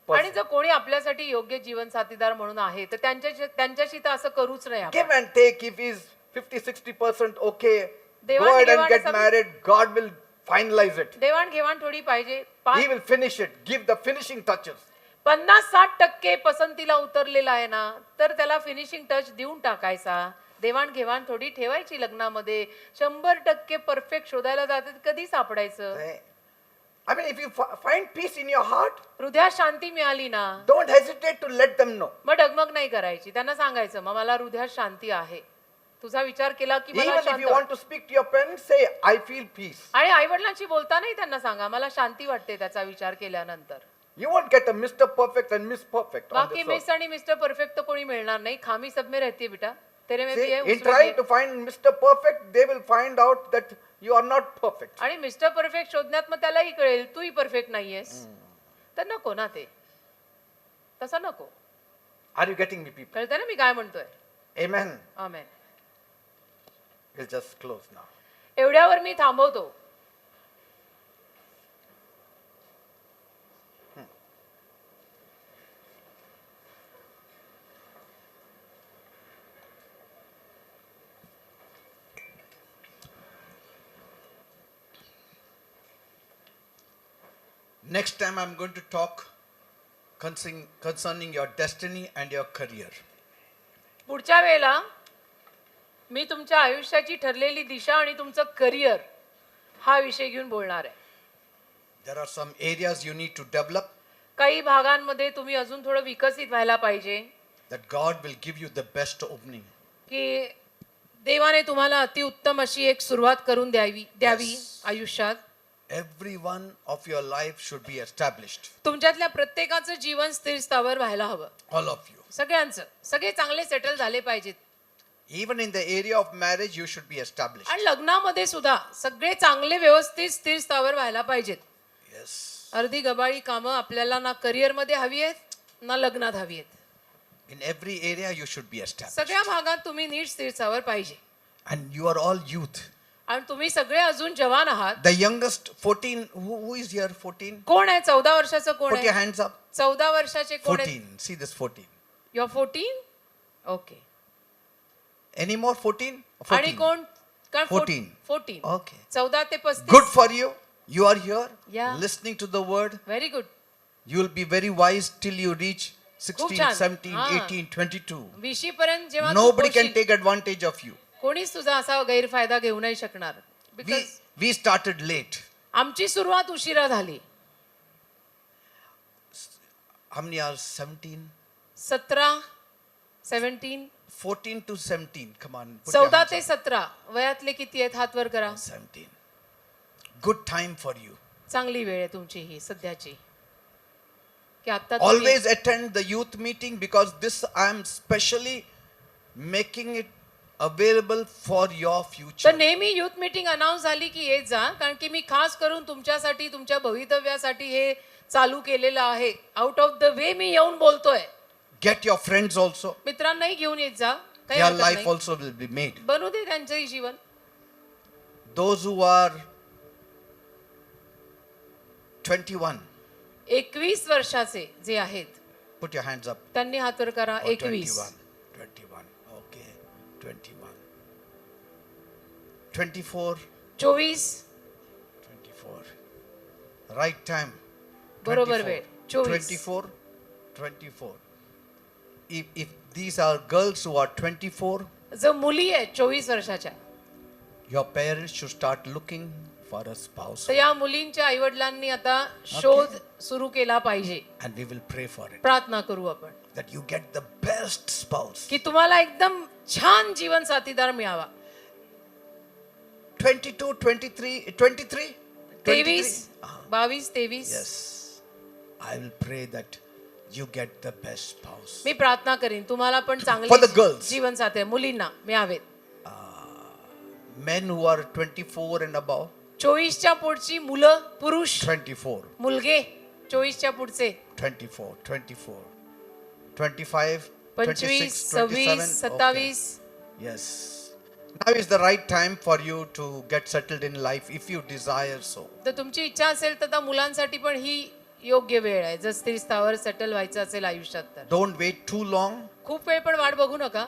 Speaker 2: आणि
Speaker 1: person.
Speaker 2: जर कोणी आपल्यासाठी योग्य जीवन साथीदार म्हणून आहे तर त्यांच्याशी तर असं करूच नाही आपण.
Speaker 1: Give and take. If he's 50-60% okay, go
Speaker 2: देवाण
Speaker 1: ahead and
Speaker 2: घेवाण
Speaker 1: get
Speaker 2: sub-
Speaker 1: married. God will finalize it.
Speaker 2: देवाणघेवाण थोडी पाहिजे.
Speaker 1: He will finish it. Give the finishing touches.
Speaker 2: 50-60% पसंतीला उतरलेला आहे ना, तर त्याला फिनिशिंग टच देऊन टाकायचा. देवाणघेवाण थोडी ठेवायची लग्नामध्ये. 100% परफेक्ट शोधायला जाते कधी सापडायचं?
Speaker 1: I mean, if you find peace in your heart,
Speaker 2: हृदयात शांती मिळाली ना,
Speaker 1: don't hesitate to let them know.
Speaker 2: मग डगमग नाही करायची. त्यांना सांगायचं मग मला हृदयात शांती आहे. तुझा विचार केला की मला
Speaker 1: Even if
Speaker 2: शांत
Speaker 1: you want to speak to your parents, say, I feel peace.
Speaker 2: आणि आई वडिलांशी बोलतानाही त्यांना सांगा मला शांती वाटते त्याचा विचार केल्यानंतर.
Speaker 1: You won't get a Mr. Perfect and Miss Perfect on
Speaker 2: बाकी
Speaker 1: this earth.
Speaker 2: मिस आणि मिस्टर परफेक्ट तर कोणी मिळणार नाही. खामी सब में रहती है बेटा. तेरे में भी
Speaker 1: See,
Speaker 2: है,
Speaker 1: in
Speaker 2: उसमें भी
Speaker 1: trying
Speaker 2: है.
Speaker 1: to find Mr. Perfect, they will find out that you are not perfect.
Speaker 2: आणि मिस्टर परफेक्ट शोधण्यात मग त्यालाही कळेल तूही परफेक्ट नाहीयेस. तर नको ना ते, तसं नको.
Speaker 1: Are you getting me, people?
Speaker 2: कळतं ना मी काय म्हणतोय?
Speaker 1: Amen.
Speaker 2: आमेन.
Speaker 1: We'll just close now.
Speaker 2: एवढ्यावर मी थांबवतो.
Speaker 3: Next time I'm going to talk concerning your destiny and your career.
Speaker 2: पुढच्या वेळेला मी तुमच्या आयुष्याची ठरलेली दिशा आणि तुमचं करिअर हा विषय घेऊन बोलणार आहे.
Speaker 3: There are some areas you need to develop
Speaker 2: काही भागांमध्ये तुम्ही अजून थोडं विकसित व्हायला पाहिजे
Speaker 3: that God will give you the best opening.
Speaker 2: की देवाने तुम्हाला अतिउत्तम अशी एक सुरुवात करून द्यावी आयुष्यात.
Speaker 3: Every one of your life should be established.
Speaker 2: तुमच्यातल्या प्रत्येकाचं जीवन स्थिर स्थावर व्हायला हवं.
Speaker 3: All of you.
Speaker 2: सगळ्यांचं, सगळे चांगले सेटल झाले पाहिजेत.
Speaker 3: Even in the area of marriage, you should be established.
Speaker 2: आणि लग्नामध्ये सुद्धा सगळे चांगले व्यवस्थित स्थिर स्थावर व्हायला पाहिजेत.
Speaker 3: Yes.
Speaker 2: अर्धी गबाळी कामं आपल्याला ना करिअर मध्ये हवी आहेत ना लग्नात हवी आहेत.
Speaker 3: In every area, you should be established.
Speaker 2: सगळ्या भागात तुम्ही नीट स्थिर स्थावर पाहिजे.
Speaker 3: And you are all youth.
Speaker 2: आणि तुम्ही सगळे अजून जवान आहात.
Speaker 3: The youngest 14, who is here 14?
Speaker 2: कोण आहे 14 वर्षाचं कोण
Speaker 3: Put your
Speaker 2: आहे?
Speaker 3: hands up.
Speaker 2: 14 वर्षाचे कोण आहे?
Speaker 3: 14. See this 14.
Speaker 2: You're 14? Okay.
Speaker 3: Any more 14?
Speaker 2: आणि
Speaker 3: 14.
Speaker 2: कोण?
Speaker 3: 14.
Speaker 2: 14.
Speaker 3: Okay.
Speaker 2: 14 ते 35.
Speaker 3: Good for you. You are here
Speaker 2: Yeah.
Speaker 3: listening to the word.
Speaker 2: Very good.
Speaker 3: You will be very wise till you reach 16,
Speaker 2: छान.
Speaker 3: 17,
Speaker 2: हा.
Speaker 3: 18, 22.
Speaker 2: 20 पर्यंत जेव्हा तू
Speaker 3: Nobody can
Speaker 2: पोहोचशील,
Speaker 3: take advantage of you.
Speaker 2: कोणीच तुझा असा गैरफायदा घेऊ नाही शकणार.
Speaker 3: We,
Speaker 2: because
Speaker 3: we started late.
Speaker 2: आमची सुरुवात उशिरा झाली.
Speaker 3: How many are 17?
Speaker 2: 17
Speaker 3: 14 to 17. Come on. Put your
Speaker 2: 14
Speaker 3: hands
Speaker 2: ते 17 वयातले किती आहेत हात वर करा.
Speaker 3: up. 17. Good time for you.
Speaker 2: चांगली वेळ आहे तुमची ही सध्याची की आता तुम्ही
Speaker 3: Always attend the youth meeting because this I am specially making it available for your future.
Speaker 2: तर नेहमी युथ मीटिंग अनाऊन्स झाली की येत जा, कारण की मी खास करून तुमच्यासाठी तुमच्या भवितव्यासाठी हे चालू केलेलं आहे. आउट ऑफ द वे मी येऊन बोलतोय.
Speaker 3: Get your friends also.
Speaker 2: मित्रांनाही घेऊन येत जा, काही
Speaker 3: Their
Speaker 2: हरकत
Speaker 3: life
Speaker 2: नाही.
Speaker 3: also will be made.
Speaker 2: बनू दे त्यांचंही जीवन.
Speaker 3: Those who are 21,
Speaker 2: 21 वर्षाचे जे आहेत
Speaker 3: put your hands up.
Speaker 2: त्यांनी हात वर करा.
Speaker 3: Or
Speaker 2: 21
Speaker 3: 21. Okay. 21. 24.
Speaker 2: 24
Speaker 3: 24. Right time.
Speaker 2: बरोबर
Speaker 3: 24.
Speaker 2: वेळ. 24
Speaker 3: 24. 24. If these are girls who are 24,
Speaker 2: जर मुली आहेत 24 वर्षाच्या,
Speaker 3: your parents should start looking for a spouse.
Speaker 2: तर या मुलींच्या आईवडिलांनी आता शोध सुरू केला पाहिजे.
Speaker 3: And we will pray for it.
Speaker 2: प्रार्थना करू आपण
Speaker 3: That you get the best spouse.
Speaker 2: की तुम्हाला एकदम छान जीवन साथीदार मिळावा.
Speaker 3: 22, 23, 23?
Speaker 2: 23
Speaker 3: Ah,
Speaker 2: 22 23
Speaker 3: yes. I will pray that you get the best spouse.
Speaker 2: मी प्रार्थना करीन तुम्हाला पण
Speaker 3: For the
Speaker 2: चांगले
Speaker 3: girls.
Speaker 2: जीवन साथी मुलींना मिळावेत.
Speaker 3: Men who are 24 and above,
Speaker 2: 24च्या पुढची मुलं पुरुष
Speaker 3: 24,
Speaker 2: मुलगे 24च्या पुढचे
Speaker 3: 24, 24, 25,
Speaker 2: 25
Speaker 3: 26,
Speaker 2: 26
Speaker 3: 27.
Speaker 2: 27
Speaker 3: Okay. Yes. Now is the right time for you to get settled in life if you desire so.
Speaker 2: तर तुमची इच्छा असेल तर त्या मुलांसाठी पण ही योग्य वेळ आहे. जर स्त्री स्थावर सेटल व्हायचं असेल आयुष्यात तर
Speaker 3: Don't wait too long
Speaker 2: खूप वेळ पण वाट बघू नका,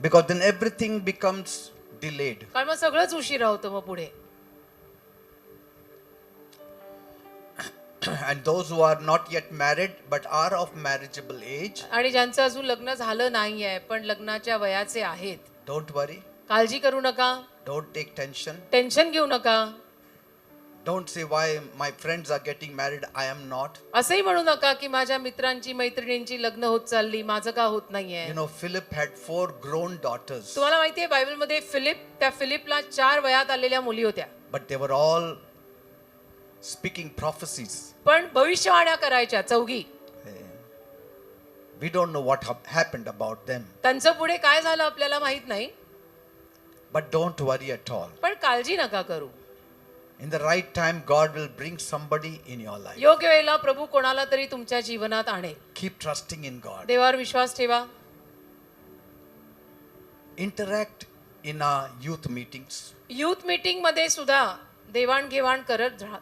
Speaker 3: because then everything becomes delayed.
Speaker 2: कारण मग सगळंच उशिरा होतं मग पुढे.
Speaker 3: And those who are not yet married but are of marriageable age,
Speaker 2: आणि ज्यांचं अजून लग्न झालं नाही आहे पण लग्नाच्या वयाचे आहेत,
Speaker 3: don't worry.
Speaker 2: काळजी करू नका,
Speaker 3: Don't take tension.
Speaker 2: टेन्शन घेऊ नका.
Speaker 3: Don't say why my friends are getting married, I am not.
Speaker 2: असंही म्हणू नका की माझ्या मित्रांची मैत्रिणींची लग्न होत चालली, माझं का होत नाहीये.
Speaker 3: You know, Philip had 4 grown daughters,
Speaker 2: तुम्हाला माहितीये बायबलमध्ये त्या फिलिपला 4 वयात आलेल्या मुली होत्या,
Speaker 3: but they were all speaking prophecies.
Speaker 2: पण भविष्यवाण्या करायच्या 4.
Speaker 3: We don't know what happened about them,
Speaker 2: त्यांचं पुढे काय झालं आपल्याला माहित नाही,
Speaker 3: but don't worry at all.
Speaker 2: पण काळजी नका करू.
Speaker 3: In the right time, God will bring somebody in your life.
Speaker 2: योग्य वेळेला प्रभू कोणाला तरी तुमच्या जीवनात आणेल.
Speaker 3: Keep trusting in God.
Speaker 2: देवावर विश्वास ठेवा.
Speaker 3: Interact in our youth meetings,
Speaker 2: youth meeting मध्ये सुद्धा देवाणघेवाण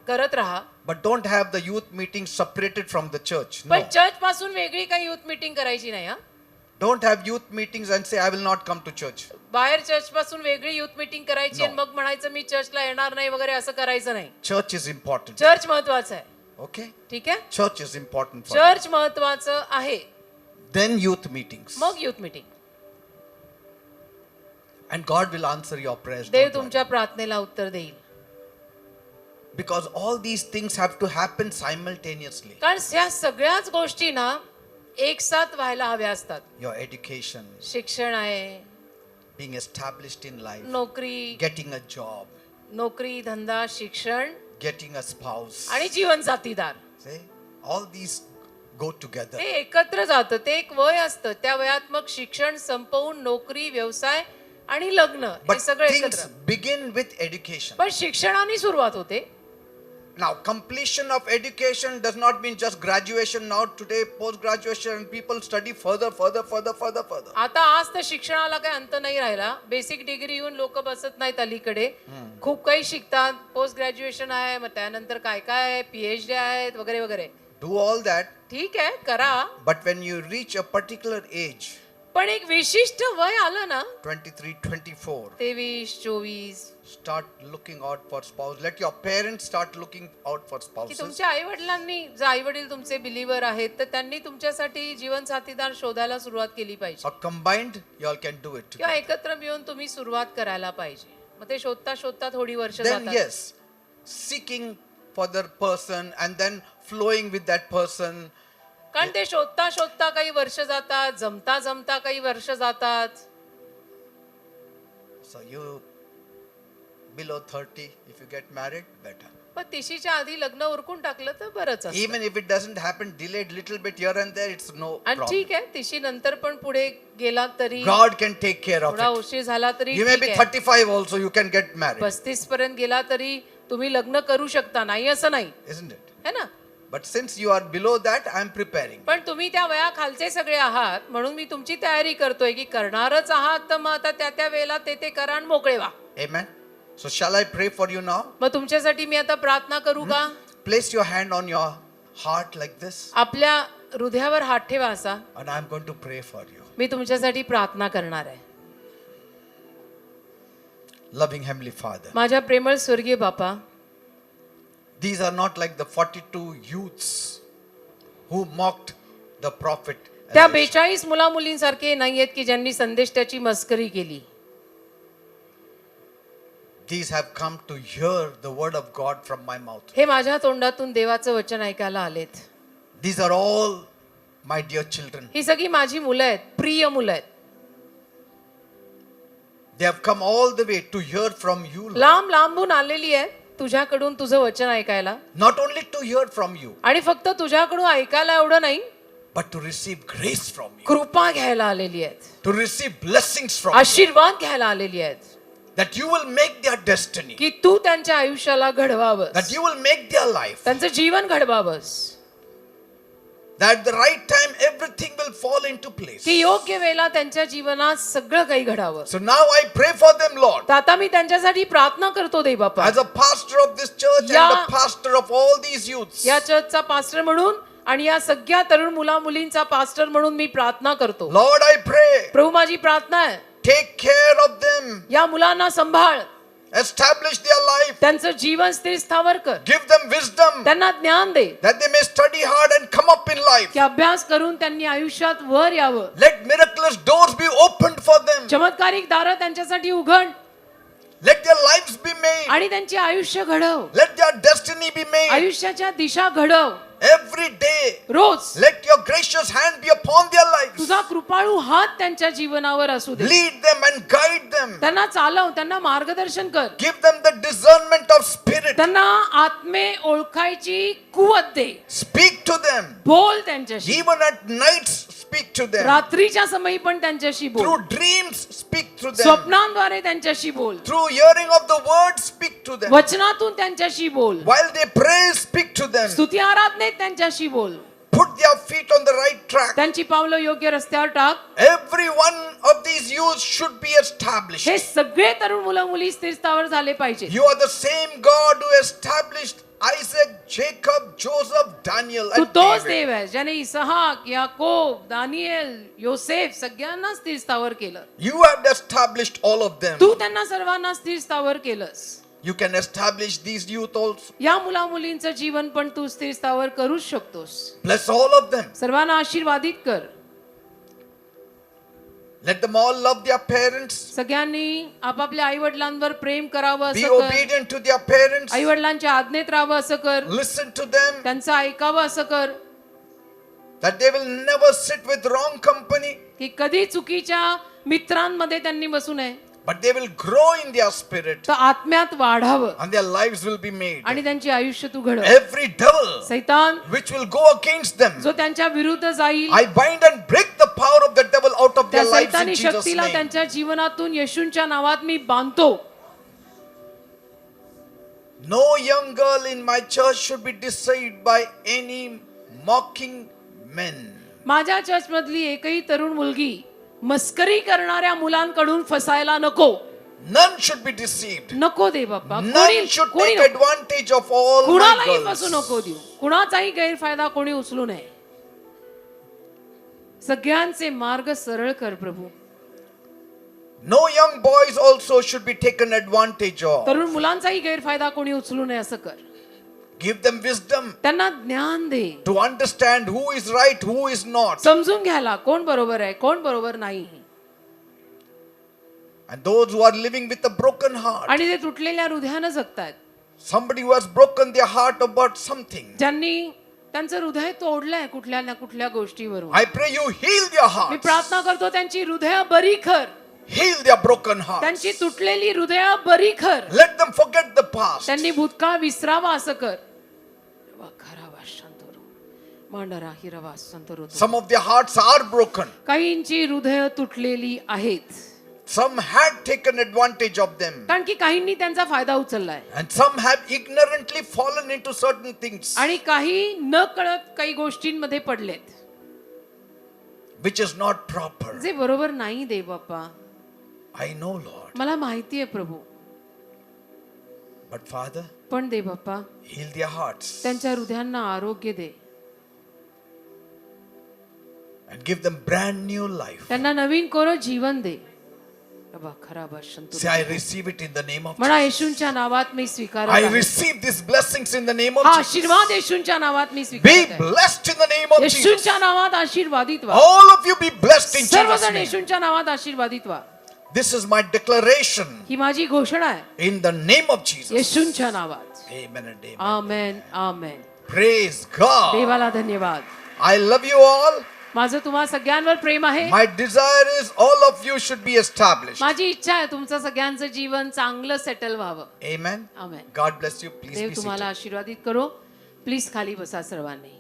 Speaker 2: करत राहा,
Speaker 3: but don't have the youth meetings separated from the church.
Speaker 2: पण
Speaker 3: No.
Speaker 2: चर्च पासून वेगळी काही युथ मीटिंग करायची नाही. हा,
Speaker 3: Don't have youth meetings and say, I will not come to church.
Speaker 2: बाहेर चर्च पासून वेगळी युथ मीटिंग करायची
Speaker 3: No.
Speaker 2: आणि मग म्हणायचं मी चर्चला येणार नाही वगैरे, असं करायचं नाही.
Speaker 3: Church is important.
Speaker 2: चर्च महत्वाचं आहे.
Speaker 3: Okay?
Speaker 2: ठीक आहे,
Speaker 3: Church is important for you.
Speaker 2: Church महत्वाचं आहे,
Speaker 3: Then youth meetings.
Speaker 2: मग youth meeting.
Speaker 3: And God will answer your prayers.
Speaker 2: देव
Speaker 3: don't worry.
Speaker 2: तुमच्या प्रार्थनेला उत्तर देईल.
Speaker 3: Because all these things have to happen simultaneously.
Speaker 2: कारण ह्या सगळ्याच गोष्टी ना एक साथ व्हायला हव्या असतात.
Speaker 3: Your education,
Speaker 2: शिक्षण आहे,
Speaker 3: being established in life,
Speaker 2: नोकरी,
Speaker 3: getting a job,
Speaker 2: नोकरी धंदा, शिक्षण
Speaker 3: getting a spouse.
Speaker 2: आणि जीवन साथीदार,
Speaker 3: See? All these go together.
Speaker 2: ते एकत्र जातं. ते एक वय असतं, त्या वयात मग शिक्षण संपवून नोकरी, व्यवसाय आणि लग्न हे
Speaker 3: But
Speaker 2: सगळं
Speaker 3: things
Speaker 2: एकत्र.
Speaker 3: begin with education.
Speaker 2: पण शिक्षणाने सुरुवात होते.
Speaker 3: Now, completion of education does not mean just graduation. Now, today, post-graduation, and people study further.
Speaker 2: आता आज तर शिक्षणाला काही अंत नाही राहिला. बेसिक डिग्री येऊन लोक बसत नाहीत अलीकडे, खूप काही शिकतात. पोस्ट ग्रॅज्युएशन आहे, मग त्यानंतर काय काय आहे, PhD आहेत वगैरे वगैरे.
Speaker 3: Do all that.
Speaker 2: ठीक आहे, करा.
Speaker 3: But when you reach a particular age,
Speaker 2: पण एक विशिष्ट वय आलं ना,
Speaker 3: 23, 24,
Speaker 2: 23 24,
Speaker 3: start looking out for spouse. Let your parents start looking out for
Speaker 2: की
Speaker 3: spouses.
Speaker 2: तुमच्या आई वडिलांनी, जर आई वडील तुमचे बिलीवर आहेत तर त्यांनी तुमच्यासाठी जीवन साथीदार शोधायला सुरुवात केली पाहिजे,
Speaker 3: Or combined, you all can do it
Speaker 2: किंवा
Speaker 3: together.
Speaker 2: एकत्र मिळून तुम्ही सुरुवात करायला पाहिजे. मग ते शोधता शोधता थोडी वर्ष
Speaker 3: Then
Speaker 2: जातात.
Speaker 3: yes, seeking for the person and then flowing with that person.
Speaker 2: कारण ते शोधता शोधता काही वर्ष जातात, जमता जमता काही वर्ष जातात.
Speaker 3: So you below 30, if you get married, better.
Speaker 2: पण तिशीच्या आधी लग्न उरकून टाकलं तर बरंच असतं.
Speaker 3: Even if it doesn't happen, delayed little bit here and there, it's no
Speaker 2: आणि
Speaker 3: problem.
Speaker 2: ठीक आहे तिशी नंतर पण पुढे गेला तरी
Speaker 3: God can take care of
Speaker 2: थोडा
Speaker 3: it.
Speaker 2: उशीर झाला तरी
Speaker 3: You may
Speaker 2: ठीक
Speaker 3: be
Speaker 2: आहे.
Speaker 3: 35 also, you can get married.
Speaker 2: 35 पर्यंत गेला तरी तुम्ही लग्न करू शकता, नाही असं नाही,
Speaker 3: Isn't it?
Speaker 2: है ना.
Speaker 3: But since you are below that, I am preparing.
Speaker 2: पण तुम्ही त्या वया खालचे सगळे आहात म्हणून मी तुमची तयारी करतोय की करणारच आहात तर मग आता त्या त्या वेळेला ते करा आणि मोकळे व्हा.
Speaker 3: Amen. So shall I pray for you now?
Speaker 2: मग तुमच्यासाठी मी आता प्रार्थना करू का?
Speaker 3: Place your hand on your heart like this,
Speaker 2: आपल्या हृदयावर हात ठेवा असा.
Speaker 3: and I am going to pray for you.
Speaker 2: मी तुमच्यासाठी प्रार्थना करणार आहे.
Speaker 3: Loving Heavenly Father,
Speaker 2: माझ्या प्रेमळ स्वर्गीय बापा,
Speaker 3: these are not like the 42 youths who mocked the prophet.
Speaker 2: त्या
Speaker 3: Elisha.
Speaker 2: 42 मुला मुलींसारखे नाहीयेत की ज्यांनी संदेश त्याची मस्करी केली.
Speaker 3: These have come to hear the word of God from my mouth.
Speaker 2: हे माझ्या तोंडातून देवाचं वचन ऐकायला आलेत.
Speaker 3: These are all my dear children.
Speaker 2: ही सगळी माझी मुलं आहेत, प्रिय मुलं आहेत.
Speaker 3: They have come all the way to hear from you, Lord.
Speaker 2: लांब लांबून आलेली आहे तुझ्याकडून तुझं वचन ऐकायला.
Speaker 3: Not only to hear from you,
Speaker 2: आणि फक्त तुझ्याकडून ऐकायला एवढं नाही,
Speaker 3: but to receive grace from you,
Speaker 2: कृपा घ्यायला आलेली आहेत,
Speaker 3: to receive blessings from you,
Speaker 2: आशीर्वाद घ्यायला आलेली आहेत,
Speaker 3: that you will make their destiny,
Speaker 2: की तू त्यांच्या आयुष्याला घडवावंस,
Speaker 3: that you will make their life,
Speaker 2: त्यांचं जीवन घडवावंस,
Speaker 3: that at the right time everything will fall into place.
Speaker 2: की योग्य वेळेला त्यांच्या जीवनात सगळं काही घडावं.
Speaker 3: So now I pray for them, Lord.
Speaker 2: तर आता मी त्यांच्यासाठी प्रार्थना करतो देव बापा.
Speaker 3: As a pastor of this church
Speaker 2: या-
Speaker 3: and the pastor of all these youths,
Speaker 2: या चर्चचा पास्टर म्हणून आणि या सगळ्या तरुण मुला मुलींचा पास्टर म्हणून मी प्रार्थना करतो.
Speaker 3: Lord, I pray,
Speaker 2: प्रभू माझी प्रार्थना आहे,
Speaker 3: take care of them,
Speaker 2: या मुलांना सांभाळ,
Speaker 3: establish their life,
Speaker 2: त्यांचं जीवन स्थिर स्थावर कर,
Speaker 3: give them wisdom,
Speaker 2: त्यांना ज्ञान दे,
Speaker 3: that they may study hard and come up in life.
Speaker 2: की अभ्यास करून त्यांनी आयुष्यात वर यावं.
Speaker 3: Let miraculous doors be opened for them.
Speaker 2: चमत्कारिक दारं त्यांच्यासाठी उघड
Speaker 3: Let their lives be made.
Speaker 2: आणि त्यांचे आयुष्य घडव,
Speaker 3: Let their destiny be made.
Speaker 2: आयुष्याच्या दिशा घडव.
Speaker 3: Every day,
Speaker 2: rose
Speaker 3: let your gracious hand be upon their lives.
Speaker 2: तुझा कृपाळू हात त्यांच्या जीवनावर असू दे.
Speaker 3: Lead them and guide them.
Speaker 2: त्यांना चालव, त्यांना मार्गदर्शन कर,
Speaker 3: Give them the discernment of spirit.
Speaker 2: त्यांना आत्मे ओळखायची कुवत दे.
Speaker 3: Speak to them.
Speaker 2: बोल त्यांच्याशी,
Speaker 3: Even at nights, speak to them.
Speaker 2: रात्रीच्या समयी पण त्यांच्याशी बोल,
Speaker 3: Through dreams, speak to them.
Speaker 2: स्वप्नांद्वारे त्यांच्याशी बोल,
Speaker 3: Through hearing of the word, speak to them.
Speaker 2: वचनातून त्यांच्याशी बोल,
Speaker 3: While they pray, speak to them.
Speaker 2: स्तुती आराधनेत त्यांच्याशी बोल,
Speaker 3: Put their feet on the right track.
Speaker 2: त्यांची पावलं योग्य रस्त्यावर टाक.
Speaker 3: Every one of these youths should be established.
Speaker 2: हे सगळे तरुण मुलं मुली स्थिर स्थावर झाले पाहिजे.
Speaker 3: You are the same God who established Isaac, Jacob, Joseph, Daniel,
Speaker 2: Tu
Speaker 3: and
Speaker 2: तोच
Speaker 3: David.
Speaker 2: देव आहे ज्याने इसहाक, याकोब, दानिएल, योसेफ सगळ्यांना स्थिर स्थावर केलं.
Speaker 3: You have established all of them.
Speaker 2: तू त्यांना सर्वांना स्थिर स्थावर केलंस.
Speaker 3: You can establish these youth also.
Speaker 2: या मुला मुलींचं जीवन पण तू स्थिर स्थावर करूच शकतोस.
Speaker 3: Bless all of them.
Speaker 2: सर्वांना आशीर्वादित कर.
Speaker 3: Let them all love their parents.
Speaker 2: सगळ्यांनी आपापल्या आई वडिलांवर प्रेम करावं
Speaker 3: Be
Speaker 2: असं कर.
Speaker 3: obedient to their parents.
Speaker 2: आई वडिलांच्या आज्ञेत राहावं असं कर.
Speaker 3: Listen to them.
Speaker 2: त्यांचं ऐकावं असं कर,
Speaker 3: That they will never sit with wrong company.
Speaker 2: की कधी चुकीच्या मित्रांमध्ये त्यांनी बसू नये,
Speaker 3: But they will grow in their spirit.
Speaker 2: तर आत्म्यात वाढावं
Speaker 3: And their lives will be made.
Speaker 2: आणि त्यांची आयुष्य तू घडव.
Speaker 3: Every devil
Speaker 2: सैतान
Speaker 3: which will go against them,
Speaker 2: जो त्यांच्या विरुद्ध जाईल,
Speaker 3: I bind and break the power of the devil out of
Speaker 2: त्या
Speaker 3: their lives in
Speaker 2: सैतानी
Speaker 3: Jesus'
Speaker 2: शक्तीला
Speaker 3: name.
Speaker 2: त्यांच्या जीवनातून येशूंच्या नावात मी बांधतो.
Speaker 3: No young girl in my church should be deceived by any mocking men.
Speaker 2: माझ्या चर्च मधली एकही तरुण मुलगी मस्करी करणाऱ्या मुलांकडून फसायला नको.
Speaker 3: None should be deceived.
Speaker 2: नको दे बाप्पा,
Speaker 3: None should
Speaker 2: कोणी
Speaker 3: take advantage of all my
Speaker 2: कुणालाही फसू
Speaker 3: girls.
Speaker 2: नको देऊ, कुणाचाही गैरफायदा कोणी उचलू नये. सगळ्यांचे मार्ग सरळ कर प्रभू.
Speaker 3: No young boys also should be taken advantage of.
Speaker 2: तरुण मुलांचाही गैरफायदा कोणी उचलू नये असं कर.
Speaker 3: Give them wisdom
Speaker 2: त्यांना ज्ञान दे,
Speaker 3: to understand who is right, who is not.
Speaker 2: समजून घ्यायला कोण बरोबर आहे कोण बरोबर नाही.
Speaker 3: And those who are living with a broken heart,
Speaker 2: आणि ते तुटलेल्या हृदयानं जगतायत,
Speaker 3: somebody who has broken their heart about something,
Speaker 2: ज्यांनी त्यांचं हृदय तोडलंय कुठल्या ना कुठल्या गोष्टीवरून,
Speaker 3: I pray you heal their
Speaker 2: me
Speaker 3: hearts.
Speaker 2: प्रार्थना करतो त्यांची हृदय बरी कर.
Speaker 3: Heal their broken hearts.
Speaker 2: त्यांची तुटलेली हृदय बरी कर.
Speaker 3: Let them forget the past.
Speaker 2: त्यांनी भूतकाळ विसरावा असं कर. खरावा संतोरो मांडरा हिरवा संतोरो.
Speaker 3: Some of their hearts are broken.
Speaker 2: काहींची हृदय तुटलेली आहेत.
Speaker 3: Some had taken advantage of them.
Speaker 2: कारण की काहींनी त्यांचा फायदा उचललाय.
Speaker 3: And some have ignorantly fallen into certain things
Speaker 2: आणि काही न कळत काही गोष्टींमध्ये पडलेत
Speaker 3: which is not proper.
Speaker 2: जे बरोबर नाही दे बाप्पा.
Speaker 3: I know, Lord.
Speaker 2: मला माहिती आहे प्रभू.
Speaker 3: But Father,
Speaker 2: पण दे बाप्पा
Speaker 3: heal their hearts
Speaker 2: त्यांच्या हृदयांना आरोग्य दे.
Speaker 3: and give them brand new life.
Speaker 2: त्यांना नवीन कोरं जीवन दे. खराब
Speaker 3: Say, I receive it in the name of
Speaker 2: म्हणा
Speaker 3: Jesus.
Speaker 2: येशूंच्या नावात मी स्वीकारत
Speaker 3: I
Speaker 2: आहे.
Speaker 3: receive these blessings in the name of
Speaker 2: हा
Speaker 3: Jesus.
Speaker 2: आशीर्वाद येशूंच्या नावात मी
Speaker 3: Be
Speaker 2: स्वीकारत आहे.
Speaker 3: blessed in the name of Jesus.
Speaker 2: येशूंच्या नावात आशीर्वादित व्हा.
Speaker 3: All of you be blessed in Jesus'
Speaker 2: सर्वजण
Speaker 3: name.
Speaker 2: येशूंच्या नावात आशीर्वादित व्हा.
Speaker 3: This is my declaration
Speaker 2: ही माझी घोषणा आहे
Speaker 3: in the name of Jesus.
Speaker 2: येशूंच्या नावात.
Speaker 3: Amen and amen.
Speaker 2: Amen amen.
Speaker 3: Praise God.
Speaker 2: देवाला धन्यवाद.
Speaker 3: I love you all.
Speaker 2: माझं तुम्हा सगळ्यांवर प्रेम आहे.
Speaker 3: My desire is all of you should be established.
Speaker 2: माझी इच्छा आहे तुमचं सगळ्यांचं जीवन चांगलं सेटल व्हावं.
Speaker 3: Amen.
Speaker 2: Amen.
Speaker 3: God bless you. Please
Speaker 2: Dev
Speaker 3: be
Speaker 2: तुम्हाला
Speaker 3: seated.
Speaker 2: आशीर्वादित करो. प्लीज खाली बसा सर्वांनी.